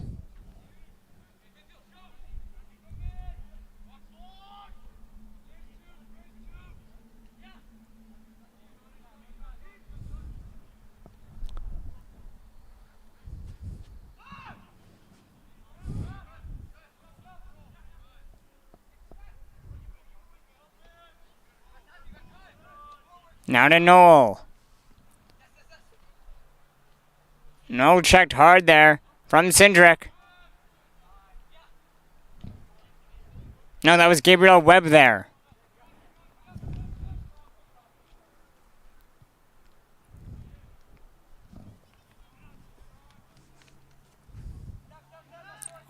Now to Noel. Noel checked hard there from Cindric. No, that was Gabriel Webb there.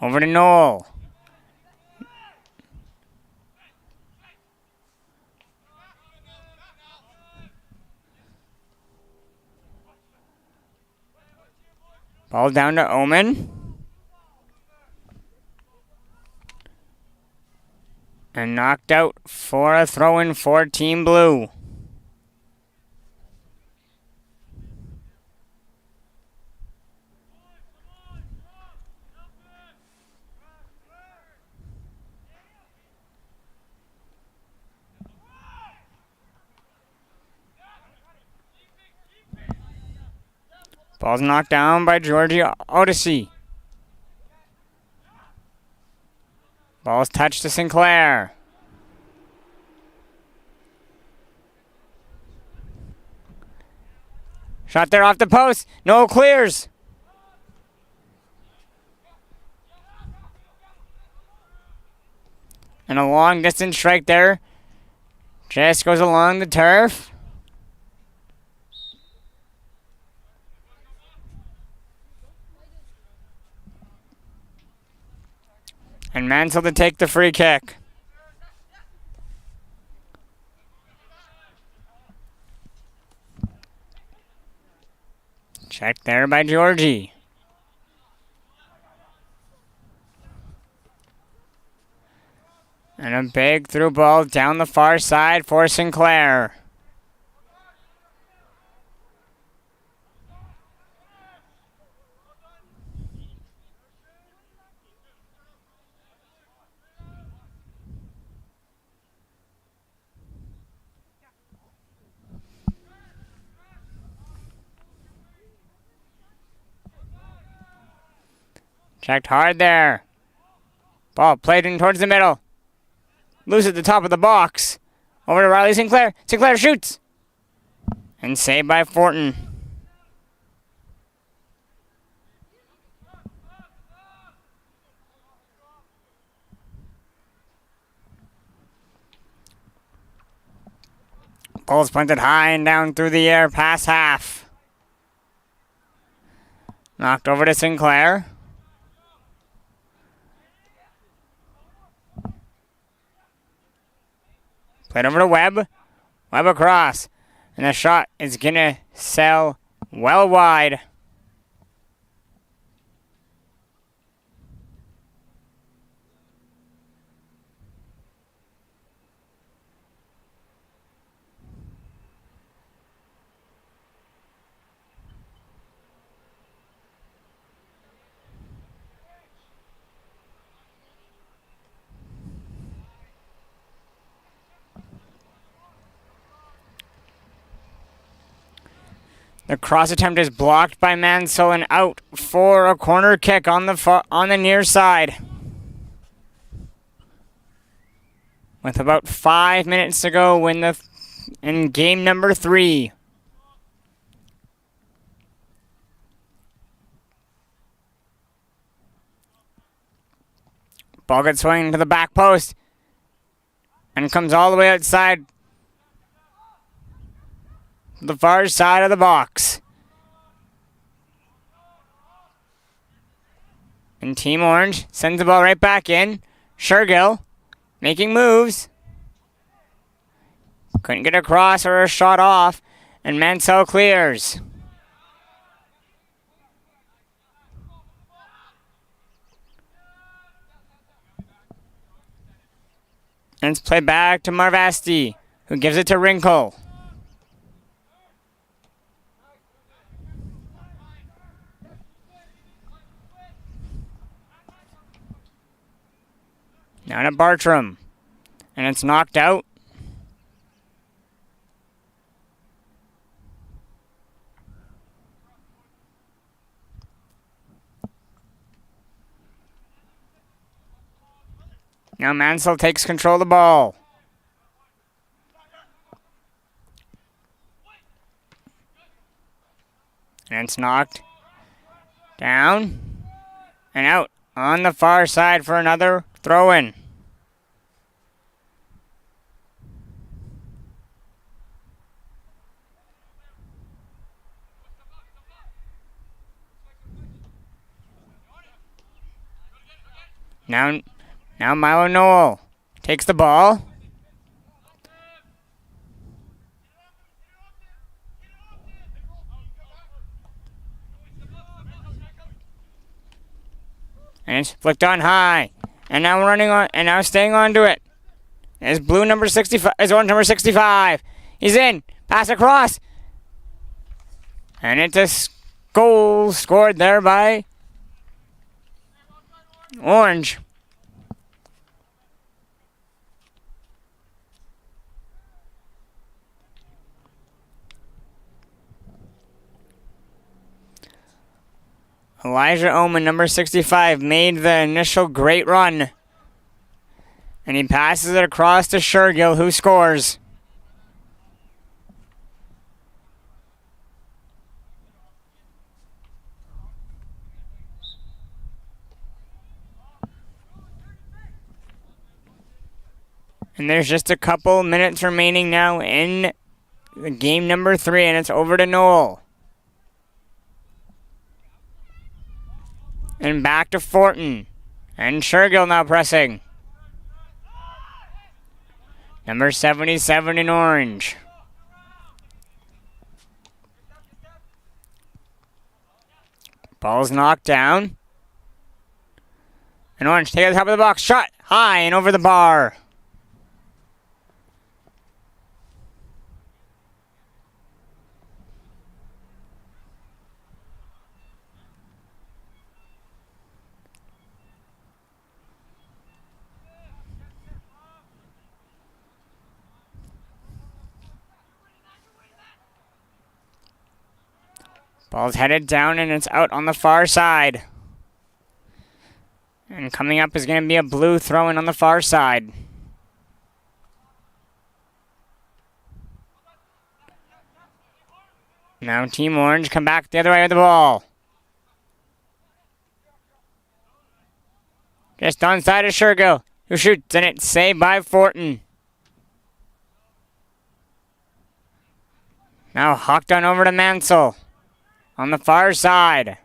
Over to Noel. Ball down to Omen. And knocked out for a throw-in for Team Blue. Ball's knocked down by Georgie Odyssey. Ball's touched to Sinclair. Shot there off the post. Noel clears. And a long distance strike there. Just goes along the turf. And Mansell to take the free kick. Checked there by Georgie. And a big through ball down the far side for Sinclair. Checked hard there. Ball played in towards the middle. Loose at the top of the box. Over to Riley Sinclair. Sinclair shoots. And saved by Fortin. Ball's punted high and down through the air past half. Knocked over to Sinclair. Played over to Webb. Webb across. And the shot is going to sail well wide. The cross attempt is blocked by Mansell and out for a corner kick on the near side. With about 5 minutes to go in game number 3. Ball gets swinging to the back post and comes all the way outside the far side of the box. And Team Orange sends the ball right back in. Shergill making moves. Couldn't get across or a shot off. And Mansell clears. And it's played back to Marvasti, who gives it to Wrinkle. Now to Bartram. And it's knocked out. Now Mansell takes control of the ball. And it's knocked down and out on the far side for another throw-in. Now Milo Noel takes the ball. And it's flicked on high. And now running on and now staying onto it. Is blue number 65 is orange number 65. He's in. Pass across. And it's a goal scored there by Orange. Elijah Oman, number 65, made the initial great run. And he passes it across to Shergill, who scores. And there's just a couple minutes remaining now in the game number 3, and it's over to Noel. And back to Fortin. And Shergill now pressing. Number 77 in orange. Ball's knocked down. And Orange take it to the top of the box. Shot high and over the bar. Ball's headed down and it's out on the far side. And coming up is going to be a blue throw-in on the far side. Now Team Orange come back the other way with the ball. Just onside of Shergill, who shoots, and it's saved by Fortin. Now hawked on over to Mansell on the far side.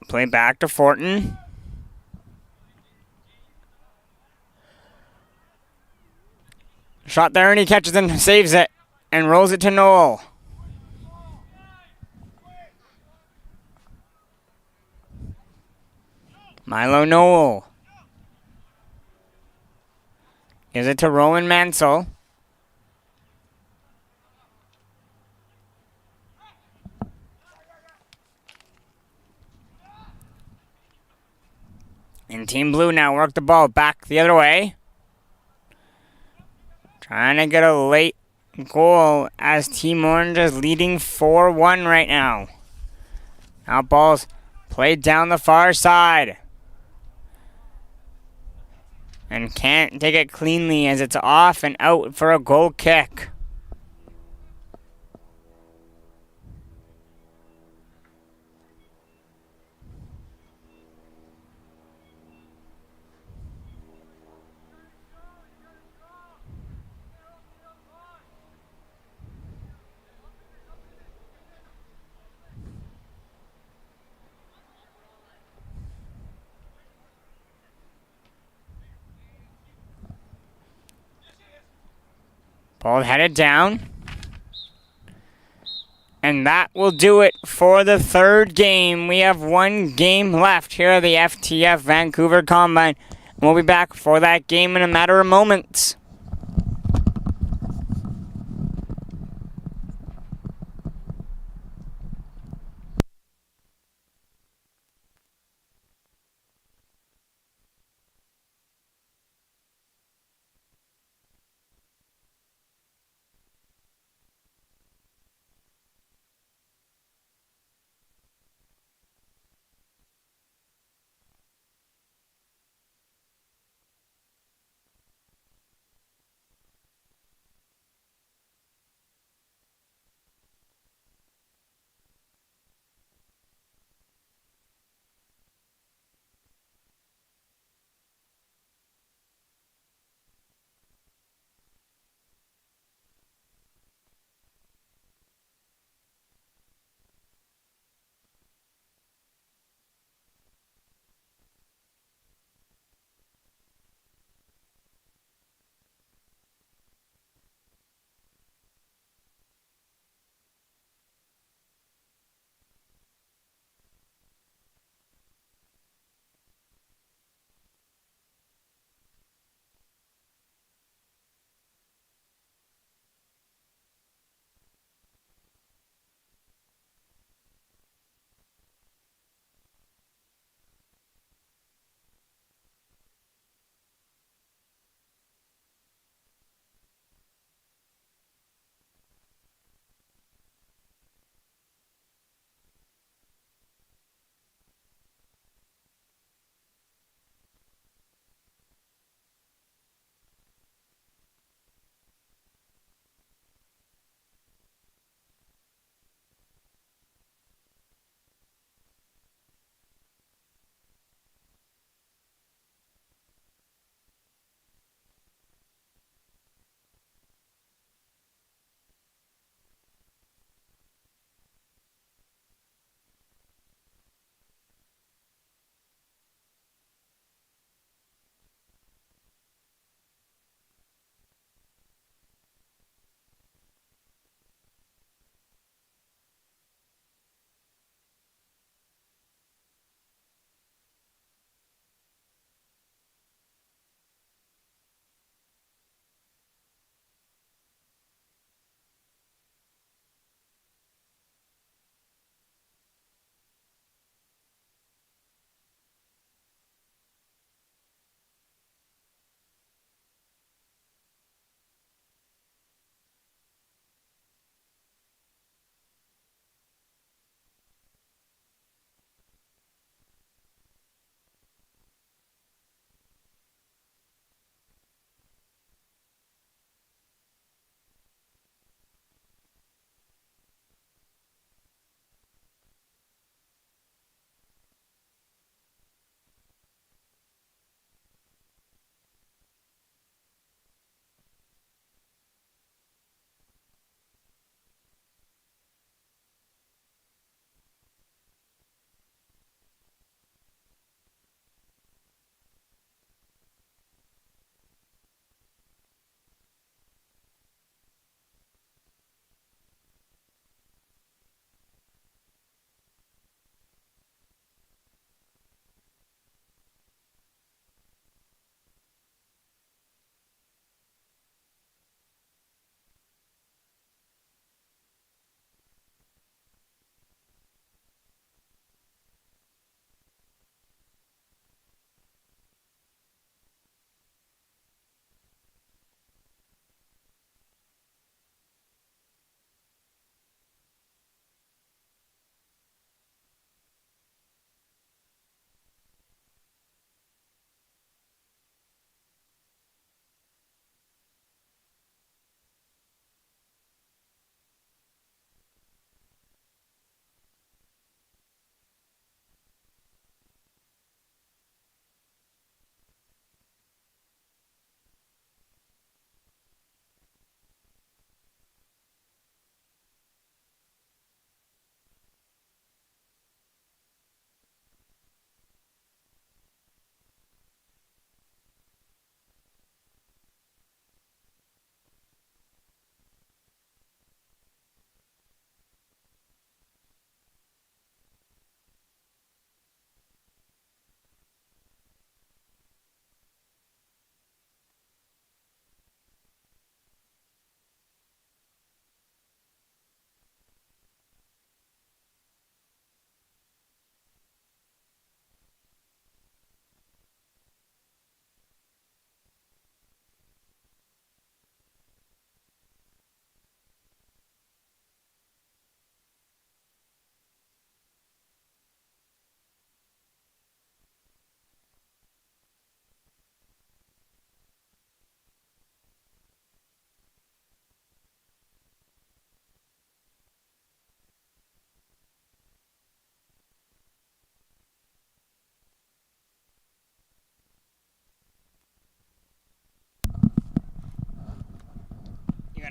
Play back to Fortin. Shot there, and he catches and saves it and rolls it to Noel. Milo Noel gives it to Rowan Mansell. And Team Blue now work the ball back the other way. Trying to get a late goal as Team Orange is leading 4-1 right now. Now ball's played down the far side. And can't take it cleanly as it's off and out for a goal kick. Ball headed down. And that will do it for the third game. We have one game left here at the FTF Vancouver Combine. And we'll be back for that game in a matter of moments.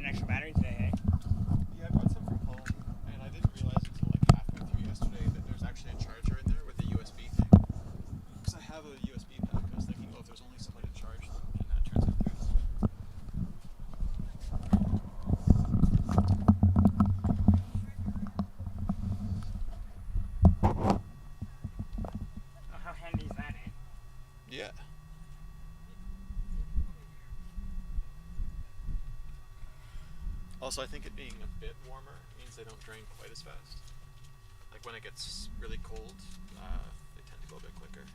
an extra battery today, hey? Yeah, I brought some from home, and I didn't realize until like halfway through yesterday that there's actually a charger in there with a USB thing. Because I have a USB pack, I was thinking, oh, if there's only some way to charge them, and that turns out there is. Oh, how handy is that, eh? Yeah. Also, I think it being a bit warmer means they don't drain quite as fast. Like when it gets really cold, they tend to go a bit quicker.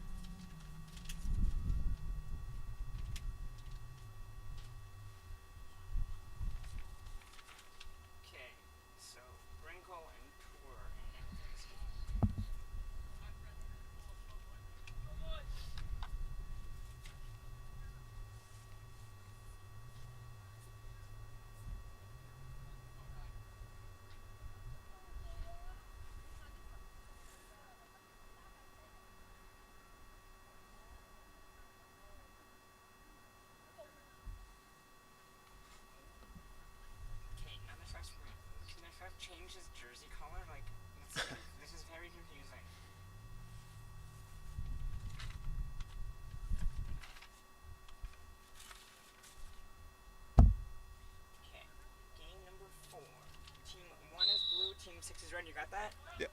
Okay, so Wrinkle and Tour. Okay, now the ref changed his jersey color. Like, this is very confusing. Okay, game number 4. Team 1 is blue, team 6 is red. You got that? Yep.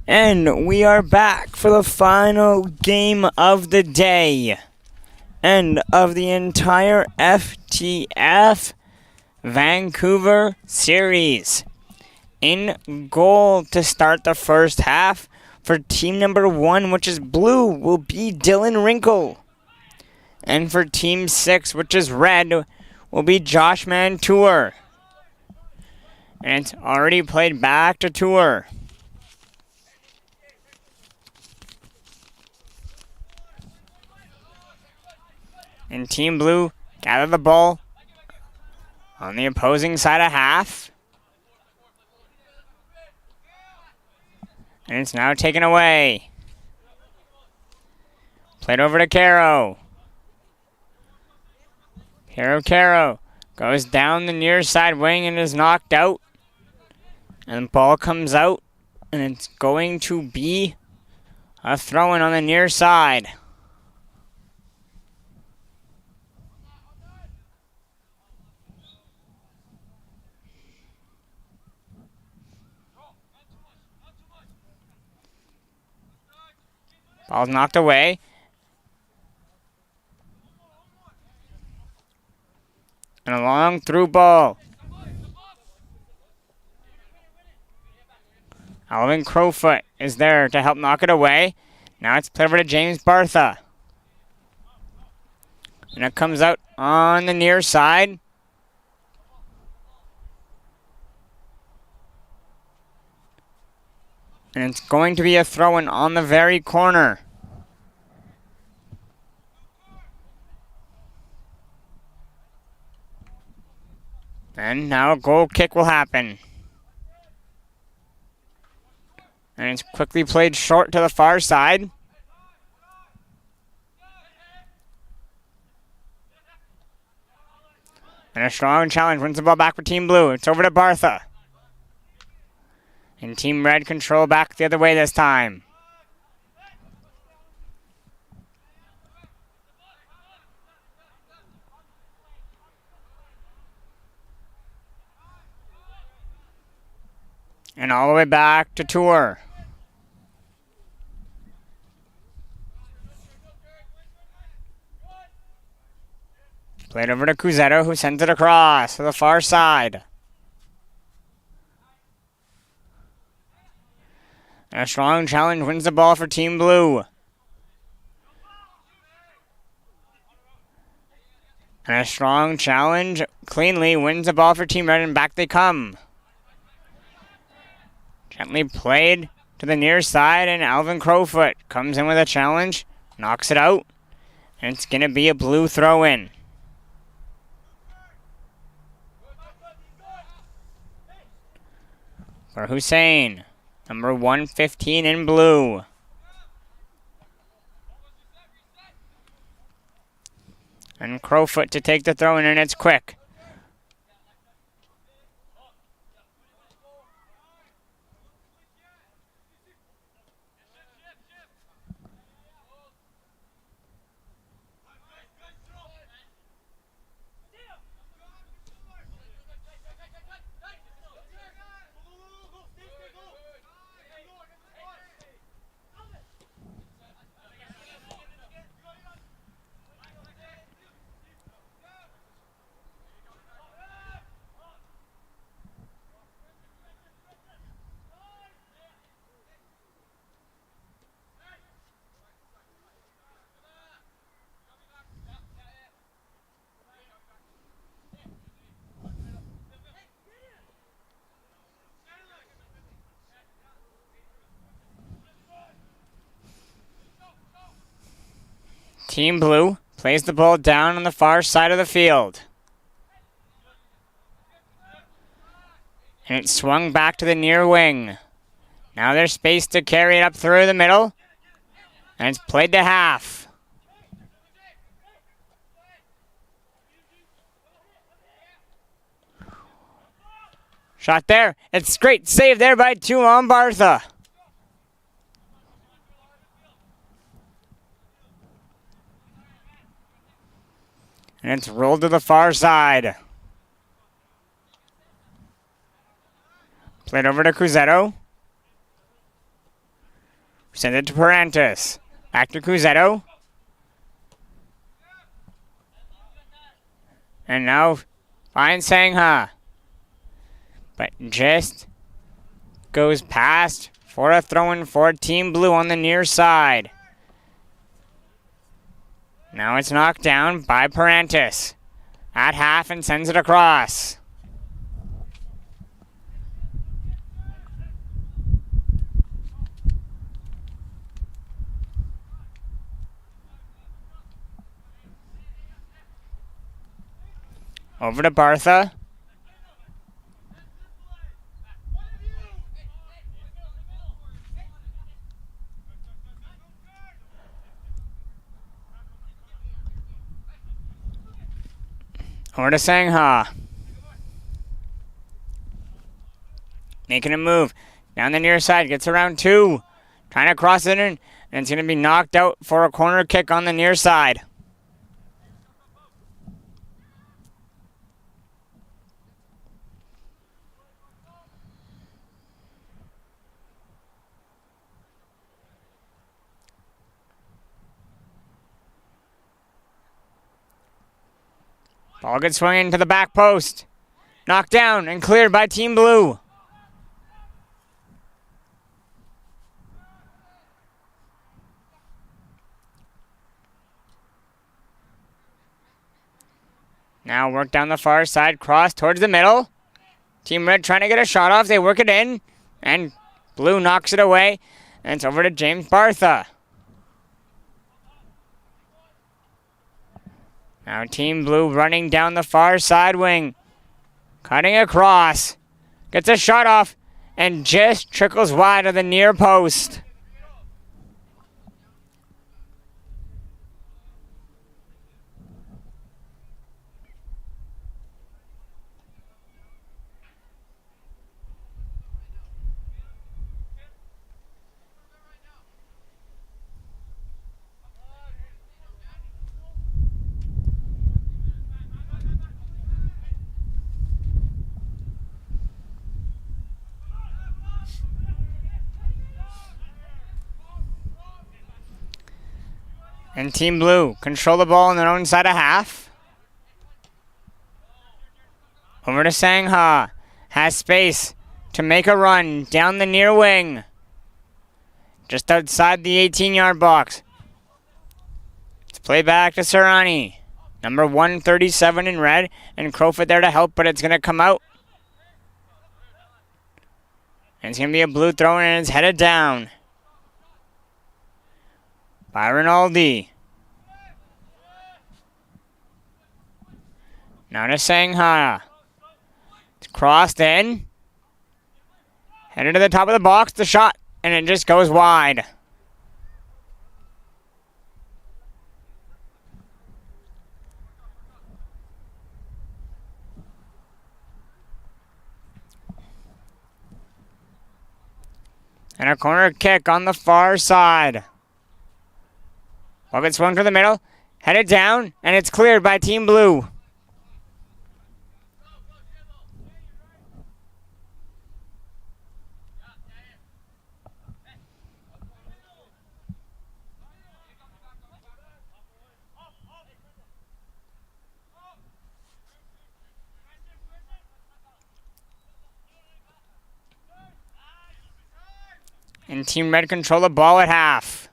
And we are back for the final game of the day and of the entire FTF Vancouver series. In goal to start the first half for team number 1, which is blue, will be Dylan Wrinkle. And for team 6, which is red, will be Josh Mantour. And it's already played back to Tour. And Team Blue gather the ball on the opposing side of half. And it's now taken away. Played over to Caro. Caro goes down the near side wing and is knocked out. And the ball comes out. And it's going to be a throw-in on the near side. Ball's knocked away. And a long through ball. Alvin Crowfoot is there to help knock it away. Now it's played over to James Bartha. And it comes out on the near side. And it's going to be a throw-in on the very corner. And now a goal kick will happen. And it's quickly played short to the far side. And a strong challenge wins the ball back for Team Blue. It's over to Bartha. And Team Red control back the other way this time. And all the way back to Tour. Played over to Cusetto, who sends it across to the far side. And a strong challenge wins the ball for Team Blue. And a strong challenge cleanly wins the ball for Team Red, and back they come. Gently played to the near side, and Alvin Crowfoot comes in with a challenge, knocks it out, and it's going to be a blue throw-in. For Hussein, number 115 in blue. And Crowfoot to take the throw in, and it's quick. Team Blue plays the ball down on the far side of the field. And it's swung back to the near wing. Now there's space to carry it up through the middle. And it's played to half. Shot there. It's great save there by Tuan Bartha. And it's rolled to the far side. Played over to Cusetto. Send it to Parantis. Back to Cusetto. And now finds Sangha. But just goes past for a throw-in for Team Blue on the near side. Now it's knocked down by Parantis at half and sends it across. Over to Bartha. Over to Sangha. Making a move. Down the near side. Gets around two. Trying to cross it in. And it's going to be knocked out for a corner kick on the near side. Ball gets swung into the back post. Knocked down and cleared by Team Blue. Now work down the far side, cross towards the middle. Team Red trying to get a shot off. They work it in. And Blue knocks it away. And it's over to James Bartha. Now Team Blue running down the far side wing. Cutting across. Gets a shot off. And just trickles wide of the near post. And Team Blue control the ball on their own side of half. Over to Sangha. Has space to make a run down the near wing. Just outside the 18-yard box. It's played back to Serrani. Number 137 in red. And Crowfoot there to help, but it's going to come out. And it's going to be a Blue throw, and it's headed down. Byron Aldi. Now to Sangha. It's crossed in. Headed to the top of the box. The shot. And it just goes wide. And a corner kick on the far side. Ball gets swung to the middle, headed down, and it's cleared by Team Blue. And Team Red control the ball at half.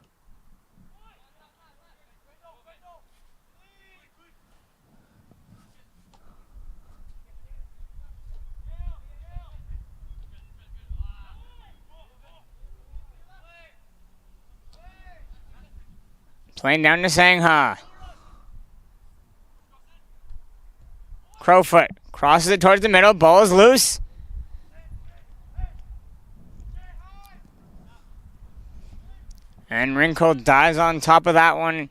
Playing down to Sangha. Crowfoot crosses it towards the middle. Ball is loose. And Wrinkle dives on top of that one.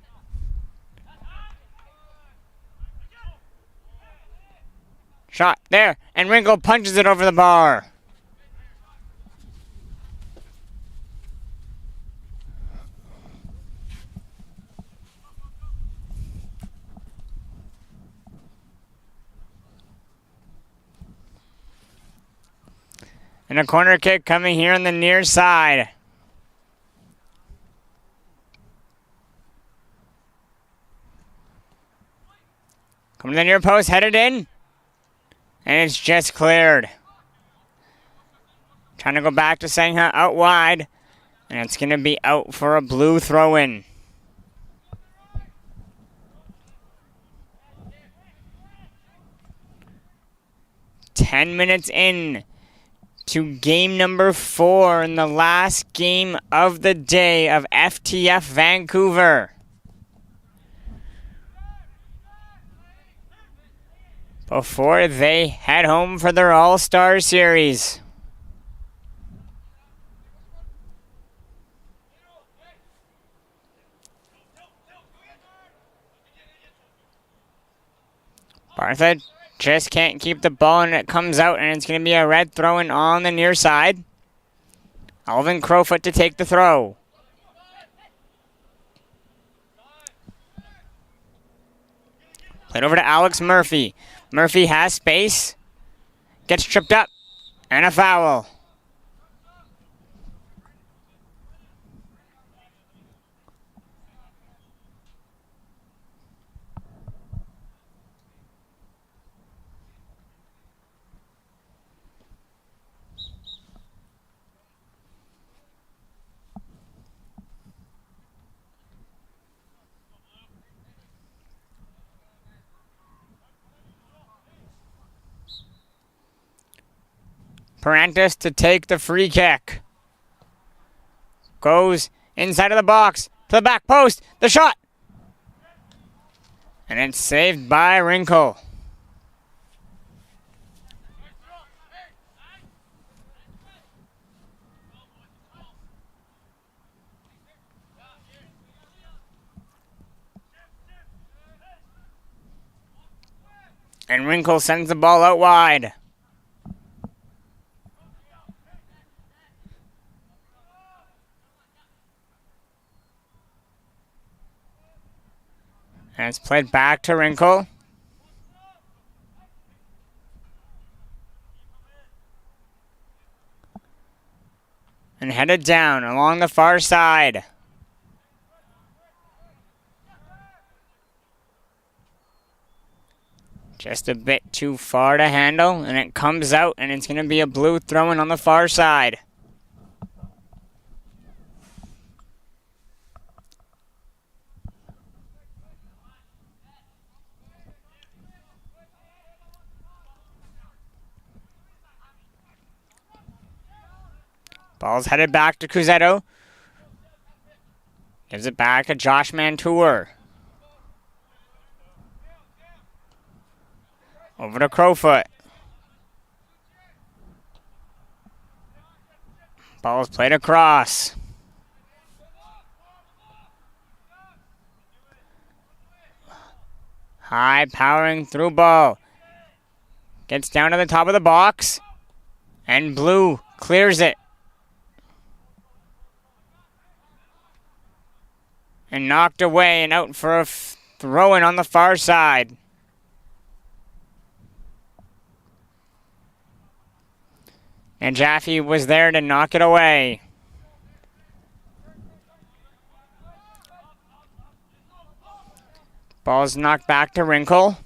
Shot there. And Wrinkle punches it over the bar. And a corner kick coming here on the near side. Coming to the near post, headed in. And it's just cleared. Trying to go back to Sangha out wide. And it's going to be out for a Blue throw-in. Ten minutes in to game number 4 in the last game of the day of FTF Vancouver. Before they head home for their All-Star Series. Bartha just can't keep the ball and it comes out and it's going to be a red throw-in on the near side. Alvin Crowfoot to take the throw. Played over to Alex Murphy. Murphy has space. Gets tripped up. And a foul. Parantis to take the free kick. Goes inside of the box. To the back post. The shot. And it's saved by Wrinkle. And Wrinkle sends the ball out wide. And it's played back to Wrinkle. And headed down along the far side. Just a bit too far to handle, and it comes out, and it's going to be a Blue throw-in on the far side. Ball's headed back to Cusetto. Gives it back to Josh Mantour. Over to Crowfoot. Ball's played across. High powering through ball. Gets down to the top of the box. And Blue clears it. And knocked away and out for a throw-in on the far side. And Jaffe was there to knock it away. Ball's knocked back to Wrinkle.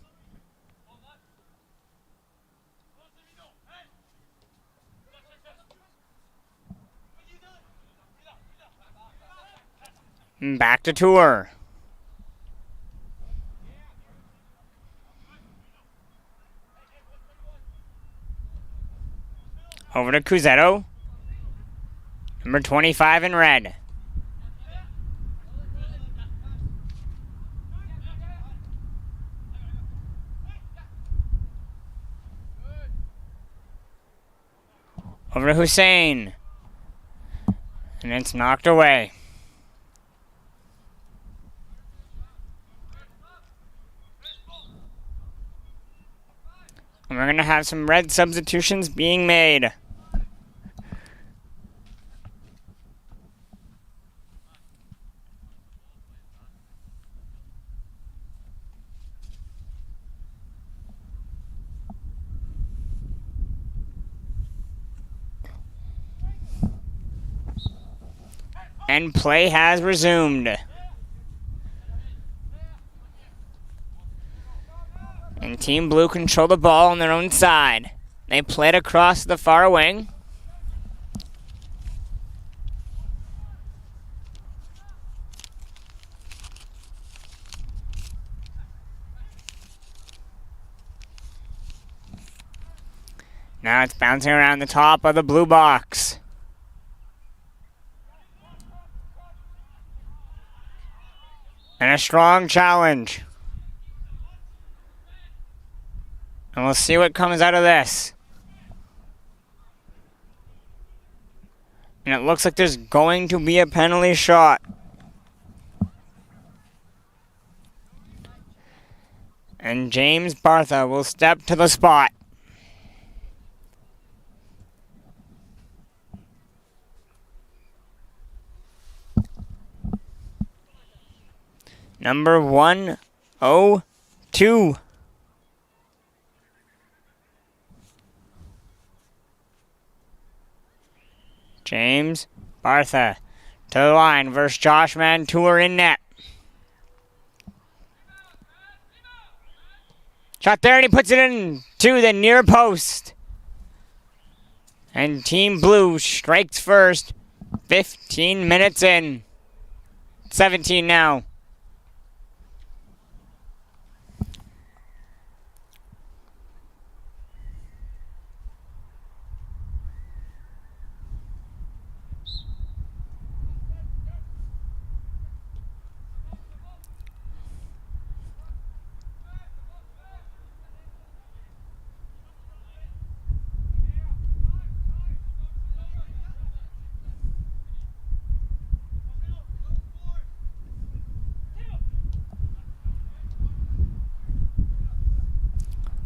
And back to Tour. Over to Cusetto. Number 25 in red. Over to Hussein. And it's knocked away. And we're going to have some red substitutions being made. And play has resumed. And Team Blue control the ball on their own side. They play it across the far wing. Now it's bouncing around the top of the blue box. And a strong challenge. And we'll see what comes out of this. And it looks like there's going to be a penalty shot. And James Bartha will step to the spot. Number 102. James Bartha to the line versus Josh Mantour in net. Shot there and he puts it in to the near post. And Team Blue strikes first. 15 minutes in. 17 now.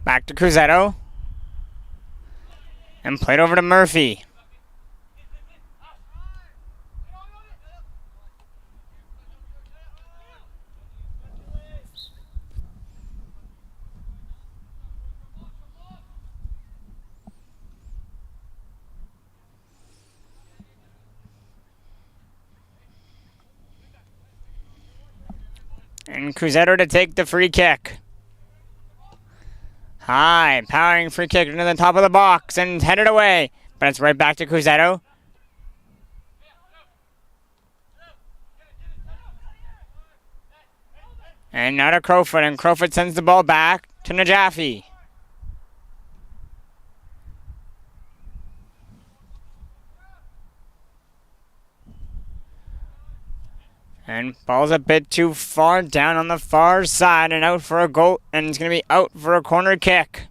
Back to Cusetto. And played over to Murphy. And Cusetto to take the free kick. High, powering free kick into the top of the box and headed away. But it's right back to Cusetto. And now to Crowfoot, and Crowfoot sends the ball back to Najafi. And ball's a bit too far down on the far side and out for a goal, and it's going to be out for a corner kick.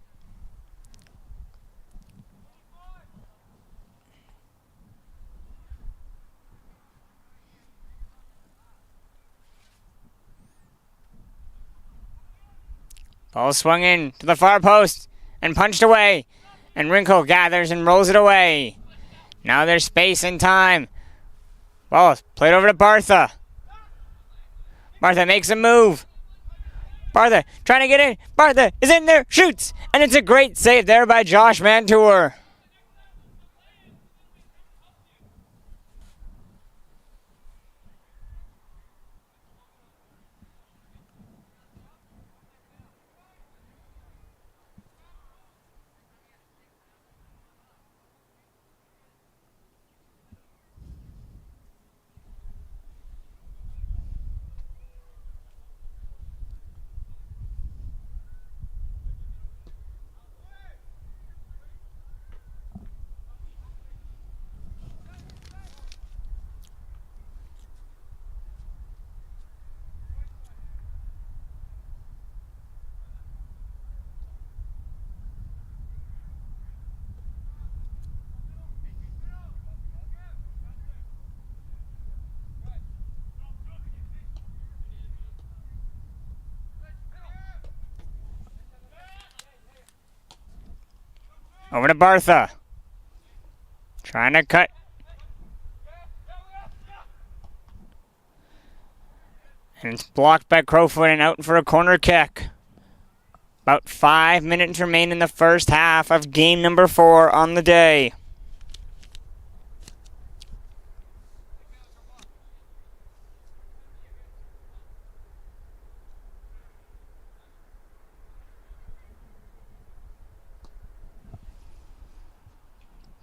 Ball swung in to the far post and punched away. And Wrinkle gathers and rolls it away. Now there's space and time. Ball played over to Bartha. Bartha makes a move. Bartha trying to get in. Bartha is in there, shoots, and it's a great save there by Josh Mantour. Over to Bartha. Trying to cut. And it's blocked by Crowfoot and out for a corner kick. About 5 minutes remain in the first half of game number 4 on the day.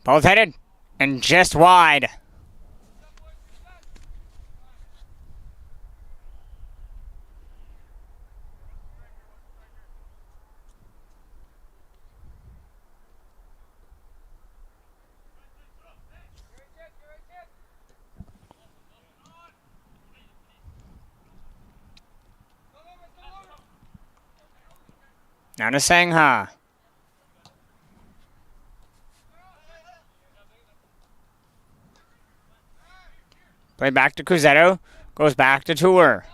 Ball's headed and just wide. Now to Sangha. Play back to Cusetto. Goes back to Tour.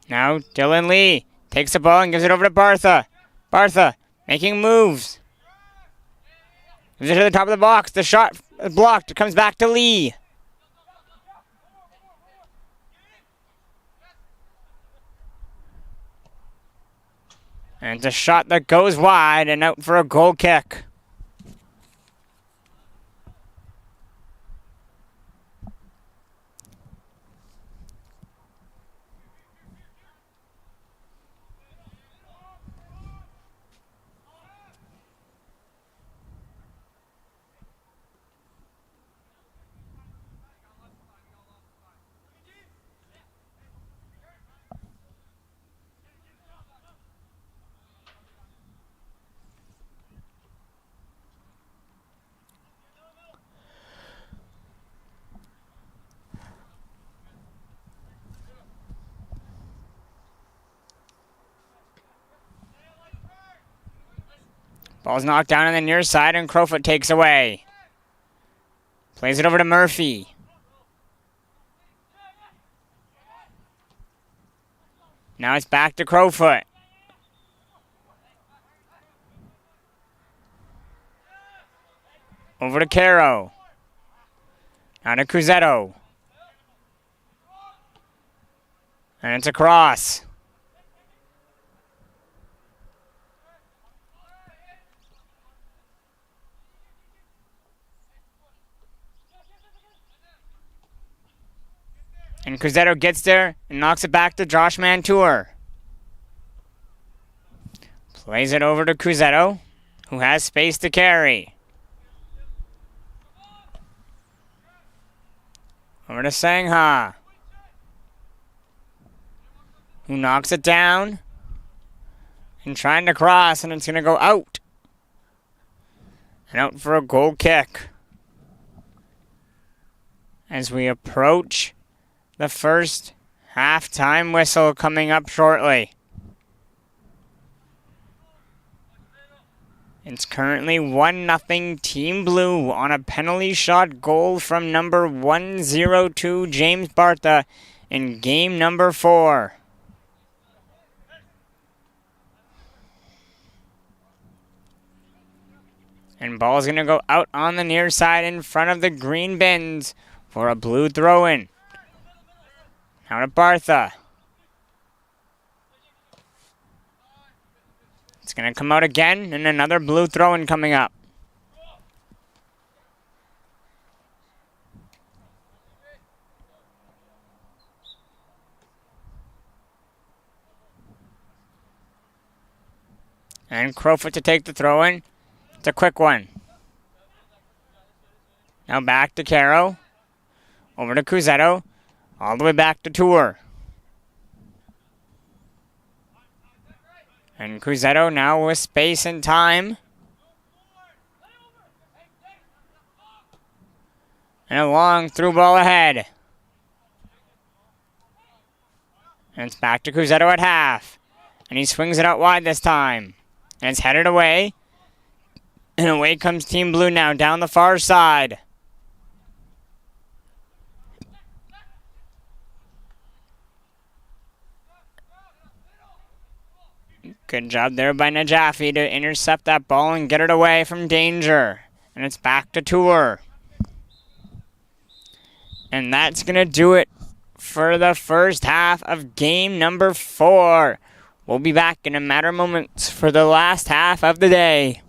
Now Dylan Lee takes the ball and gives it over to Bartha. Bartha making moves. Gives it to the top of the box. The shot blocked. It comes back to Lee. And it's a shot that goes wide and out for a goal kick. Ball's knocked down on the near side and Crowfoot takes away. Plays it over to Murphy. Now it's back to Crowfoot. Over to Caro. Now to Cusetto. And it's a cross. And Cusetto gets there and knocks it back to Josh Mantour. Plays it over to Cusetto, who has space to carry. Over to Sangha, who knocks it down and trying to cross, and it's going to go out. And out for a goal kick. As we approach the first halftime whistle coming up shortly. It's currently 1-0 Team Blue on a penalty shot goal from number 102 James Bartha in game number 4. And ball's going to go out on the near side in front of the green bins for a blue throw-in. Now to Bartha. It's going to come out again, and another blue throw-in coming up. And Crowfoot to take the throw-in. It's a quick one. Now back to Caro. Over to Cusetto. All the way back to Tour. And Cusetto now with space and time. And a long through ball ahead. And it's back to Cusetto at half. And he swings it out wide this time. And it's headed away. And away comes Team Blue now down the far side. Good job there by Najafi to intercept that ball and get it away from danger. And it's back to Tour. And that's going to do it for the first half of game number 4. We'll be back in a matter of moments for the last half of the day.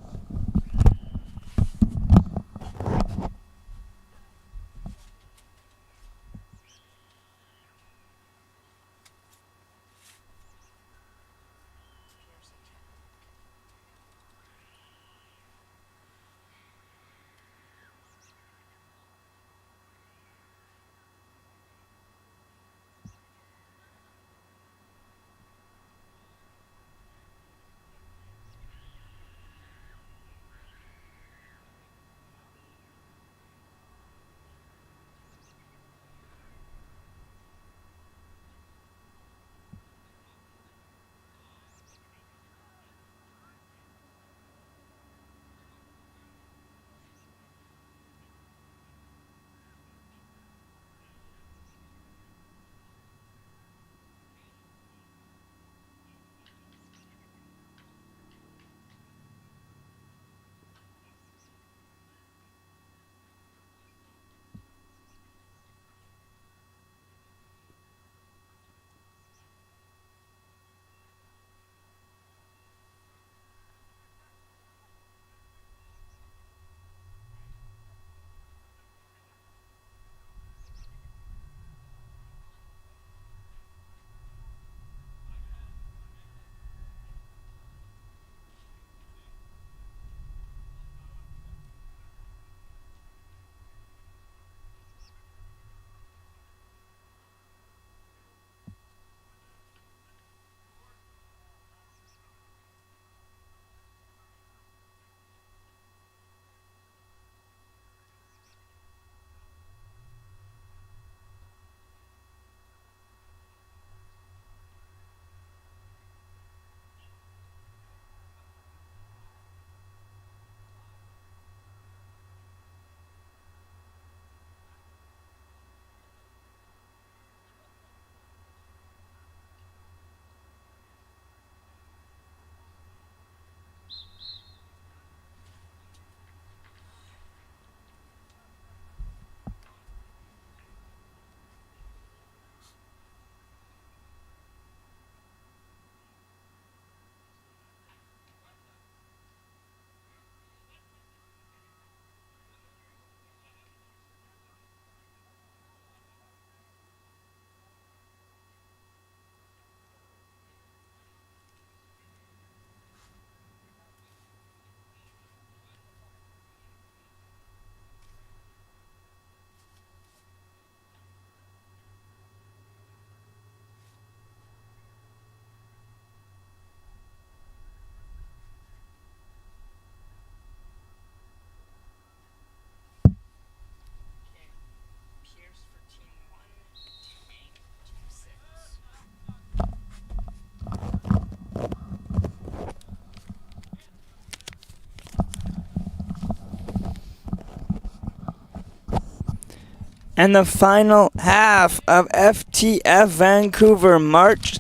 And the final half of FTF Vancouver March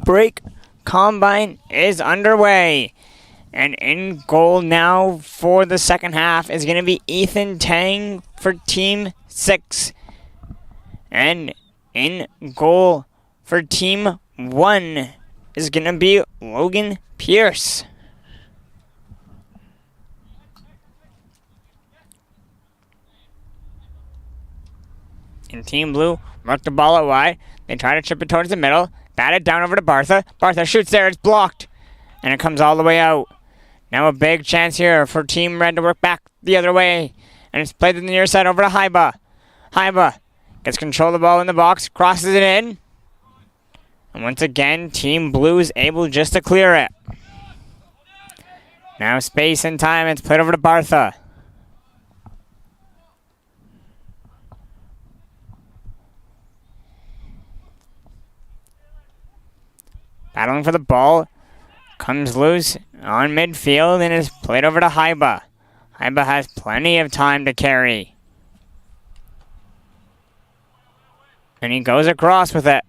Break Combine is underway. And in goal now for the second half is going to be Ethan Tang for Team 6. And in goal for Team 1 is going to be Logan Pierce. And Team Blue mark the ball out wide. They try to chip it towards the middle. Bat it down over to Bartha. Bartha shoots there. It's blocked. And it comes all the way out. Now a big chance here for Team Red to work back the other way. And it's played to the near side over to Haiba. Haiba gets control of the ball in the box. Crosses it in. And once again, Team Blue is able just to clear it. Now space and time. It's played over to Bartha. Battling for the ball. Comes loose on midfield and is played over to Haiba. Haiba has plenty of time to carry. And he goes across with it.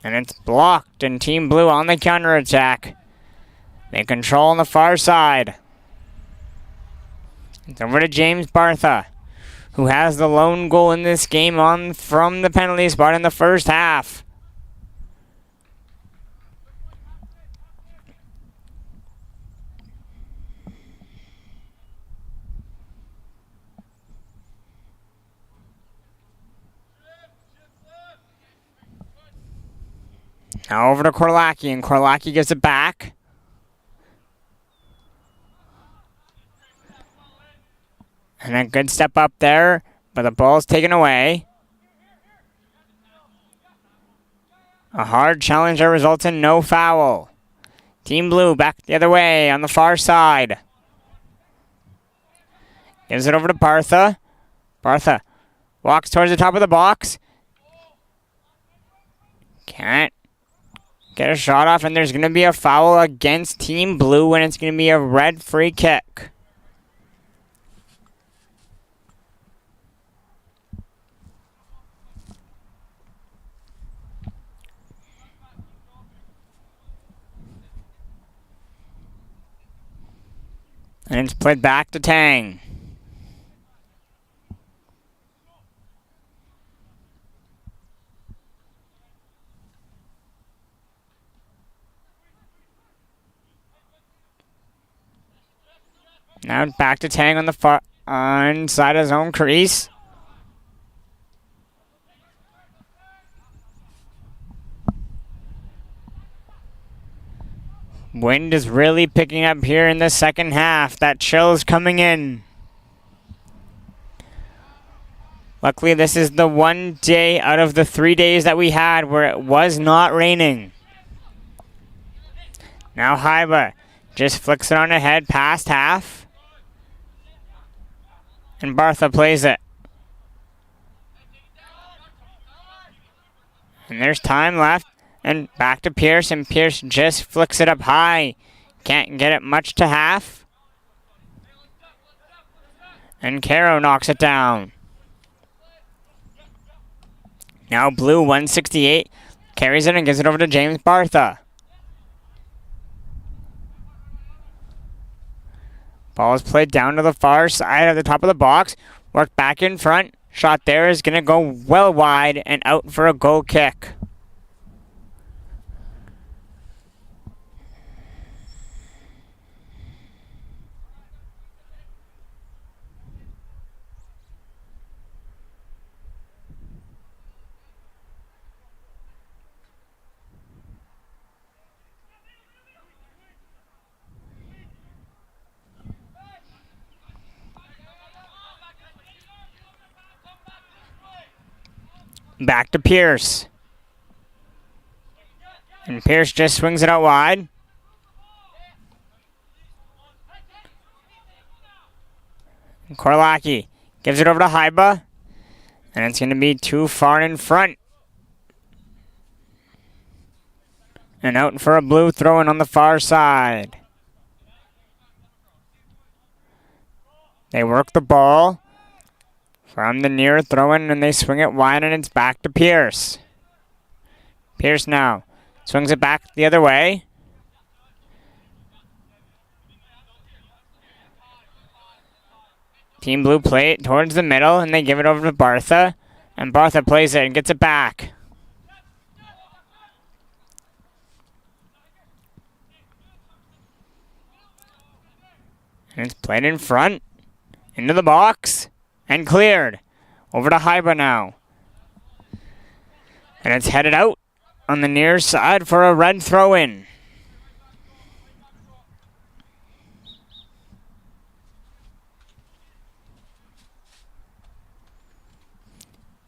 And it's blocked, and Team Blue on the counterattack. They control on the far side. It's over to James Bartha, who has the lone goal in this game on from the penalty spot in the first half. Now over to Korlaki, and Korlaki gives it back. And a good step up there, but the ball's taken away. A hard challenge that results in no foul. Team Blue back the other way on the far side. Gives it over to Bartha. Bartha walks towards the top of the box. Can't get a shot off, and there's going to be a foul against Team Blue, and it's going to be a red free kick. And it's played back to Tang. Now back to Tang on the far inside his own crease. Wind is really picking up here in the second half. That chill is coming in. Luckily, this is the one day out of the 3 days that we had where it was not raining. Now Haiba just flicks it on ahead past half. And Bartha plays it. And there's time left. And back to Pierce, and Pierce just flicks it up high. Can't get it much to half. And Caro knocks it down. Now Blue 168 carries it and gives it over to James Bartha. Ball is played down to the far side of the top of the box. Work back in front. Shot there is going to go well wide and out for a goal kick. Back to Pierce. And Pierce just swings it out wide. And Korlaki gives it over to Haiba. And it's going to be too far in front. And out for a Blue throw-in on the far side. They work the ball from the near throw-in, and they swing it wide, and it's back to Pierce. Pierce now swings it back the other way. Team Blue play it towards the middle, and they give it over to Bartha. And Bartha plays it and gets it back. And it's played in front, into the box, and cleared. Over to Haiba now. And it's headed out on the near side for a red throw-in.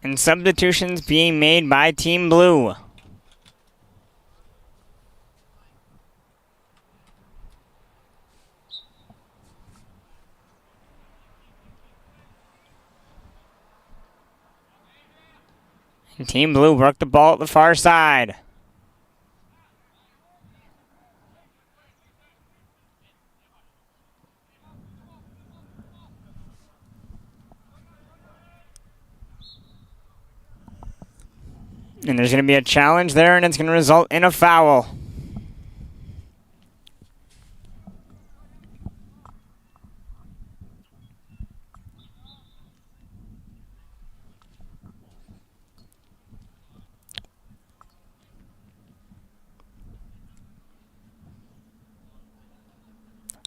And substitutions being made by Team Blue. And Team Blue worked the ball at the far side. And there's going to be a challenge there, and it's going to result in a foul.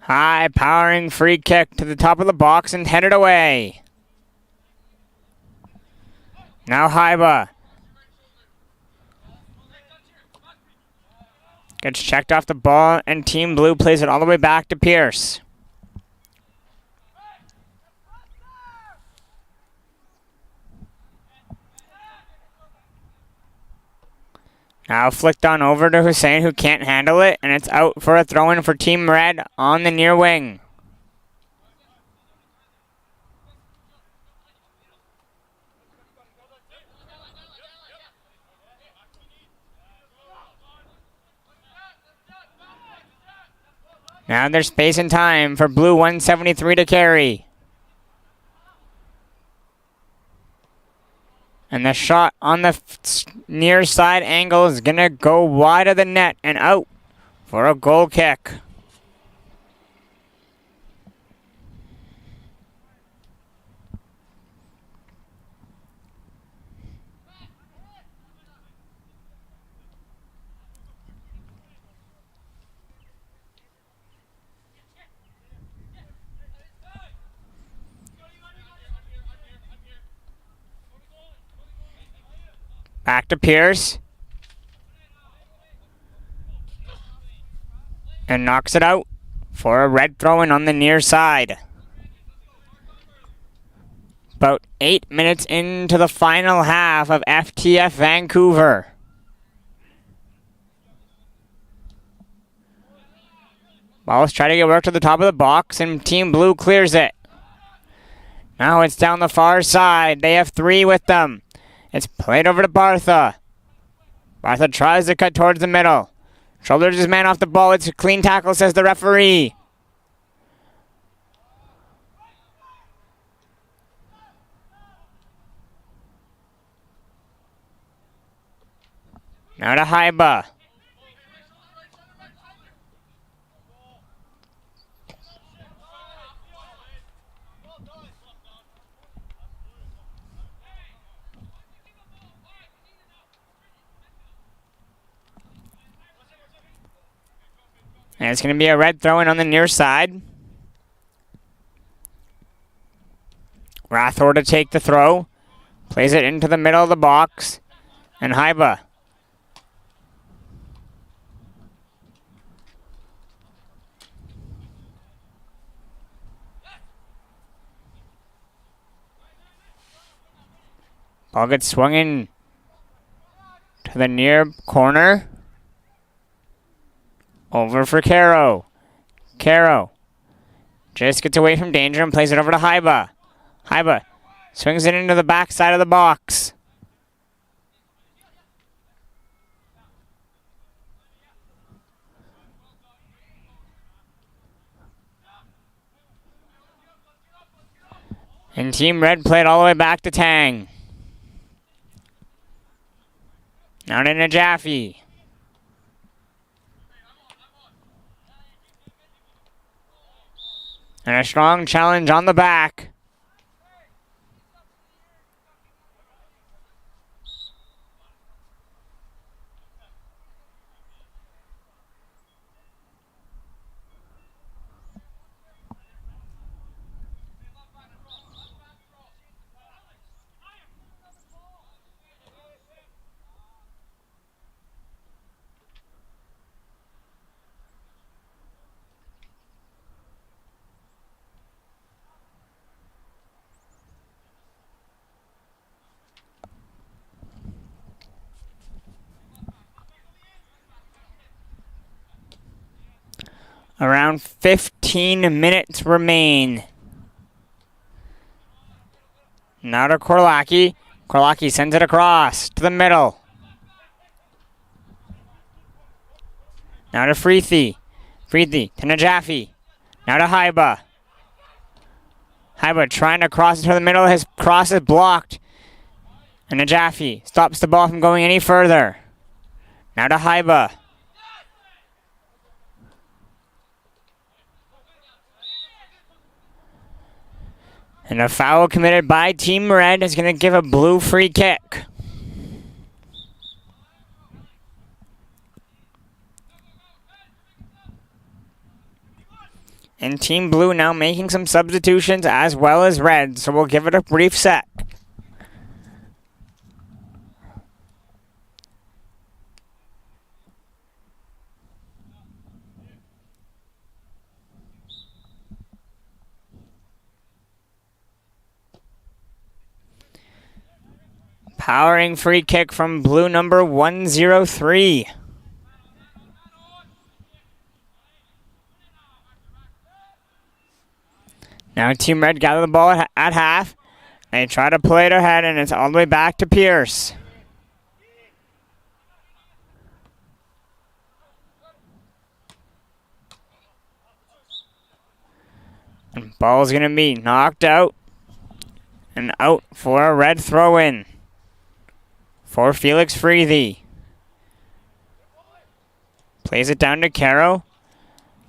High powering free kick to the top of the box and headed away. Now Haiba. Gets checked off the ball, and Team Blue plays it all the way back to Pierce. Now flicked on over to Hussein, who can't handle it, and it's out for a throw-in for Team Red on the near wing. Now there's space and time for Blue 173 to carry. And the shot on the near side angle is going to go wide of the net and out for a goal kick. Back to Pierce. And knocks it out for a red throw-in on the near side. About 8 minutes into the final half of FTF Vancouver. Ball's trying to get work to the top of the box, and Team Blue clears it. Now it's down the far side. They have 3 with them. It's played over to Bartha. Bartha tries to cut towards the middle. Shoulders his man off the ball. It's a clean tackle, says the referee. Now to Haiba. And it's going to be a red throw-in on the near side. Rathor to take the throw. Plays it into the middle of the box. And Haiba. Ball gets swung in to the near corner. Over for Caro. Caro just gets away from danger and plays it over to Haiba. Haiba swings it into the back side of the box. And Team Red played all the way back to Tang. Now to Najafi. And a strong challenge on the back. Around 15 minutes remain. Now to Korlaki. Korlaki sends it across to the middle. Now to Freethy. Freethy to Najafi. Now to Haiba. Haiba trying to cross into the middle. His cross is blocked. And Najafi stops the ball from going any further. Now to Haiba. And a foul committed by Team Red is going to give a blue free kick. And Team Blue now making some substitutions as well as Red, so we'll give it a brief sec. Powering free kick from Blue number 103. Now Team Red gather the ball at half. They try to play it ahead, and it's all the way back to Pierce. And ball's going to be knocked out. And out for a Red throw-in. For Felix Freethy. Plays it down to Caro.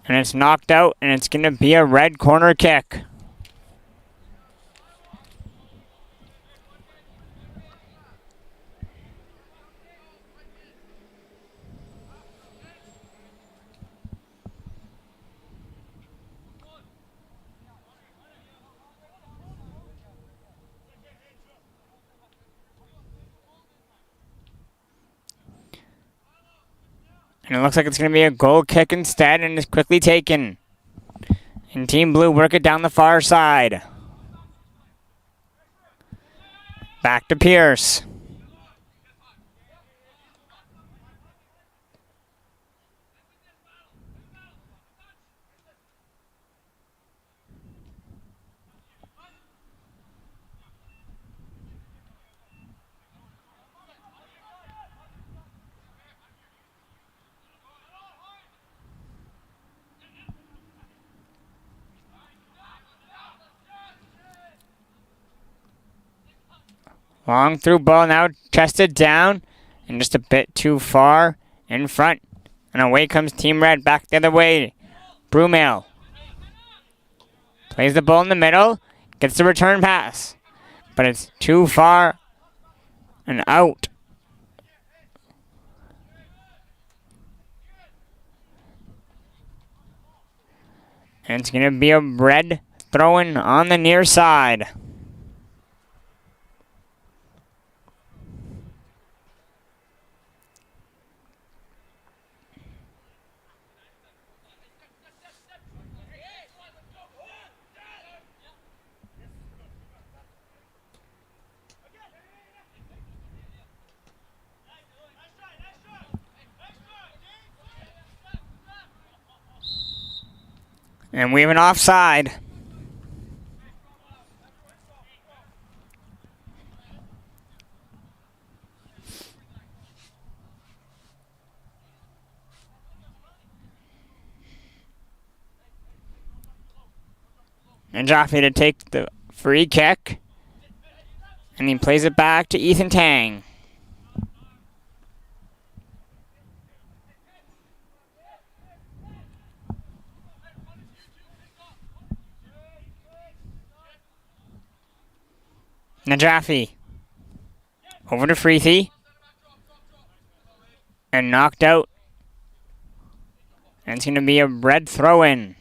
And it's knocked out, and it's going to be a Red corner kick. And it looks like it's going to be a goal kick instead, and it's quickly taken. And Team Blue work it down the far side. Back to Pierce. Long through ball now chested down and just a bit too far in front. And away comes Team Red back the other way. Brumale plays the ball in the middle, gets the return pass, but it's too far and out. And it's going to be a Red throw-in on the near side. And we have an offside. And Jaffe to take the free kick. And he plays it back to Ethan Tang. Najafi. Over to Freethy. And knocked out. And it's going to be a Red throw-in.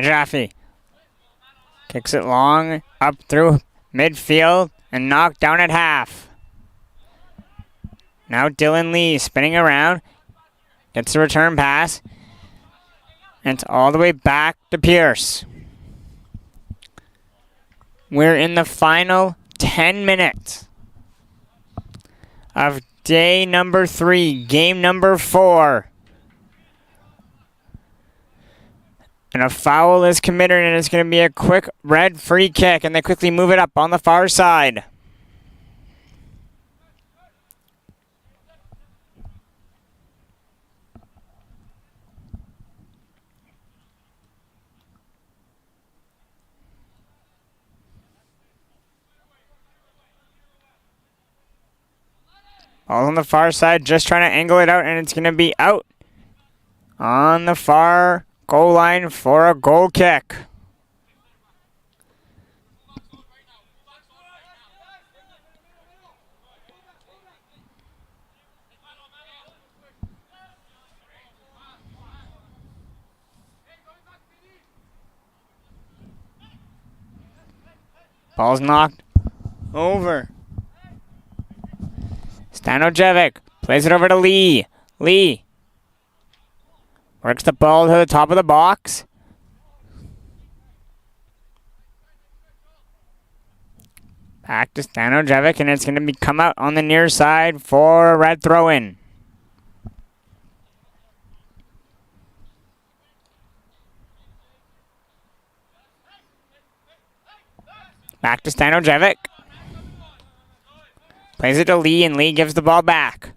Jaffe kicks it long up through midfield and knocked down at half. Now Dylan Lee spinning around. Gets the return pass. And it's all the way back to Pierce. We're in the final 10 minutes of day number 3, game number 4. And a foul is committed, and it's going to be a quick red free kick, and they quickly move it up on the far side. All on the far side, just trying to angle it out, and it's going to be out on the far goal line for a goal kick. Ball's knocked over. Stanojevic plays it over to Lee. Lee works the ball to the top of the box. Back to Stanojevic, and it's going to be come out on the near side for a red throw-in. Back to Stanojevic. Plays it to Lee, and Lee gives the ball back.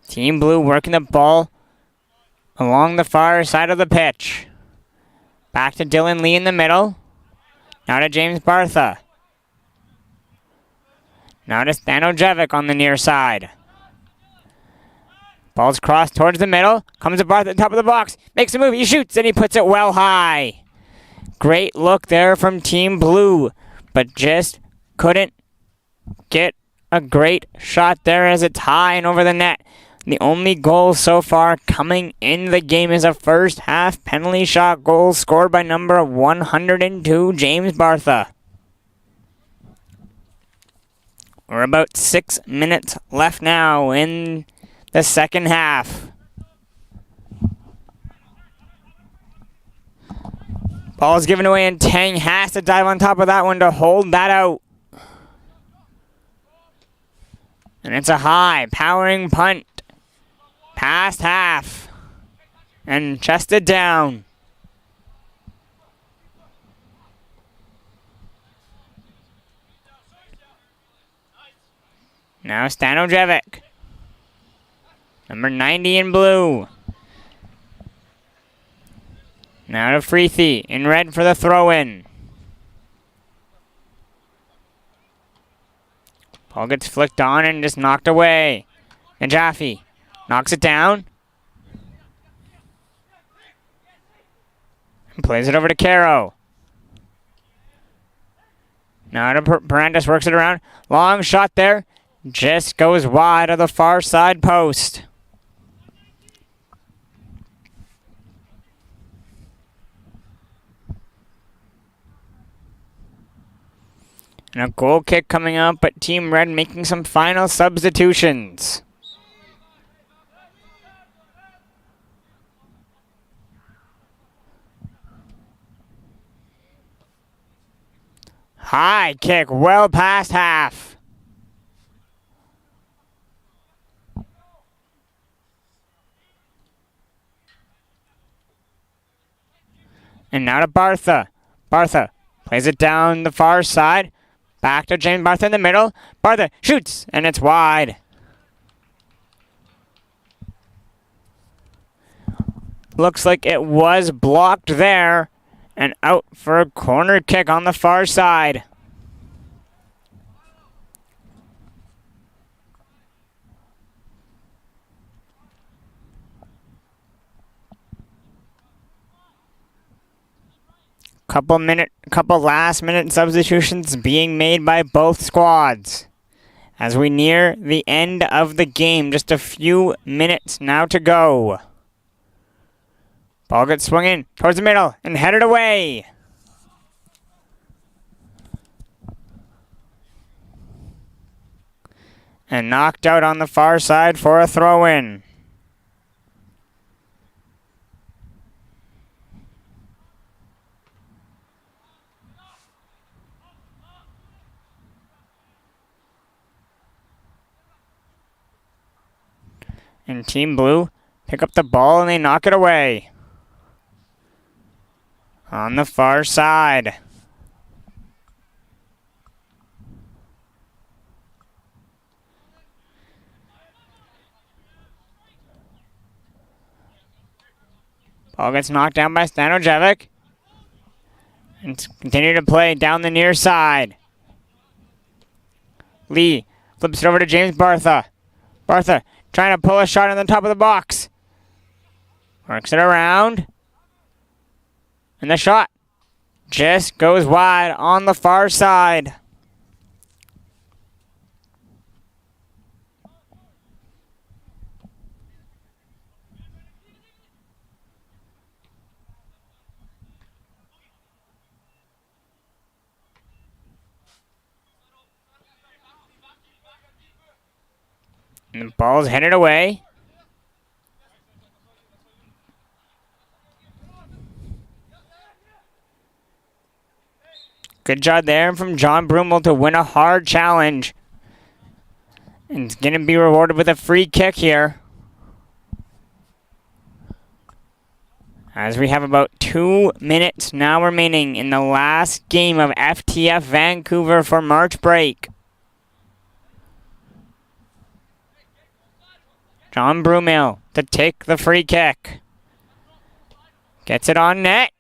Team Blue working the ball along the far side of the pitch. Back to Dylan Lee in the middle. Now to James Bartha. Now to Stanojevic on the near side. Ball's crossed towards the middle. Comes to Bartha at the top of the box. Makes a move. He shoots, and he puts it well high. Great look there from Team Blue, but just couldn't get a great shot there as it's high and over the net. The only goal so far coming in the game is a first half penalty shot goal scored by number 102, James Bartha. We're about 6 minutes left now in the second half. Ball's given away, and Tang has to dive on top of that one to hold that out. And it's a high, powering punt. Past half. And chested down. Now Stanojevic. Number 90 in blue. Now to Freethy in red for the throw-in. Ball gets flicked on and just knocked away. And Jaffe knocks it down. And plays it over to Caro. Now to Parantis, works it around. Long shot there. Just goes wide of the far side post. And a goal kick coming up, but Team Red making some final substitutions. High kick, well past half. And now to Bartha. Bartha plays it down the far side. Back to James Bartha in the middle. Bartha shoots, and it's wide. Looks like it was blocked there, and out for a corner kick on the far side. Couple last minute substitutions being made by both squads. As we near the end of the game, just a few minutes now to go. Ball gets swung in towards the middle and headed away. And knocked out on the far side for a throw-in. And Team Blue pick up the ball and they knock it away. On the far side. Ball gets knocked down by Stanojevic. And continue to play down the near side. Lee flips it over to James Bartha. Bartha trying to pull a shot on the top of the box. Works it around. And the shot just goes wide on the far side. And the ball's headed away. Good job there from John Brumel to win a hard challenge. And it's going to be rewarded with a free kick here. As we have about 2 minutes now remaining in the last game of FTF Vancouver for March break. John Brumel to take the free kick. Gets it on net.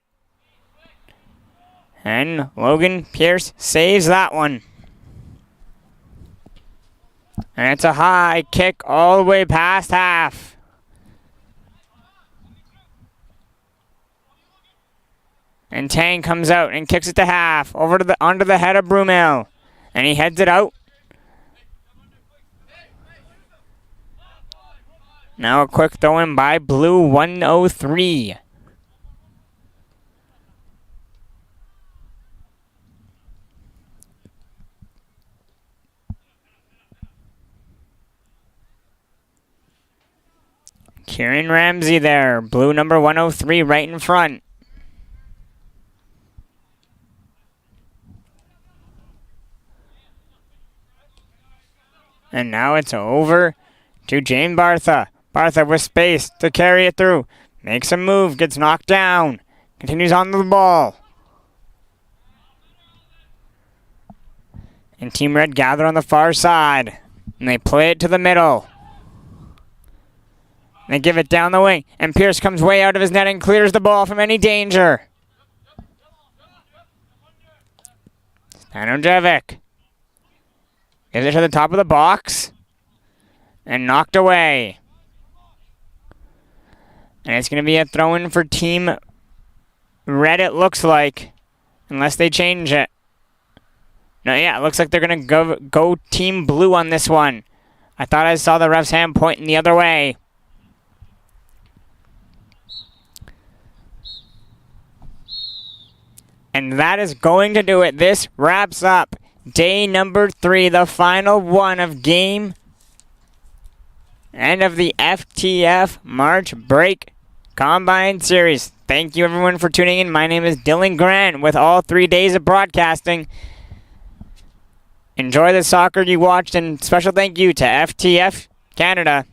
And Logan Pierce saves that one. And it's a high kick all the way past half. And Tang comes out and kicks it to half. Over to onto the head of Brumel. And he heads it out. Now a quick throw in by Blue 103. Kieran Ramsey there. Blue number 103 right in front. And now it's over to James Bartha. Bartha with space to carry it through. Makes a move, gets knocked down. Continues on to the ball. And Team Red gather on the far side. And they play it to the middle. They give it down the wing. And Pierce comes way out of his net and clears the ball from any danger. Stanojevic gives it to the top of the box. And knocked away. And it's going to be a throw-in for Team Red, it looks like. Unless they change it. No, yeah, it looks like they're going to go Team Blue on this one. I thought I saw the ref's hand pointing the other way. And that is going to do it. This wraps up day number 3, the final one of game and of the FTF March Break Combine Series. Thank you everyone for tuning in. My name is Dylan Grant with all 3 days of broadcasting. Enjoy the soccer you watched, and special thank you to FTF Canada.